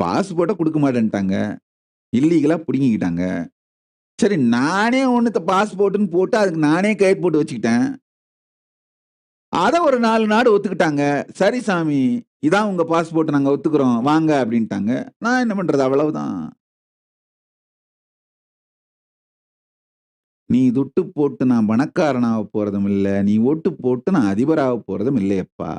பாஸ்போர்ட்டை கொடுக்க மாட்டேன்ட்டாங்க, இல்லீகலா பிடிங்கிக்கிட்டாங்க. சரி, நானே ஒன்று பாஸ்போர்ட்டுன்னு போட்டு அதுக்கு நானே கைட் போட்டு வச்சுக்கிட்டேன். அதை ஒரு 4 நாடு ஒத்துக்கிட்டாங்க. சரி சாமி, இதான் உங்க பாஸ்போர்ட், நாங்க ஒத்துக்கிறோம் வாங்க அப்படின்ட்டாங்க. நான் என்ன பண்றது, அவ்வளவுதான். நீ துட்டு போட்டு நான் பணக்காரனாக போறதும் இல்லை, நீ ஓட்டு போட்டு நான் அதிபராக போறதும் இல்லையப்பா.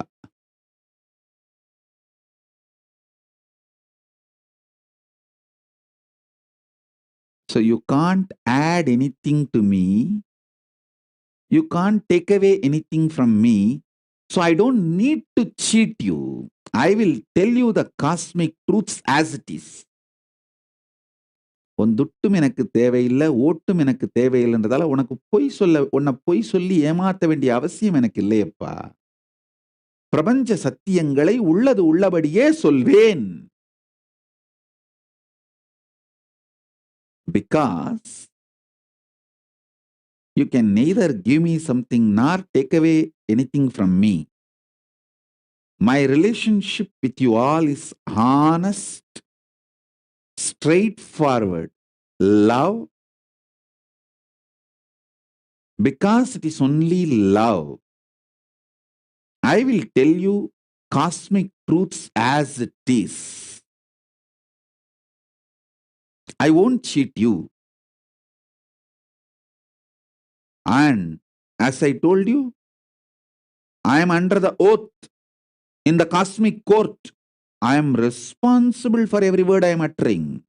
So you can't add anything to me. You can't take away anything from me. So I don't need to cheat you. I will tell you the cosmic truths as it is. உன் துட்டும் எனக்கு தேவையில்லை, ஓட்டும் எனக்கு தேவையில்லைன்றதால உன்னை பொய் சொல்லி ஏமாத்த வேண்டிய அவசியம் எனக்கு இல்லையப்பா. பிரபஞ்ச சத்தியங்களை உள்ளது உள்ளபடியே சொல்வேன். Because you can neither give me something nor take away anything from me. My relationship with you all is honest, straightforward, love. Because it is only love, I will tell you cosmic truths as it is. I won't cheat you. And as I told you, I am under the oath in the cosmic court I am responsible for every word I am uttering.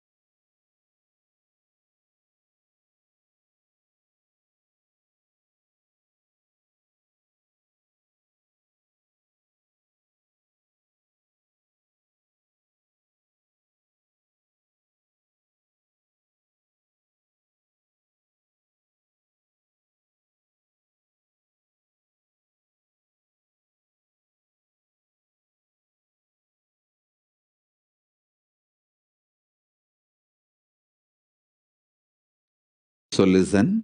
So listen.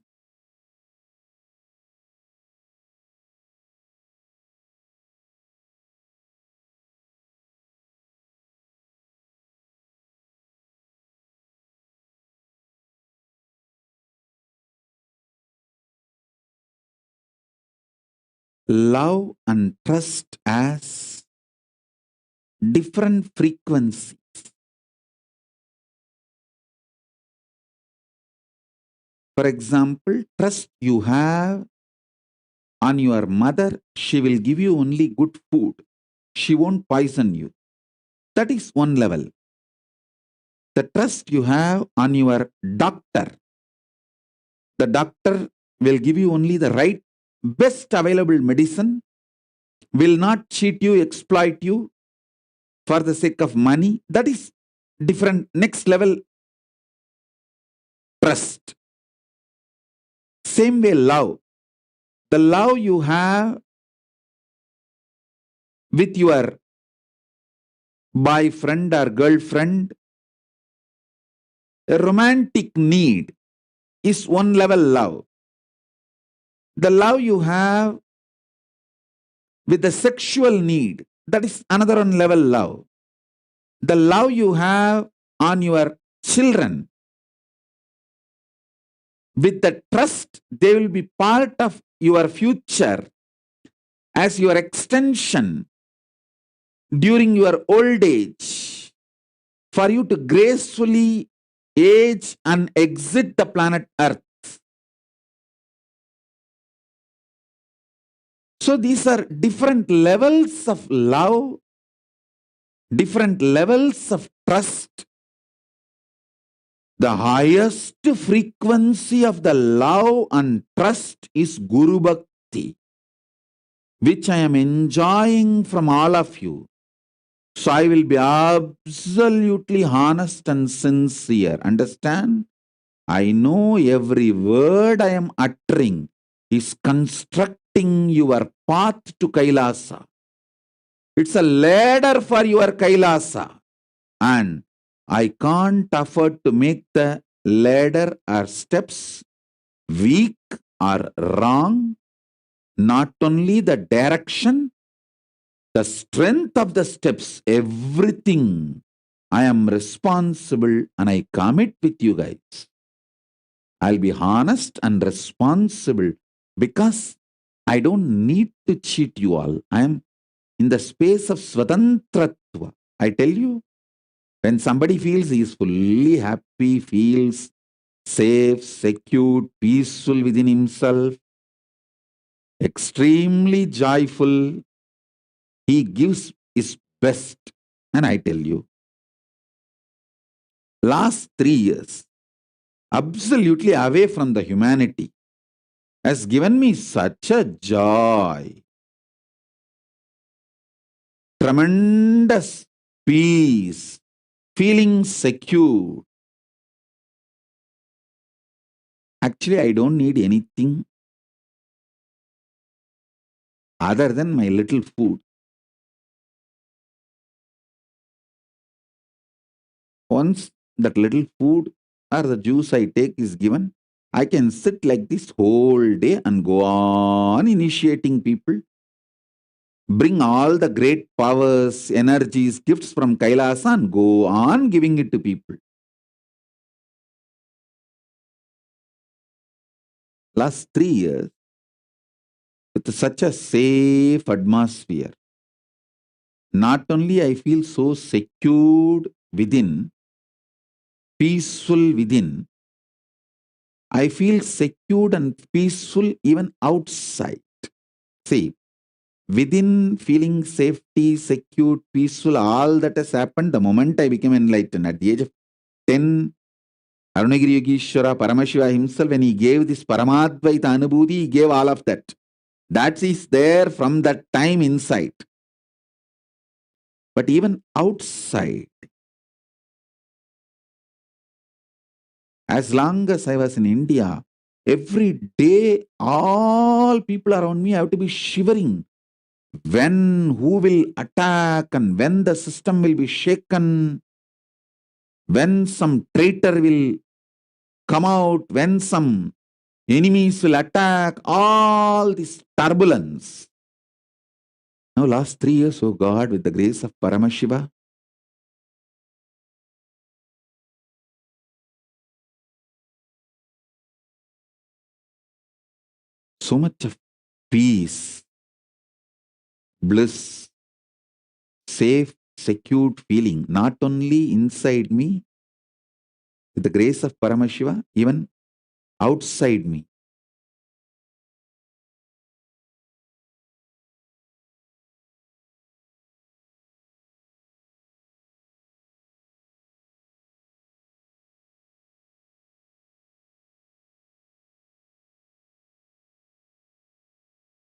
Love and trust as different frequencies. For example, trust you have on your mother, she will give you only good food. She won't poison you. That is one level. The trust you have on your doctor, the doctor will give you only the right, best available medicine, will not cheat you, exploit you for the sake of money. That is different, next level trust. Same way, love. The love you have with your boyfriend or girlfriend, a romantic need is one level love. The love you have with the sexual need, that is another one level love. The love you have on your children, with the trust they will be part of your future as your extension during your old age, for you to gracefully age and exit the planet Earth. So these are different levels of love, different levels of trust. The highest frequency of the love and trust is Guru Bhakti, which I am enjoying from all of you. So I will be absolutely honest and sincere. Understand? I know every word I am uttering is constructing your path to Kailasa. It's a ladder for your Kailasa. And I can't afford to make the ladder or steps weak or wrong. Not only the direction, the strength of the steps, everything. I am responsible and I commit with you guys. I'll be honest and responsible because I don't need to cheat you all. I am in the space of Swatantratva. I tell you, when somebody feels he is fully happy, feels safe, secure, peaceful within himself, extremely joyful, he gives his best. And I tell you, last 3 years, absolutely away from the humanity, has given me such a joy, tremendous peace, feeling secure. Actually, I don't need anything other than my little food. Once that little food or the juice I take is given, I can sit like this whole day and go on initiating people, bring all the great powers, energies, gifts from Kailasa and go on giving it to people. Last 3 years, with such a safe atmosphere, not only I feel so secured within, peaceful within, I feel secured and peaceful even outside. See, within feeling safety, secure, peaceful, all that has happened the moment I became enlightened. At the age of 10, Arunagiri Yogeshwara Paramashiva himself, when he gave this Paramadvaita Anubhuti, he gave all of that. That is there from that time inside. But even outside, as long as I was in India, every day, all people around me have to be shivering. When, who will attack, and when the system will be shaken, when some traitor will come out, when some enemies will attack, all this turbulence. Now, last 3 years, oh God, with the grace of Paramashiva, so much of peace, bliss, safe, secured feeling, not only inside me, with the grace of Paramashiva, even outside me.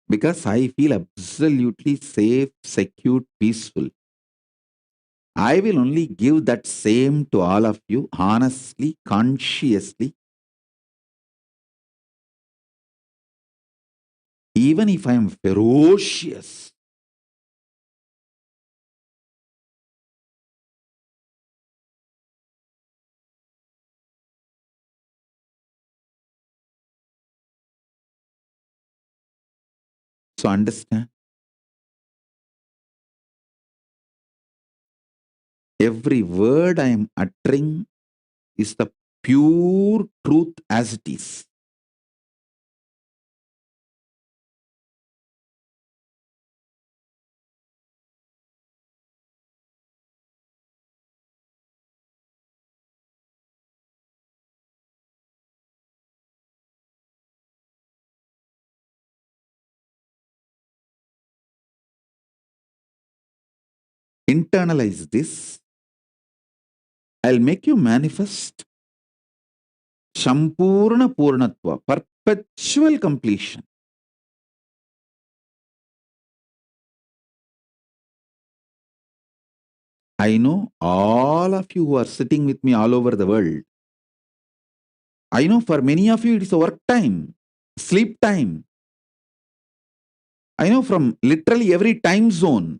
Because I feel absolutely safe, secure, peaceful. I will only give that same to all of you, honestly, consciously. Even if I am ferocious, so understand, every word I am uttering is the pure truth as it is. Internalize this. I'll make you manifest Sampurna Purnatva, perpetual completion. I know all of you who are sitting with me all over the world. I know for many of you it is a work time, sleep time. I know from literally every time zone,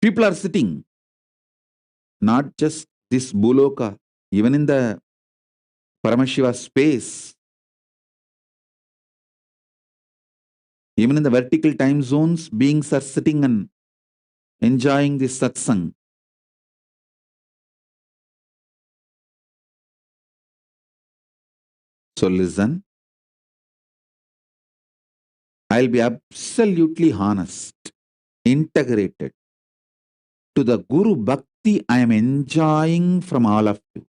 people are sitting. Not just this Bhuloka, even in the Paramashiva space, even in the vertical time zones, beings are sitting and enjoying this satsang. So listen. I'll be absolutely honest, integrated to the Guru Bhakti I am enjoying from all of you.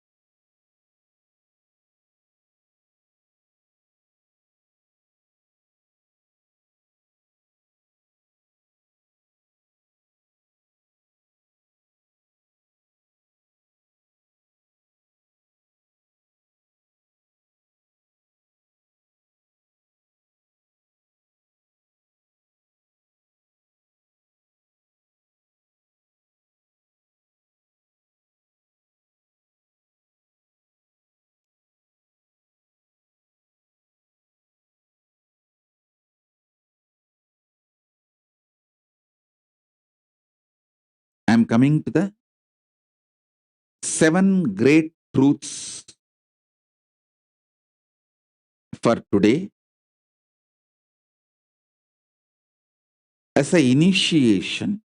I am coming to the 7 great truths for today as an initiation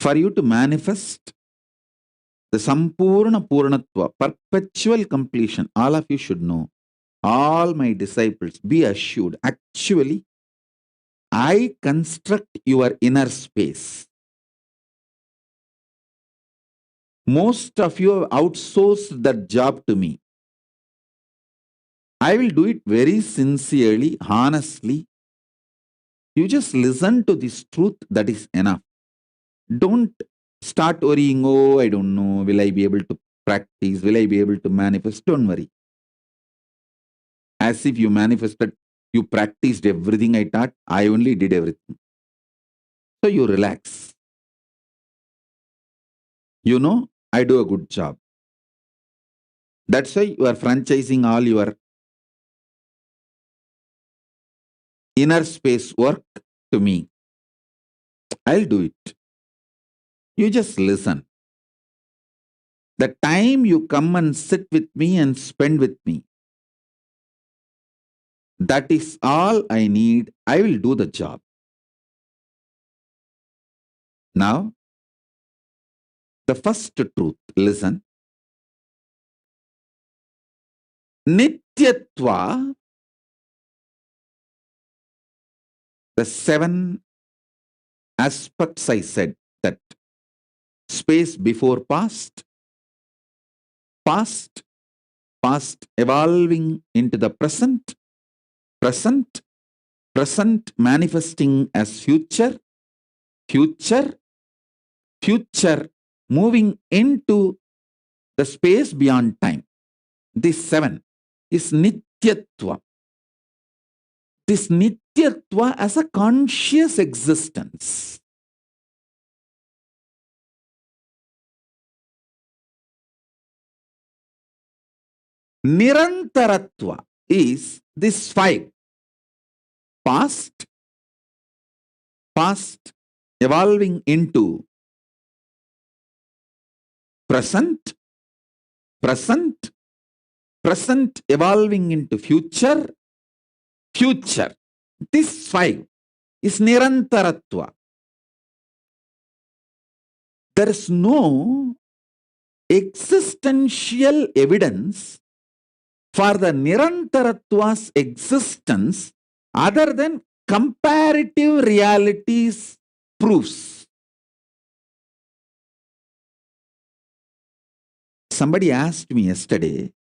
for you to manifest the Sampurna Purnatva, perpetual completion. All of you should know, all my disciples, be assured, actually, I construct your inner space. Most of you have outsourced that job to me. I will do it very sincerely, honestly, You just listen to this truth, that is enough. Don't start worrying, oh, I don't know, will I be able to practice? Will I be able to manifest? Don't worry. As if you manifested, you practiced everything I taught, I only did everything. So you relax. You know, I do a good job. That's why you are franchising all your inner space work to me. I'll do it. You just listen. The time you come and sit with me and spend with me, that is all I need. I will do the job. Now, the first truth, listen. Nityatva, the 7 aspects I said, that space before past, past evolving into the present, present manifesting as future, future moving into the space beyond time. This 7 is Nityatva. This Nityatva as a conscious existence. Nirantaratva is this 5. Past evolving into present evolving into future. This 5 is Nirantaratva. There is no existential evidence for the Nirantaratva's existence other than comparative realities proofs. Somebody asked me yesterday,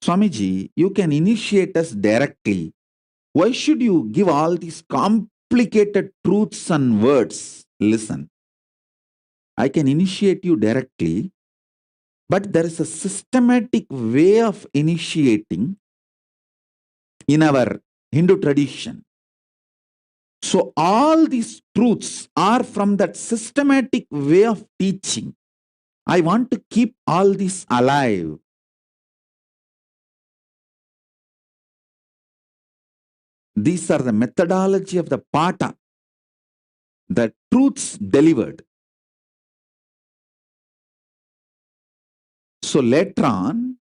Swamiji, you can initiate us directly. Why should you give all these complicated truths and words? Listen, I can initiate you directly, but there is a systematic way of initiating in our Hindu tradition. So all these truths are from that systematic way of teaching. I want to keep all this alive. These are the methodology of the Pata, the truths delivered. So later on,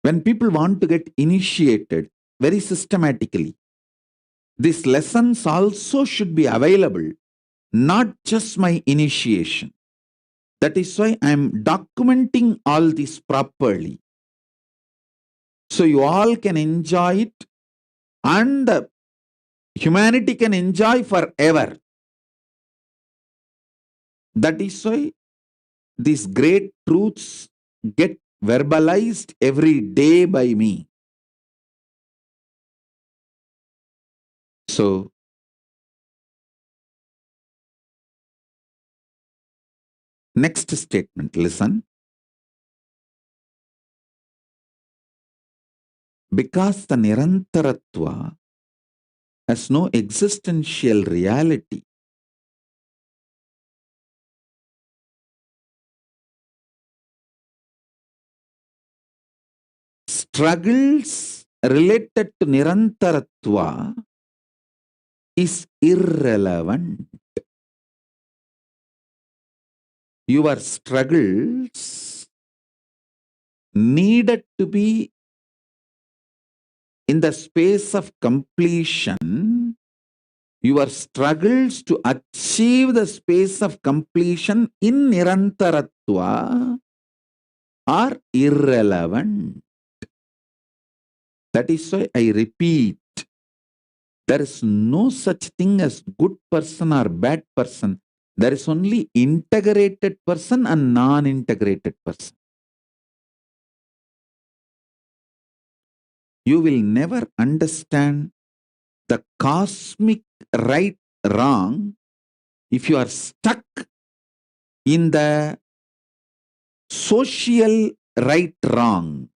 when people want to get initiated very systematically, these lessons also should be available, not just my initiation. That is why I am documenting all this properly. So you all can enjoy it and humanity can enjoy forever. That is why these great truths get verbalized every day by me. So, next statement, listen. Because the Nirantaratva has no existential reality, struggles related to Nirantaratva is irrelevant. Your struggles needed to be in the space of completion. Your struggles to achieve the space of completion in Nirantaratva are irrelevant. That is why I repeat, there is no such thing as good person or bad person. There is only integrated person and non-integrated person. you will never understand the cosmic right-wrong if you are stuck in the social right-wrong.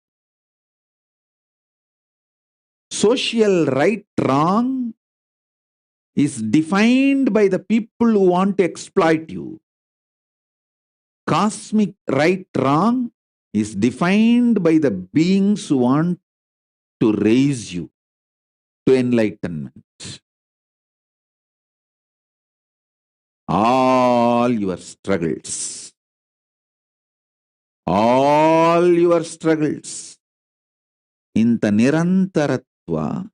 Social right-wrong is defined by the people who want to exploit you. Cosmic right-wrong is defined by the beings who want to raise you to enlightenment. All your struggles, in the nirantaratva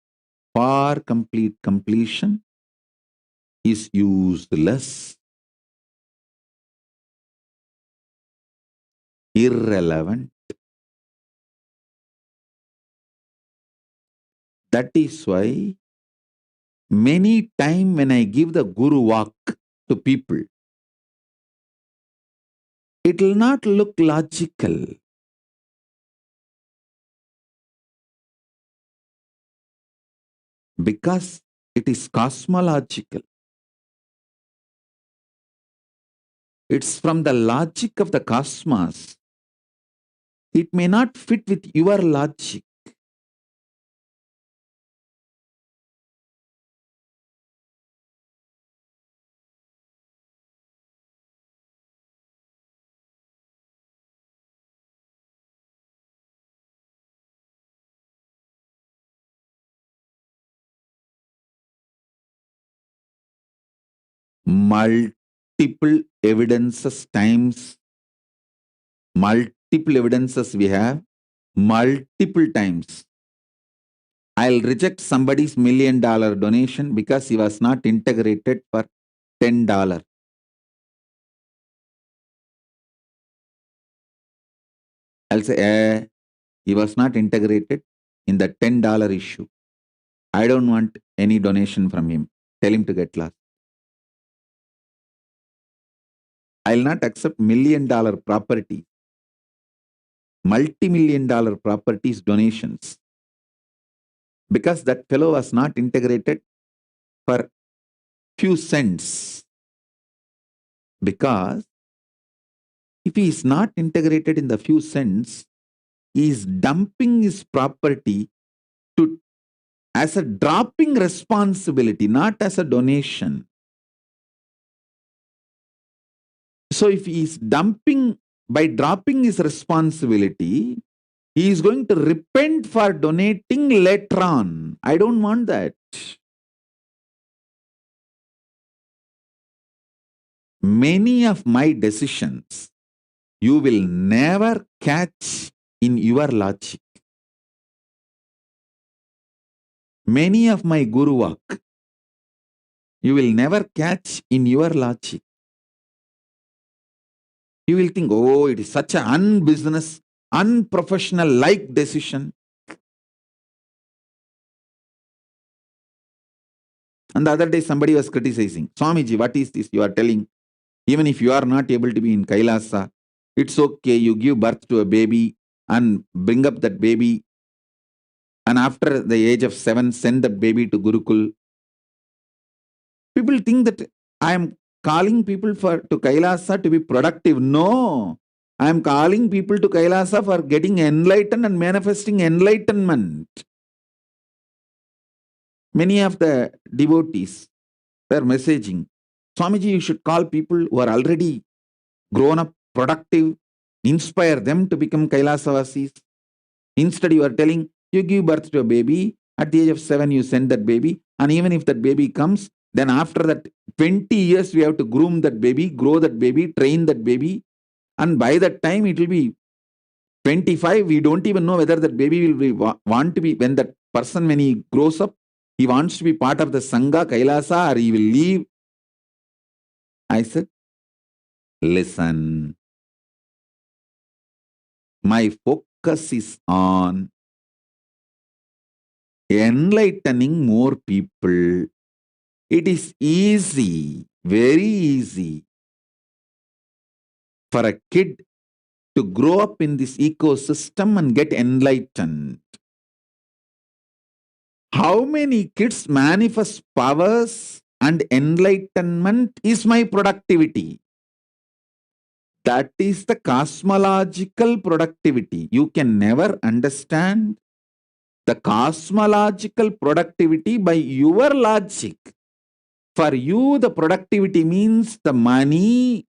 for complete completion is useless, irrelevant. That is why many times when I give the Guru walk to people, it will not look logical. Because it is cosmological. It's from the logic of the cosmos. It may not fit with your logic. Multiple evidences we have, multiple times. I'll reject somebody's $1 million donation because he was not integrated for $10. I'll say, he was not integrated in the $10 issue. I don't want any donation from him. Tell him to get lost. I'll not accept $1 million property, multi-million-dollar properties donations, because that fellow was not integrated for few cents. Because if he is not integrated in the few cents, he is dumping his property as a dropping responsibility, not as a donation. So if he is dumping, by dropping his responsibility, he is going to repent for donating later on. I don't want that. Many of my decisions, you will never catch in your logic. Many of my Guru work, you will never catch in your logic. You will think, oh, it is such an unbusiness, unprofessional-like decision. And the other day, somebody was criticizing, Swamiji, what is this you are telling? Even if you are not able to be in Kailasa, it's okay, you give birth to a baby and bring up that baby. And after the age of 7, send that baby to Gurukul. People think that I am calling people to Kailasa to be productive. No, I am calling people to Kailasa for getting enlightened and manifesting enlightenment. Many of the devotees were messaging, Swamiji, you should call people who are already grown up, productive, inspire them to become Kailasavasis. Instead, you are telling, you give birth to a baby, at the age of 7, you send that baby, and even if that baby comes, then after that 20 years, we have to groom that baby, grow that baby, train that baby. And by that time, it will be 25. We don't even know whether that baby will want to be, when that person, when he grows up, he wants to be part of the Sangha, Kailasa, or he will leave. I said, listen. My focus is on enlightening more people. It is easy, very easy for a kid to grow up in this ecosystem and get enlightened. how many kids manifest powers and enlightenment is my productivity. That is the cosmological productivity. You can never understand the cosmological productivity by your logic. For you, the productivity means the money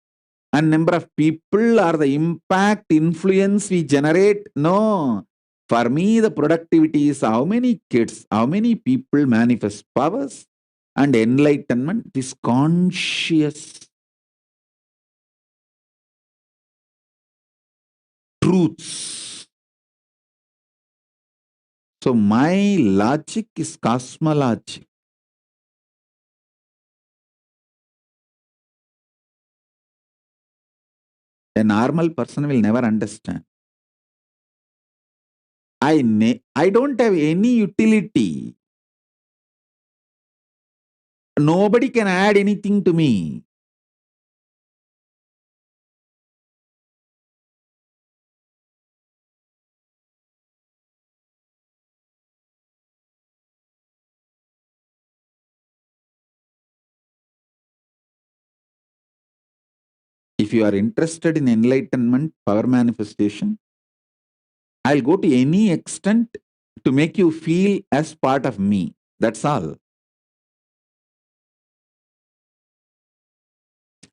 and number of people or the impact, influence we generate. No. For me, the productivity is how many kids, how many people manifest powers and enlightenment is conscious truths. So my logic is cosmologic. A normal person will never understand. I don't have any utility. Nobody can add anything to me. If you are interested in enlightenment, power manifestation, I'll go to any extent to make you feel as part of me. That's all.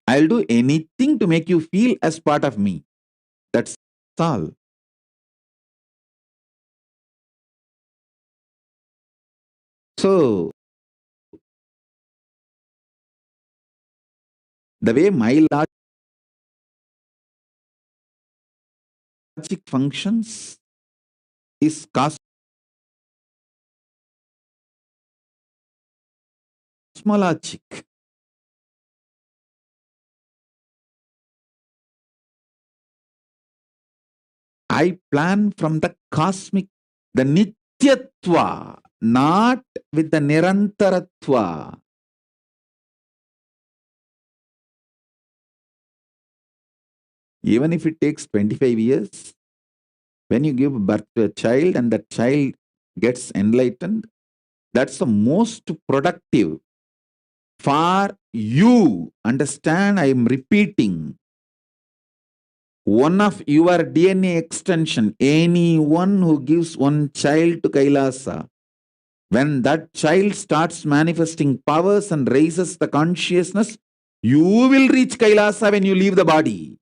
I'll do anything to make you feel as part of me. That's all. So, the way my logic functions is cosmologic. I plan from the cosmic, the Nityatva, not with the Nirantaratva. Even if it takes 25 years, when you give birth to a child and that child gets enlightened, that's the most productive for you. Understand, I am repeating. One of your DNA extension, anyone who gives one child to Kailasa, when that child starts manifesting powers and raises the consciousness, you will reach Kailasa when you leave the body.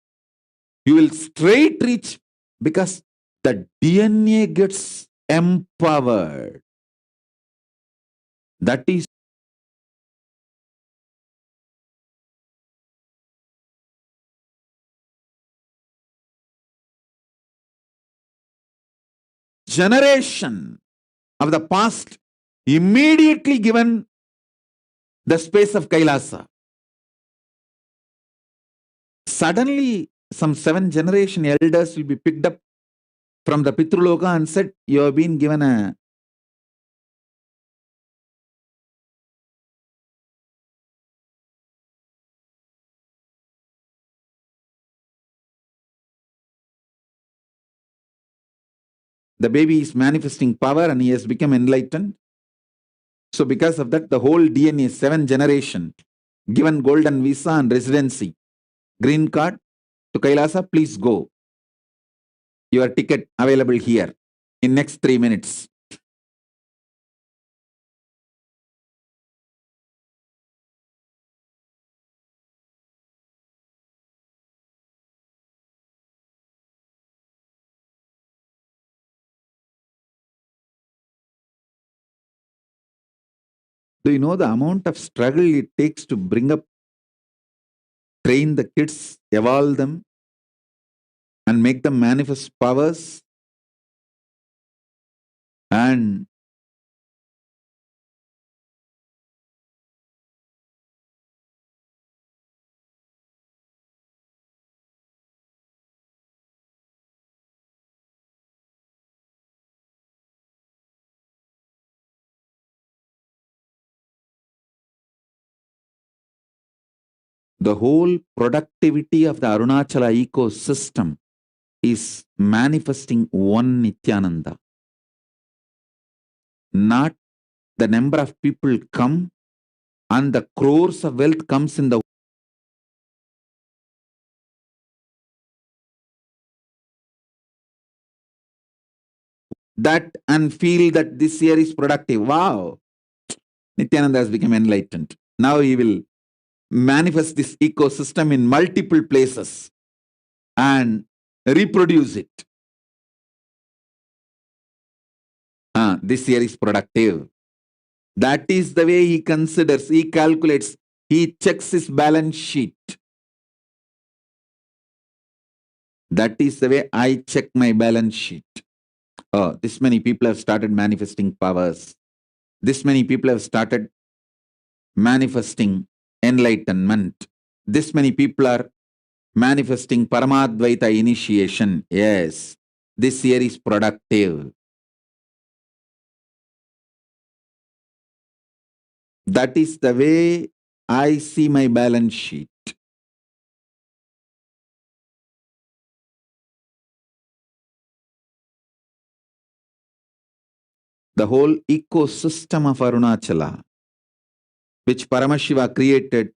You will straight reach because the DNA gets empowered. That is generation of the past immediately given the space of Kailasa. Suddenly, some 7 generation elders will be picked up from the Pitruloka and said, you have been given a the baby is manifesting power and he has become enlightened. So because of that, the whole DNA, 7 generation, given golden visa and residency, green card to Kailasa, please go. Your ticket available here in next 3 minutes. Do you know the amount of struggle it takes to bring up, train the kids, evolve them, and make them manifest powers? And the whole productivity of the Arunachala ecosystem is manifesting one Nithyananda, not the number of people come and the crores of wealth comes in the that and feel that this year is productive. Wow. Nithyananda has become enlightened. Now he will manifest this ecosystem in multiple places and reproduce it. This year is productive. That is the way he considers, he calculates, he checks his balance sheet. That is the way I check my balance sheet. Oh, this many people have started manifesting powers. This many people have started manifesting enlightenment. This many people are manifesting Paramadvaita initiation. Yes, this year is productive. That is the way I see my balance sheet. The whole ecosystem of Arunachala, which Paramashiva created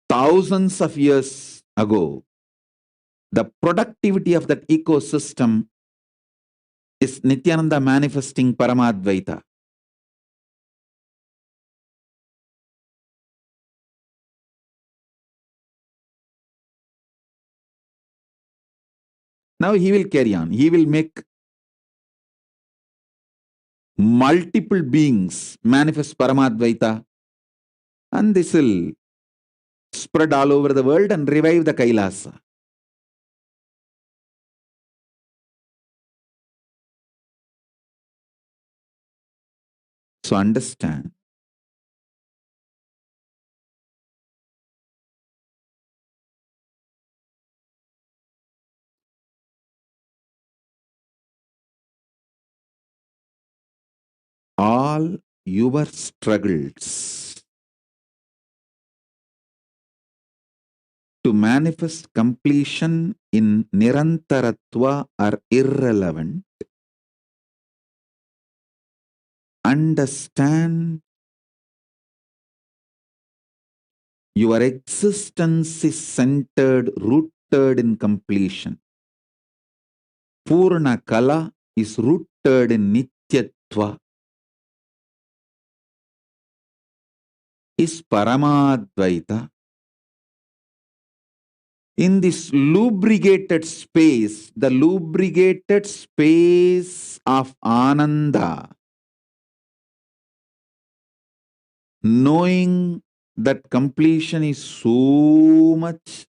thousands of years ago, the productivity of that ecosystem is Nithyananda manifesting Paramadvaita. Now he will carry on. He will make multiple beings manifest Paramadvaita, and this will spread all over the world and revive the Kailasa. So understand, all your struggles to manifest completion in Nirantaratva are irrelevant. Understand, your existence is centered, rooted in completion. Purna Kala is rooted in Nityatva. Is Paramadvaita. In this lubricated space, the lubricated space of Ananda, knowing that completion is so much,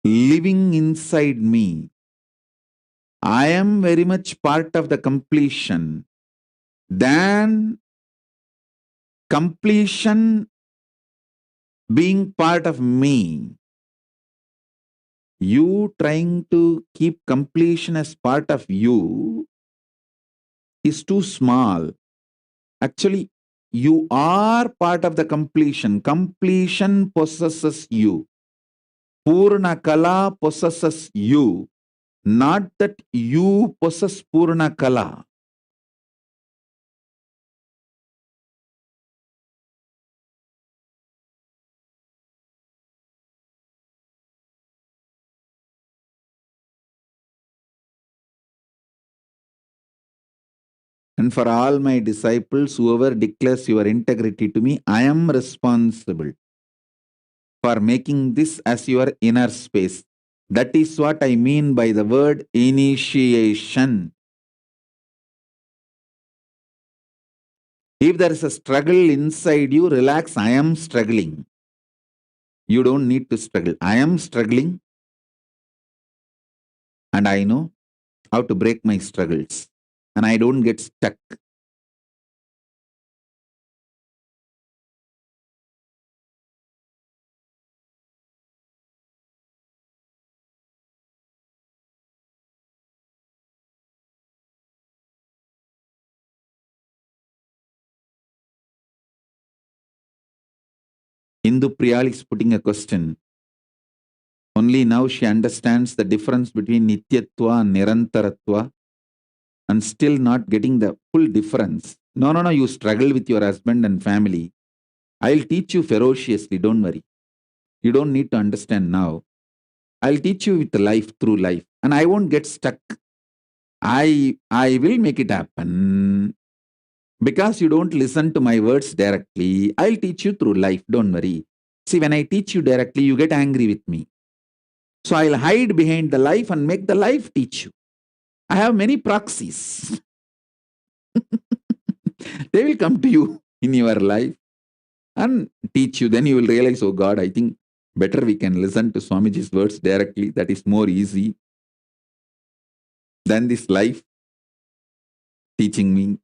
living inside me, I am very much part of the completion. Then completion being part of me, you trying to keep completion as part of you is too small. Actually, you are part of the completion. Completion possesses you. Purna Kala possesses you. Not that you possess Purna Kala. And for all my disciples, whoever declares your integrity to me, I am responsible for making this as your inner space. That is what I mean by the word initiation. If there is a struggle inside you, relax. I am struggling. You don't need to struggle. I am struggling, and I know how to break my struggles, and I don't get stuck. Indu Priyal is putting a question. Only now she understands the difference between Nityatva and Nirantaratva and still not getting the full difference. No, you struggle with your husband and family. I'll teach you ferociously, don't worry. You don't need to understand now. I'll teach you with life, through life. And I won't get stuck. I will make it happen. Because you don't listen to my words directly, I'll teach you through life, don't worry. See, when I teach you directly, you get angry with me. So I'll hide behind the life and make the life teach you. I have many proxies. They will come to you in your life and teach you. Then you will realize, oh God, I think better we can listen to Swamiji's words directly. That is more easy than this life teaching me.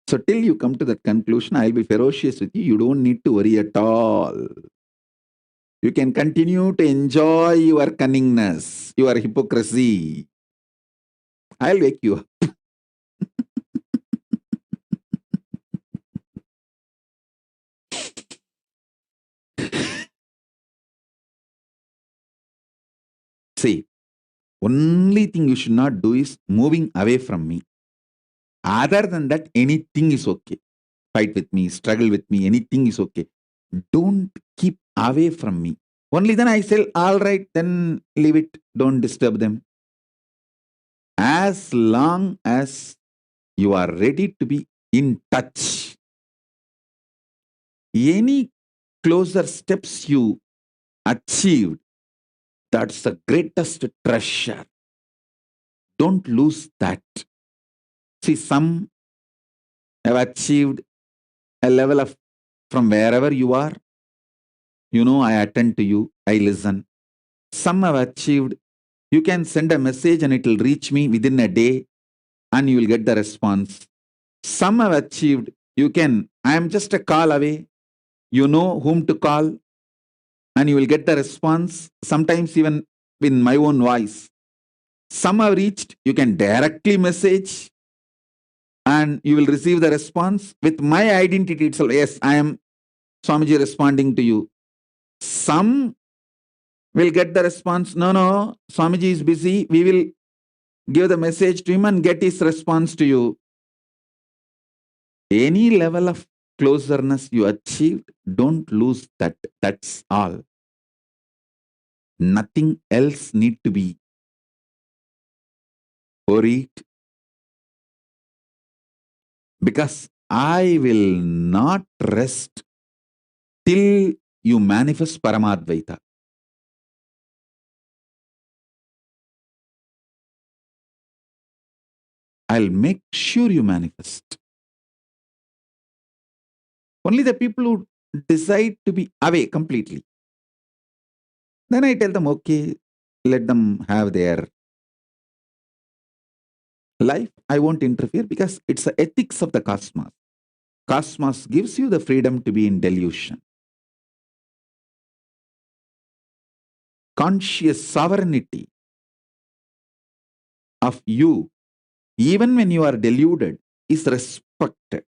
So till you come to that conclusion, I'll be ferocious with you. You don't need to worry at all. You can continue to enjoy your cunningness, your hypocrisy. I'll wake you up. See, only thing you should not do is moving away from me. Other than that, anything is okay. Fight with me, struggle with me, anything is okay. Don't keep away from me. Only then I say, all right, then leave it. Don't disturb them. As long as you are ready to be in touch, any closer steps you achieved, that's the greatest treasure. Don't lose that. See, some have achieved a level of from wherever you are. You know, I attend to you, I listen. Some have achieved, you can send a message and it will reach me within a day and you will get the response. Some have achieved, I am just a call away. You know whom to call and you will get the response, sometimes even in my own voice. Some have reached, you can directly message and you will receive the response with my identity itself. Yes, I am Swamiji responding to you. Some will get the response, no, Swamiji is busy. We will give the message to him and get his response to you. Any level of closeness you achieved, don't lose that. That's all. Nothing else need to be worried. Because I will not rest till you manifest Paramadvaita. I'll make sure you manifest. Only the people who decide to be away completely. Then I tell them, okay, let them have their life. I won't interfere because it's the ethics of the cosmos. Cosmos gives you the freedom to be in delusion. Conscious sovereignty of you, even when you are deluded, is respected.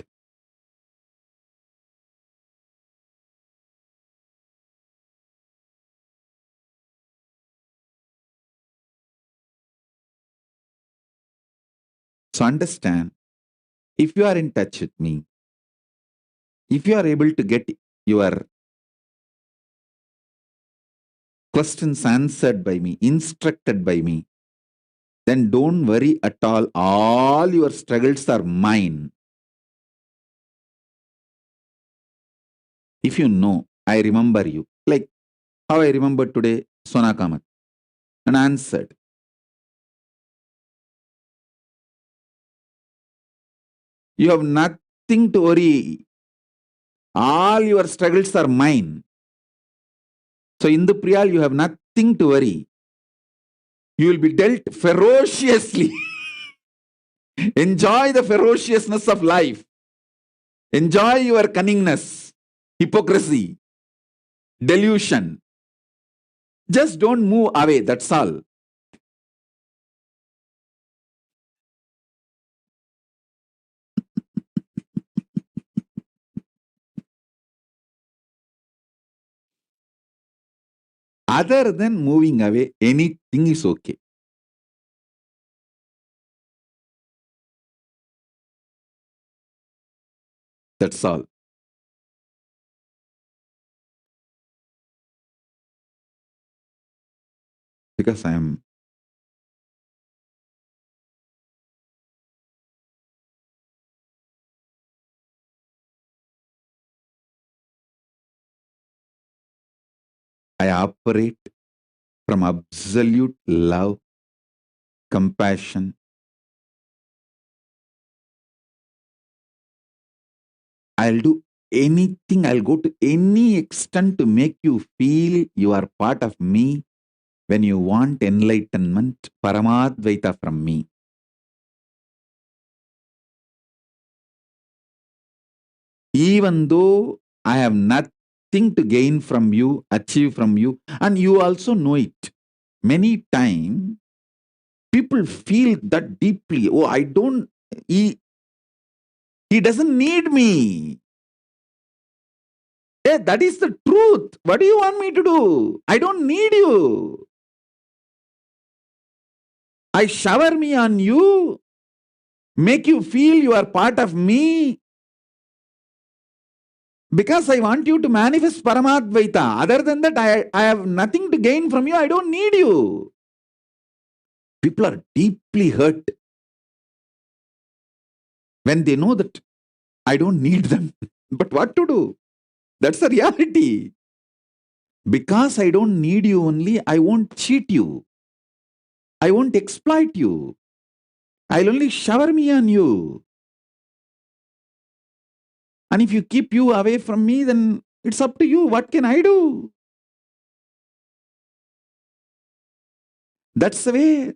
So understand, if you are in touch with me, if you are able to get your questions answered by me, instructed by me, then don't worry at all. All your struggles are mine. If you know, I remember you. Like how I remembered today Sona Kamat and answered. You have nothing to worry. All your struggles are mine. So in the Priyal, you have nothing to worry. You will be dealt ferociously. Enjoy the ferociousness of life. Enjoy your cunningness, hypocrisy, delusion. Just don't move away, that's all. Other than moving away, anything is okay. That's all. Because I operate from absolute love, compassion. I'll do anything, I'll go to any extent to make you feel you are part of me when you want enlightenment, Paramadvaita from me. Even though I have nothing to gain from you, achieve from you, and you also know it. Many times, people feel that deeply. Oh, he doesn't need me. Yeah, that is the truth. What do you want me to do? I don't need you. I shower me on you, make you feel you are part of me, because I want you to manifest Paramadvaita. Other than that, I have nothing to gain from you. I don't need you. People are deeply hurt when they know that I don't need them. But what to do? That's the reality. Because I don't need you only, I won't cheat you. I won't exploit you. I'll only shower me on you. And if you keep you away from me, then it's up to you. What can I do? That's the way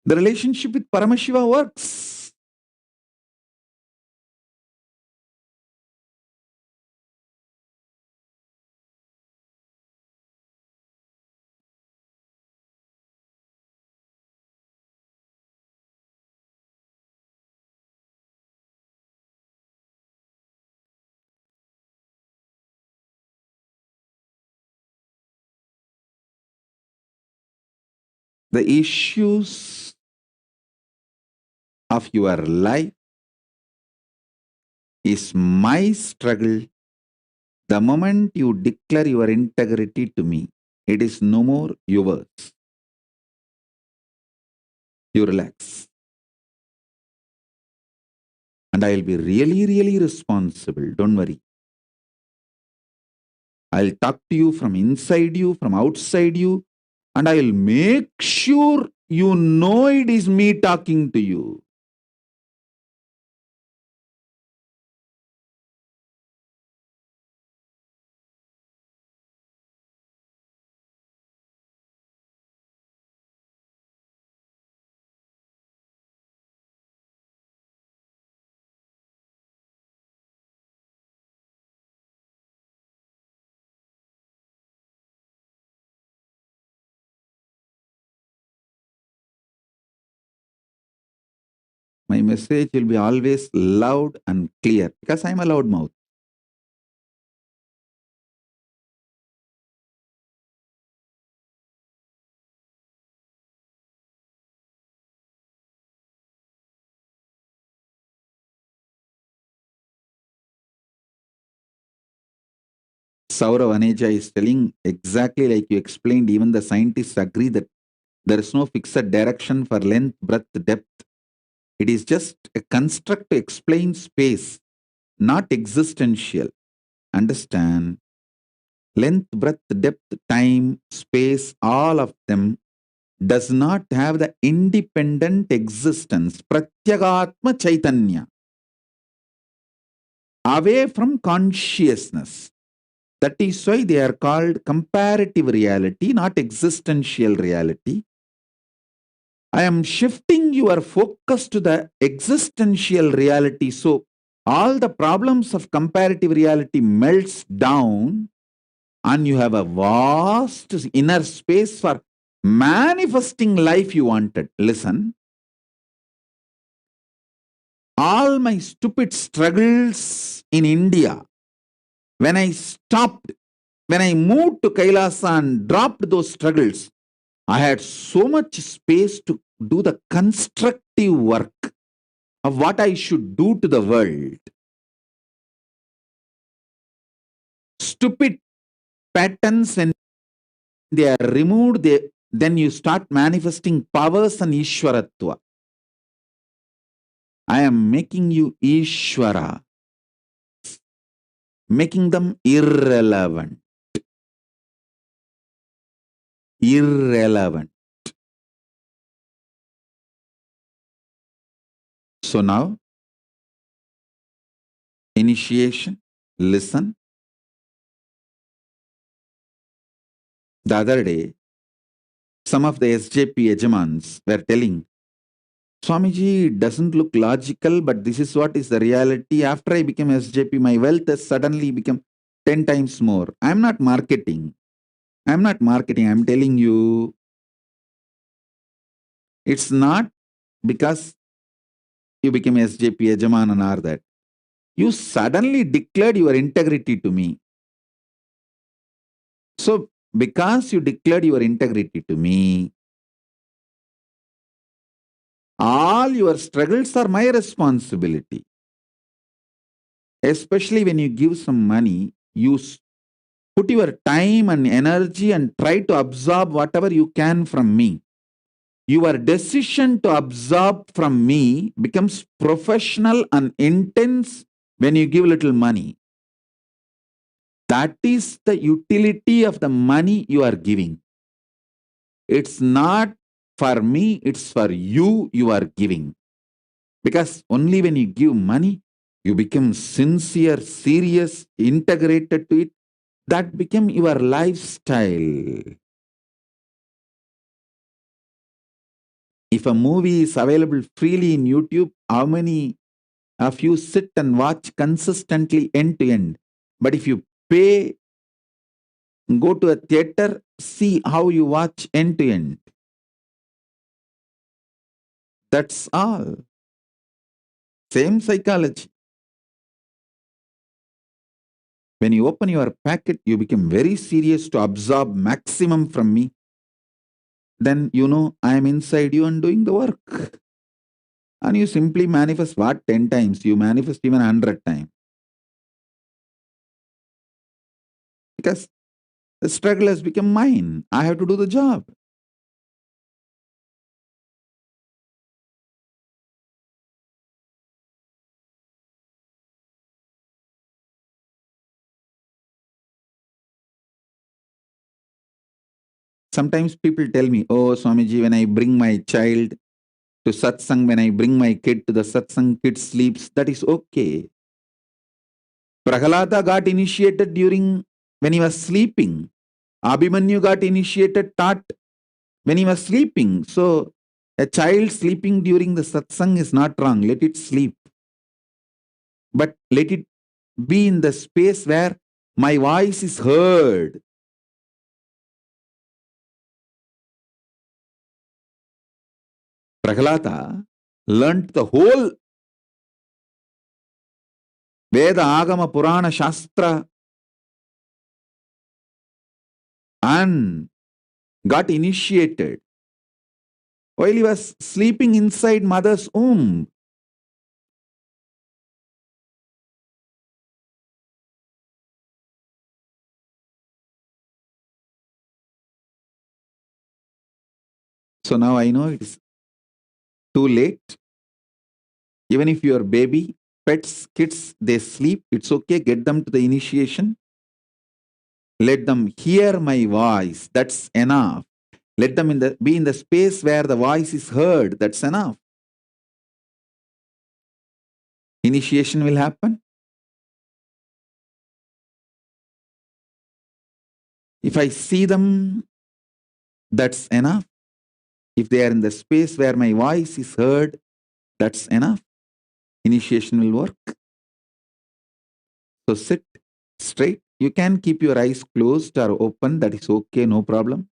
the relationship with Paramashiva works. The issues of your life is my struggle. The moment you declare your integrity to me, it is no more yours. You relax. And I'll be really, really responsible. Don't worry. I'll talk to you from inside you, from outside you, and I'll make sure you know it is me talking to you. My message will be always loud and clear because I'm a loud mouth. Saurav Aneja is telling exactly like you explained. Even the scientists agree that there is no fixed direction for length, breadth, depth. It is just a construct to explain space, not existential. Understand? Length, breadth, depth, time, space, all of them does not have the independent existence. Pratyagatma Chaitanya. Away from consciousness. That is why they are called comparative reality, not existential reality. I am shifting your focus to the existential reality. So all the problems of comparative reality melts down and you have a vast inner space for manifesting life you wanted. Listen. All my stupid struggles in India, when I stopped when I moved to Kailasa and dropped those struggles, I had so much space to do the constructive work of what I should do to the world. Stupid patterns, when they are removed, then you start manifesting powers and Ishwaratva. I am making you Ishwara, making them irrelevant. Irrelevant. So now, initiation, listen. The other day, some of the SJP Ejamans were telling, Swamiji, it doesn't look logical, but this is what is the reality. After I became SJP, my wealth has suddenly become 10 times more. I'm not marketing. I'm telling you, it's not because you became SJP Ejaman and all that. You suddenly declared your integrity to me. So, because you declared your integrity to me, all your struggles are my responsibility. Especially when you give some money, you put your time and energy and try to absorb whatever you can from me. Your decision to absorb from me becomes professional and intense when you give little money. That is the utility of the money you are giving. It's not for me, it's for you are giving. Because only when you give money, you become sincere, serious, integrated to it. That became your lifestyle. If a movie is available freely in YouTube, how many of you sit and watch consistently end to end? But if you pay, go to a theater, see how you watch end to end. That's all. Same psychology. When you open your packet, you become very serious to absorb maximum from me. Then you know I am inside you and doing the work. And you simply manifest what? 10 times. You manifest even 100 times. Because the struggle has become mine. I have to do the job. Sometimes people tell me, oh Swamiji, when I bring my child to satsang, when I bring my kid to the satsang, kid sleeps, that is okay. Prahalada got initiated when he was sleeping. Abhimanyu got initiated, taught when he was sleeping. So a child sleeping during the satsang is not wrong. Let it sleep. But let it be in the space where my voice is heard. Prahalada learnt the whole Veda, Agama, Purana, Shastra and got initiated while he was sleeping inside mother's womb. So now I know it is too late. Even if your baby, pets, kids, they sleep, it's okay. Get them to the initiation. Let them hear my voice. That's enough. Let them be in the space where the voice is heard. That's enough. Initiation will happen. If I see them, that's enough. If they are in the space where my voice is heard, that's enough. Initiation will work. So sit straight. You can keep your eyes closed or open. That is okay, no problem.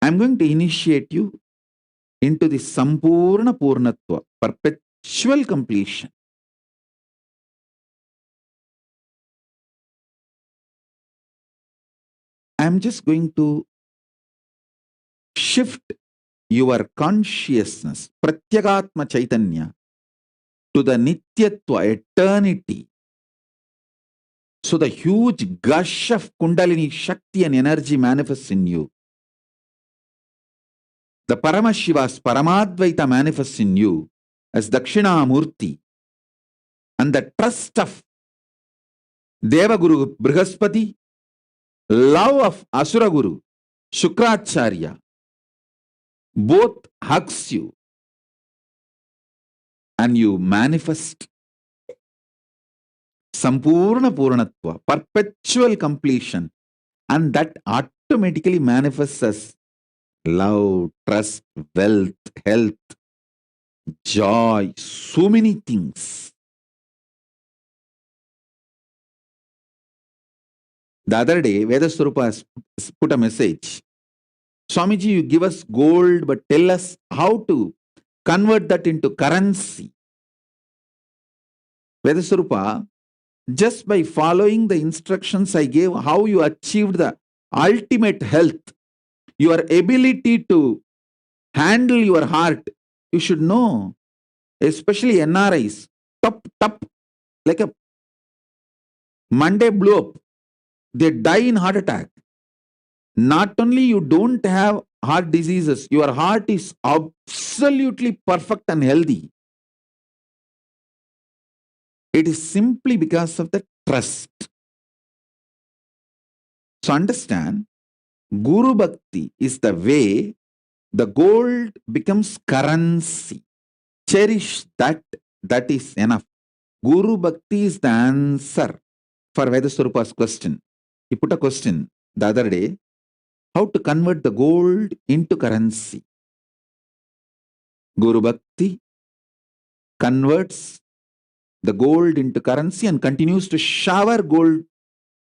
I'm going to initiate you into the Sampurna Purnatva, perpetual completion. I'm just going to shift your consciousness, Pratyagatma Chaitanya, to the Nityatva, eternity. So the huge gush of Kundalini Shakti and energy manifests in you. The Paramashiva's Paramadvaita manifests in you as Dakshinamurti. And the trust of Devaguru Brihaspati, love of Asura Guru, Shukracharya, both hugs you and you manifest Sampurna Purnatva, perpetual completion, and that automatically manifests as love, trust, wealth, health, joy, so many things. The other day, Vedaswarupa has put a message. Swamiji, you give us gold, but tell us how to convert that into currency. Vedaswarupa, just by following the instructions I gave, how you achieved the ultimate health, your ability to handle your heart, you should know, especially NRIs, top, like a Monday blow up, they die in heart attack. Not only you don't have heart diseases, your heart is absolutely perfect and healthy. It is simply because of the trust. So understand, Guru Bhakti is the way the gold becomes currency. Cherish that, that is enough. Guru Bhakti is the answer for Vedaswarupa's question. He put a question the other day, how to convert the gold into currency. Guru Bhakti converts the gold into currency and continues to shower gold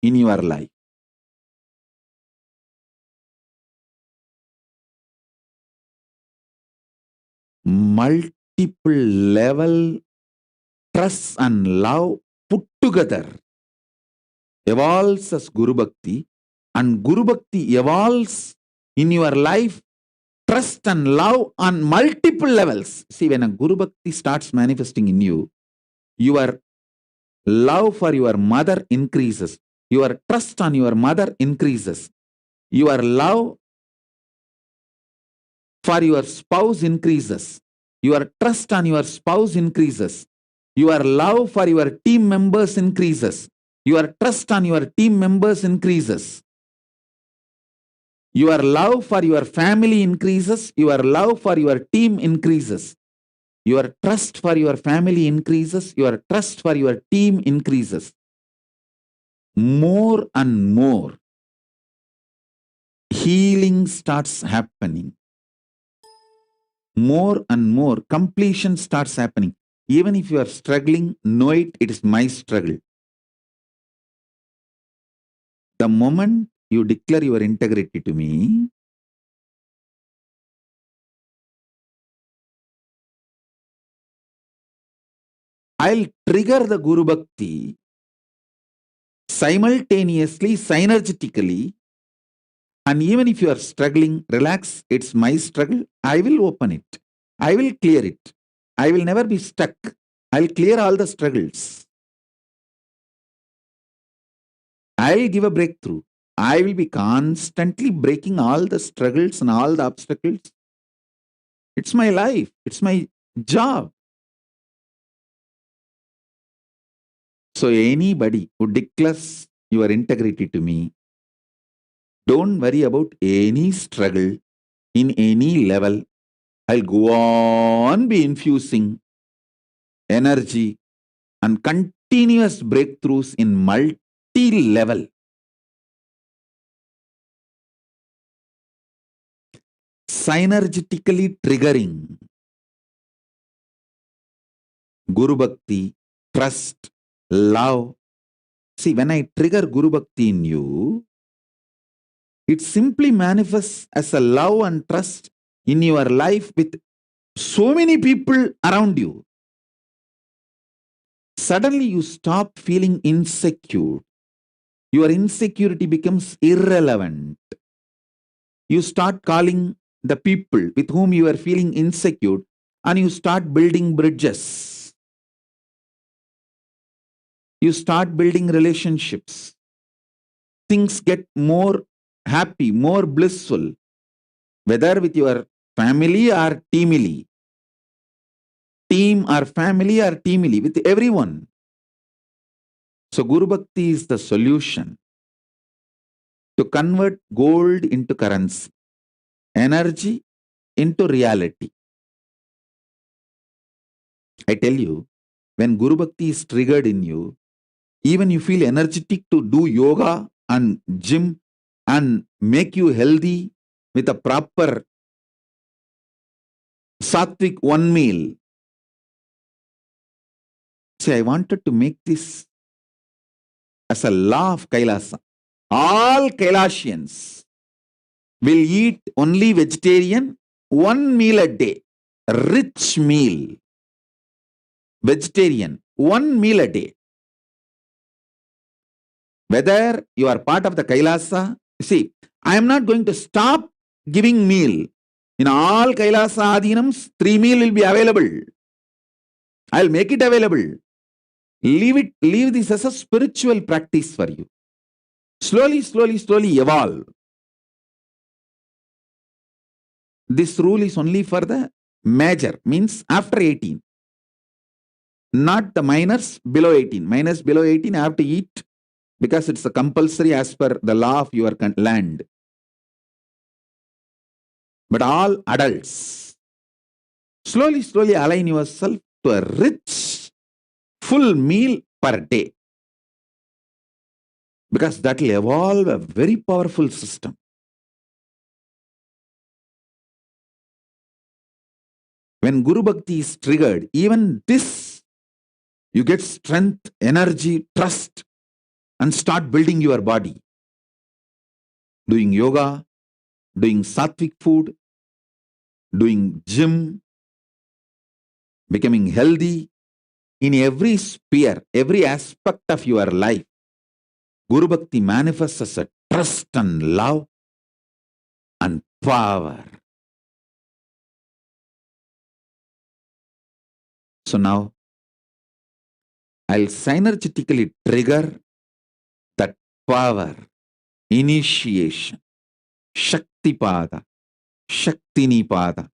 in your life. Multiple level trust and love put together evolves as Guru Bhakti, and Guru Bhakti evolves in your life trust and love on multiple levels. See, when a Guru Bhakti starts manifesting in you, your love for your mother increases, your trust on your mother increases, your love for your spouse increases, your trust on your spouse increases, your love for your team members increases, your trust on your team members increases, your love for your family increases, your love for your team increases, your trust for your family increases, your trust for your team increases. More and more healing starts happening. More and more completion starts happening. Even if you are struggling, know it is my struggle. The moment you declare your integrity to me, I'll trigger the Guru Bhakti simultaneously, synergetically, and even if you are struggling, relax, it's my struggle, I will open it. I will clear it. I will never be stuck. I'll clear all the struggles. I'll give a breakthrough. I will be constantly breaking all the struggles and all the obstacles. It's my life. It's my job. So anybody who declares your integrity to me, don't worry about any struggle in any level. I'll go on be infusing energy and continuous breakthroughs in multi-level. Synergetically triggering Guru Bhakti, trust, love. See, when I trigger Guru Bhakti in you, it simply manifests as a love and trust in your life with so many people around you. Suddenly you stop feeling insecure. your insecurity becomes irrelevant. You start calling the people with whom you are feeling insecure and you start building bridges. You start building relationships. Things get more happy, more blissful, whether with your family or teamily. Team or family or teamily, with everyone. So Guru Bhakti is the solution to convert gold into currency, energy into reality. I tell you, when Guru Bhakti is triggered in you, even you feel energetic to do yoga and gym and make you healthy with a proper sattvic one meal. See, I wanted to make this as a law of Kailasa. All Kailashians will eat only vegetarian one meal a day, a rich meal. Vegetarian, one meal a day. Whether you are part of the Kailasa, see, I am not going to stop giving meal. In all Kailasa Adhinams, 3 meal will be available. I will make it available. Leave this as a spiritual practice for you. Slowly evolve. This rule is only for the major, means after 18. Not the minors below 18. Minors below 18 have to eat because it's a compulsory as per the law of your land. But all adults, slowly align yourself to a rich, full meal per day. Because that will evolve a very powerful system. When Guru Bhakti is triggered, even this, you get strength, energy, trust, and start building your body. Doing yoga, doing sattvic food, doing gym, becoming healthy in every sphere, every aspect of your life. Guru Bhakti manifests as a trust and love and power. So now, I'll synergetically trigger that power, initiation, Shaktipada, Shaktinipada,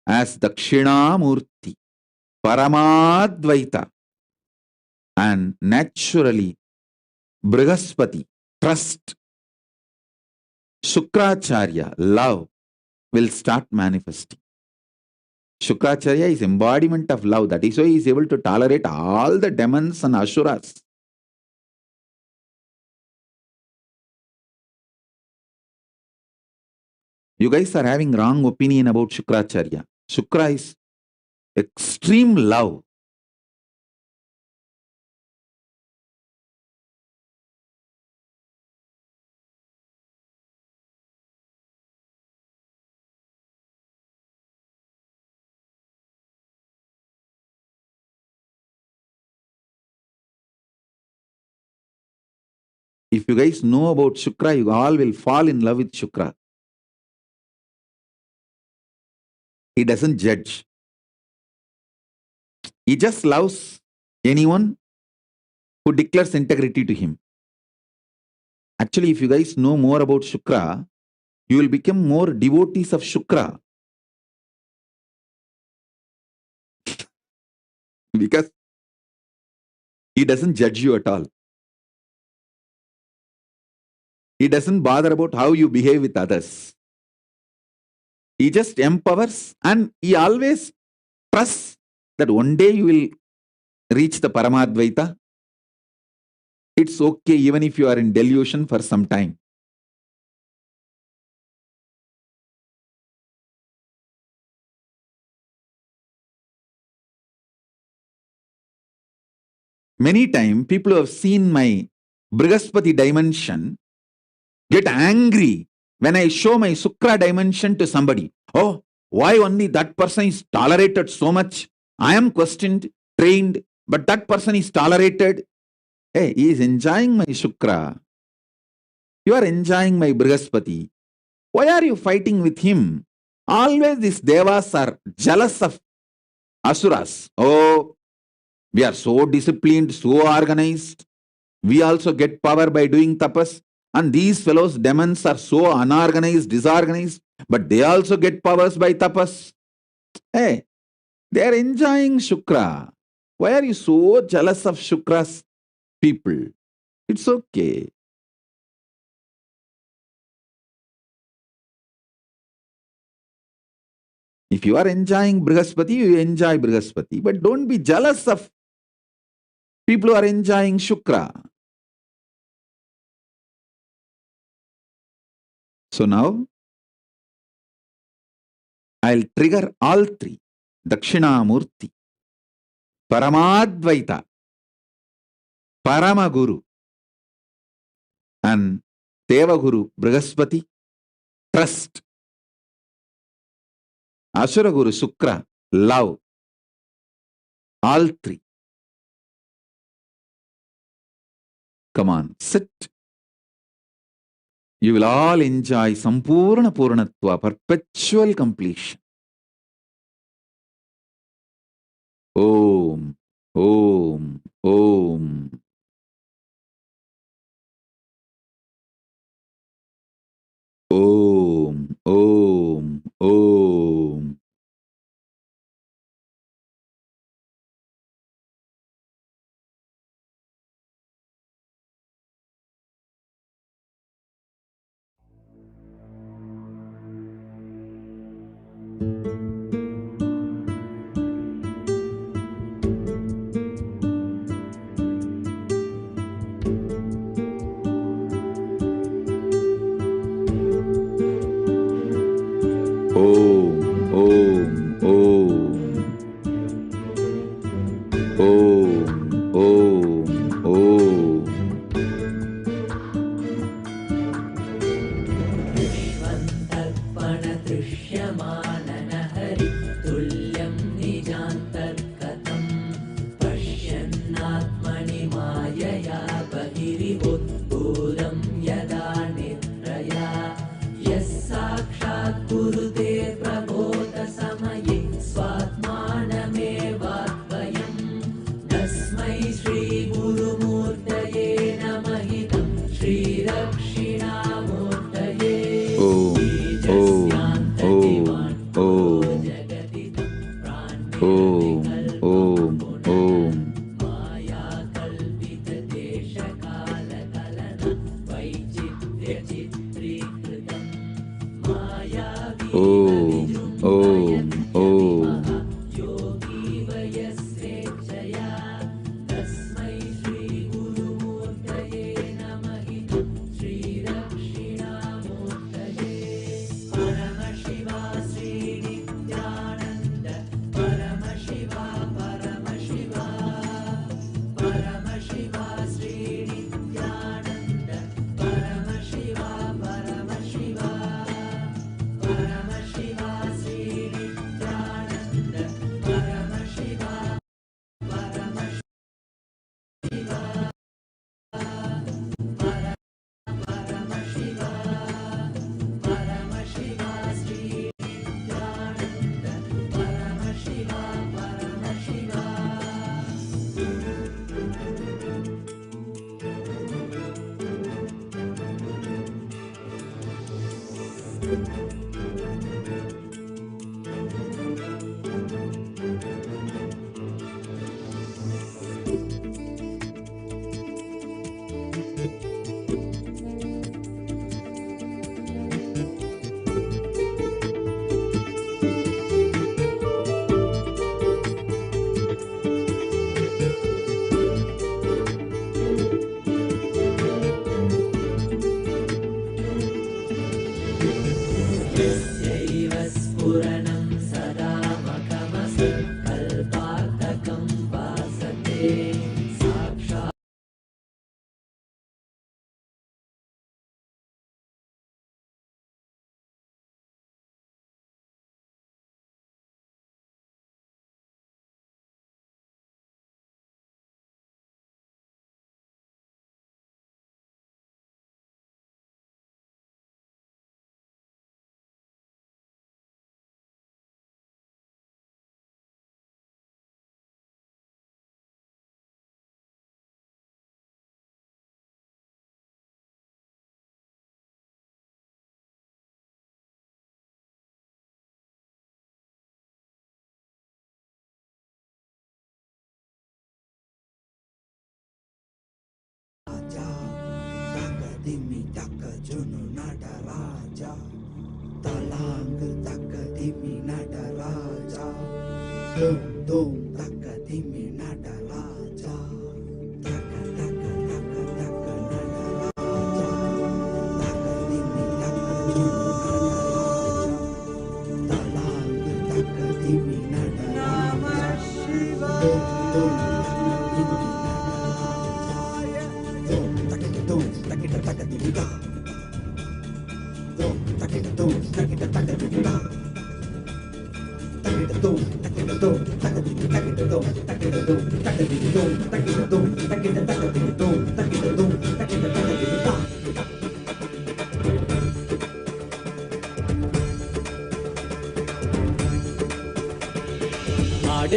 as Dakshinamurti, Paramadvaita, and naturally, Brihaspati, trust, Shukracharya, love, will start manifesting. Shukracharya is embodiment of love. That is why he is able to tolerate all the demons and asuras. You guys are having wrong opinion about Shukracharya. Shukra is extreme love. If you guys know about Shukra, you all will fall in love with Shukra. He doesn't judge. He just loves anyone who declares integrity to him. Actually, if you guys know more about Shukra, you will become more devotees of Shukra. Because he doesn't judge you at all. He doesn't bother about how you behave with others. He just empowers, and he always trusts that one day you will reach the Paramadvaita. It's okay even if you are in delusion for some time. Many times, people who have seen my Brihaspati dimension get angry when I show my Shukra dimension to somebody. Oh, why only that person is tolerated so much? I am questioned, trained, but that person is tolerated. Hey, he is enjoying my Shukra. You are enjoying my Brihaspati. Why are you fighting with him? Always these devas are jealous of asuras. Oh, we are so disciplined, so organized. We also get power by doing tapas. And these fellows, demons, are so unorganized, disorganized. But they also get powers by tapas. Hey, they are enjoying Shukra. Why are you so jealous of Shukra's people? It's okay. If you are enjoying Brihaspati, you enjoy Brihaspati. But don't be jealous of people who are enjoying Shukra. So now, I'll trigger all three. Dakshinamurti, Paramadvaita, Paramaguru, and Devaguru Brihaspati. Trust. Asura Guru Shukra, love. All three. Come on, sit. You will all enjoy Sampurna Purnatva, perpetual completion. Om, Om, Om. Om, Om, Om.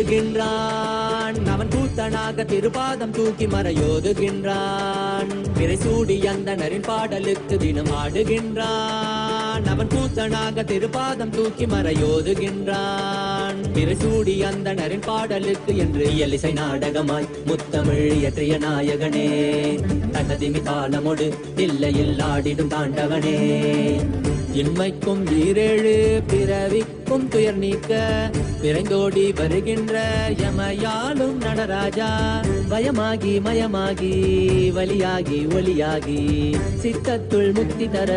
ஆடுகின்றான் அவன் கூத்தனாக திருபாதம் தூக்கி மறையோதுகின்றான் விரைசூடி அந்தனரின் பாடலுக்கு தினம் ஆடுகின்றான் அவன் கூத்தனாக திருபாதம் தூக்கி மறையோதுகின்றான் விரைசூடி அந்தனரின் பாடலுக்கு என்று இயலிசை நாடகமாய் முத்தமிழ் இயற்றிய நாயகனே தனதிமி தாளமொடு இல்லையில் ஆடிடும் தாண்டவனே இன்மைக்கும் ஈரேழு பிறவிக்கும் துயர் நீக்க விரைந்தோடி வருகின்ற யமயாலும் நடராஜா பயமாகி மயமாகி வலியாகி ஒலியாகி சித்தத்துள் முக்தி தர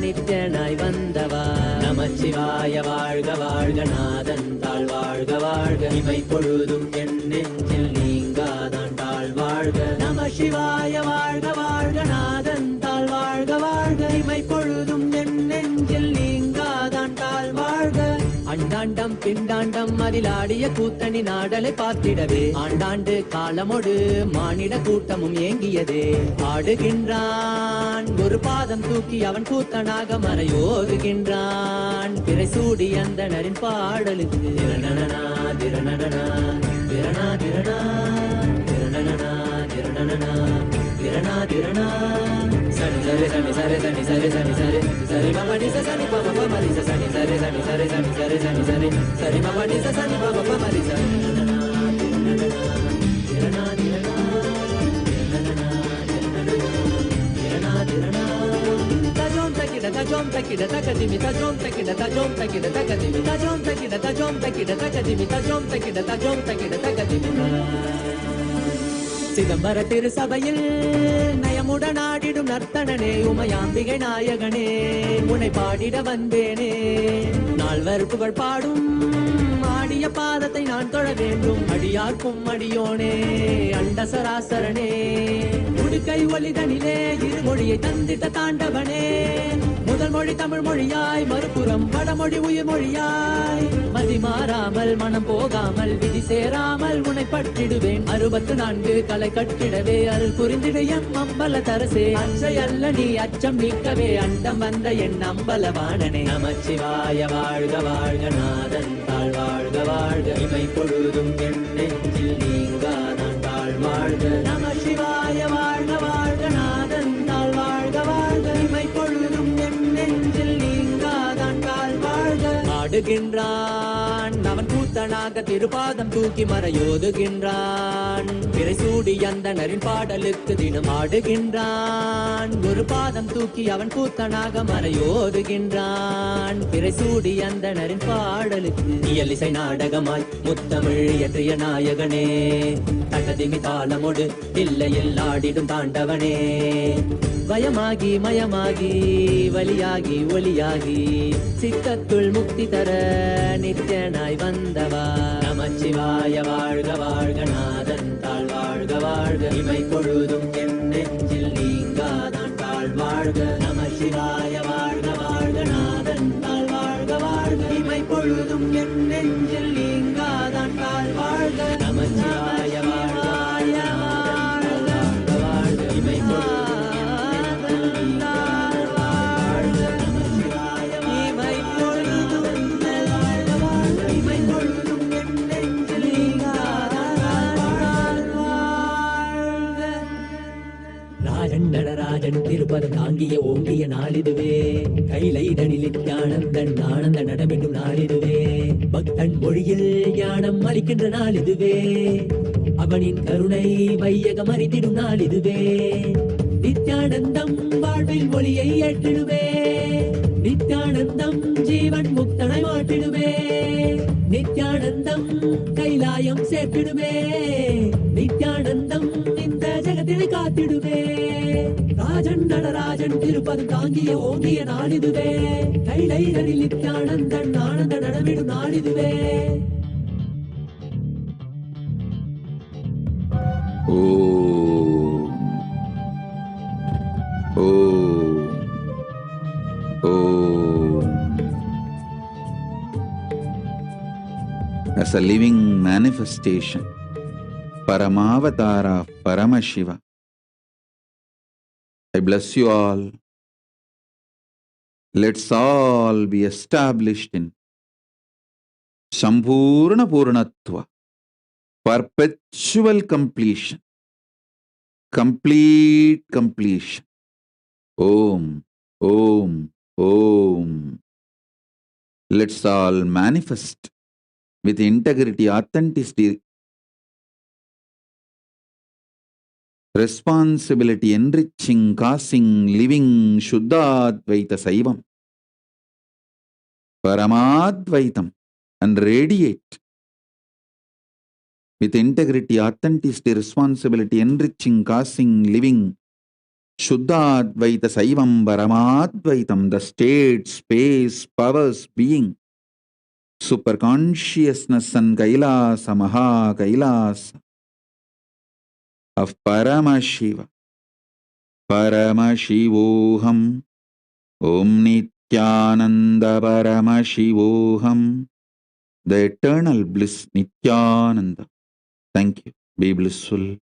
நித்யனாய் வந்தவா நமச்சிவாய வாழ்க வாழ்க நாதன் தாழ் வாழ்க வாழ்க இமை பொழுதும் என் நெஞ்சில் நீங்காதான் தாழ் வாழ்க நம சிவாய வாழ்க வாழ்க நாதன் தாழ் வாழ்க வாழ்க இமை பொழுதும் என் நெஞ்சில் நீங்காதான் தாழ் வாழ்க அண்டாண்டம் பிண்டாண்டம் அதிலாடிய கூத்தணி நாடலை பார்த்திடவே ஆண்டாண்டு காலமொடு மானிட கூட்டமும் ஏங்கியதே ஆடுகின்றான் ஒரு பாதம் தூக்கி அவன் கூத்தனாக மறையோதுகின்றான் பிறைசூடி அந்தனரின் பாடலுக்கு திரணனா திரணனா திரணா திரணா திரணனா திரணனா திரணா திரணா சரி சரி சரி சரி சரி சரி சரி சரி சரி மபடி சரி பப மரி சரி சரி சரி சரி சரி சரி சரி சரி சரி மபடி சரி பப மரி சரி திரணா திரணா திரணா திரணா tajom takida takadimi tajom takida takadimi tajom takida takadimi tajom takida takadimi சிதம்பர திருசபையில் நயமுடனாடிடும் நர்த்தனனே உமையாம்பிகை நாயகனே உன்னை பாடிட வந்தேனே நால்வர் புகழ் பாடும் ஆடிய பாதத்தை நான் தொழ வேண்டும் அடியார்க்கும் அடியோனே அண்ட சராசரனே உடுக்கை ஒலிதனிலே இருமொழியை தந்திட்ட தாண்டவனே முதல் மொழி தமிழ் மொழியாய் மறுபுறம் வடமொழி உயிர் மொழியாய் மதி மாறாமல் மனம் போகாமல் விதி சேராமல் உன்னை பற்றிடுவேன் 64 கலை கட்டிடவே அருள் புரிந்திடு எம் அம்பல தரசே அச்சை அல்ல நீ அச்சம் நீக்கவே அண்டம் வந்த என் அம்பலவாணனே நமச்சிவாய வாழ்க வாழ்க நாதன் தாழ் வாழ்க வாழ்க இமை பொழுதும் என் நெஞ்சில் நீங்காதான் தாழ் வாழ்க நமசிவாய வாழ்க வாழ்க நாதன் தாழ் வாழ்க வாழ்க இமை பொழுதும் என் நெஞ்சில் நீங்காதான் தாழ் வாழ்க ஆடுகின்றான் அவன் கூத்தனாக திருபாதம் தூக்கி மறையோதுகின்றான் பிறைசூடி அந்தனரின் பாடலுக்கு தினம் ஆடுகின்றான் ஒரு பாதம் தூக்கி அவன் கூத்தனாக மறையோதுகின்றான் பிறைசூடி அந்தனரின் பாடலுக்கு இயலிசை நாடகமாய் முத்தமிழ் இயற்றிய நாயகனே தகதிமி தாளமொடு இல்லையில் ஆடிடும் தாண்டவனே பயமாகி மயமாகி வலியாகி ஒலியாகி சித்தத்துள் முக்தி தர நித்யனாய் வந்தவா நமச்சிவாய வாழ்க வாழ்க நாதன் தாழ் வாழ்க வாழ்க இமை பொழுதும் என் நெஞ்சில் நீங்காதான் தாழ் வாழ்க நமசிவாய வாழ்க வாழ்க நாதன் தாழ் வாழ்க வாழ்க இமை பொழுதும் என் நெஞ்சில் நீங்காதான் தாழ் வாழ்க நமசிவாய வாழ்க வாழ்க வாழ்க இமை பொழுதும் நடராஜன் திருப்பதம் தாங்கிய ஓங்கிய நாளிதுவே கைலைதனில் ஞானந்தன் ஆனந்த நடமிடும் நாளிதுவே பக்தன் மொழியில் ஞானம் அளிக்கின்ற நாளிதுவே அவனின் கருணை வையகம் அறிந்திடும் நாளிதுவே நித்யானந்தம் வாழ்வில் ஒளியை ஏற்றிடுவே நித்யானந்தம் ஜீவன் முக்தனை மாற்றிடுவே நித்யானந்தம் கைலாயம் சேர்த்திடுவே நித்யானந்தம் இந்த ஜெகத்தினை காத்திடுவே ராஜன் நடராஜன் திருப்பது தாங்கிய ஓங்கிய நாடிதுவே கைலைகளில் நித்யானந்தன் ஆனந்த நடமிடும் நாடிதுவே As a living manifestation, Paramavatara of Paramashiva, I bless you all. Let's all be established in Sampurna Purnatva, perpetual completion, complete completion. Om, Om, Om. Let's all manifest with integrity, authenticity, responsibility, enriching, causing, living Shuddha-Advaita Saivam, Paramadvaitam, and radiate with integrity, authenticity, responsibility, enriching, causing, living Shuddha-Advaita Saivam, Paramadvaitam, the state, space, powers, being, super consciousness and Kailasa, Maha Kailasa of Paramashiva. Paramashivoham, Om Nithyananda Paramashivoham, the eternal bliss Nithyananda. Thank you. Be blissful.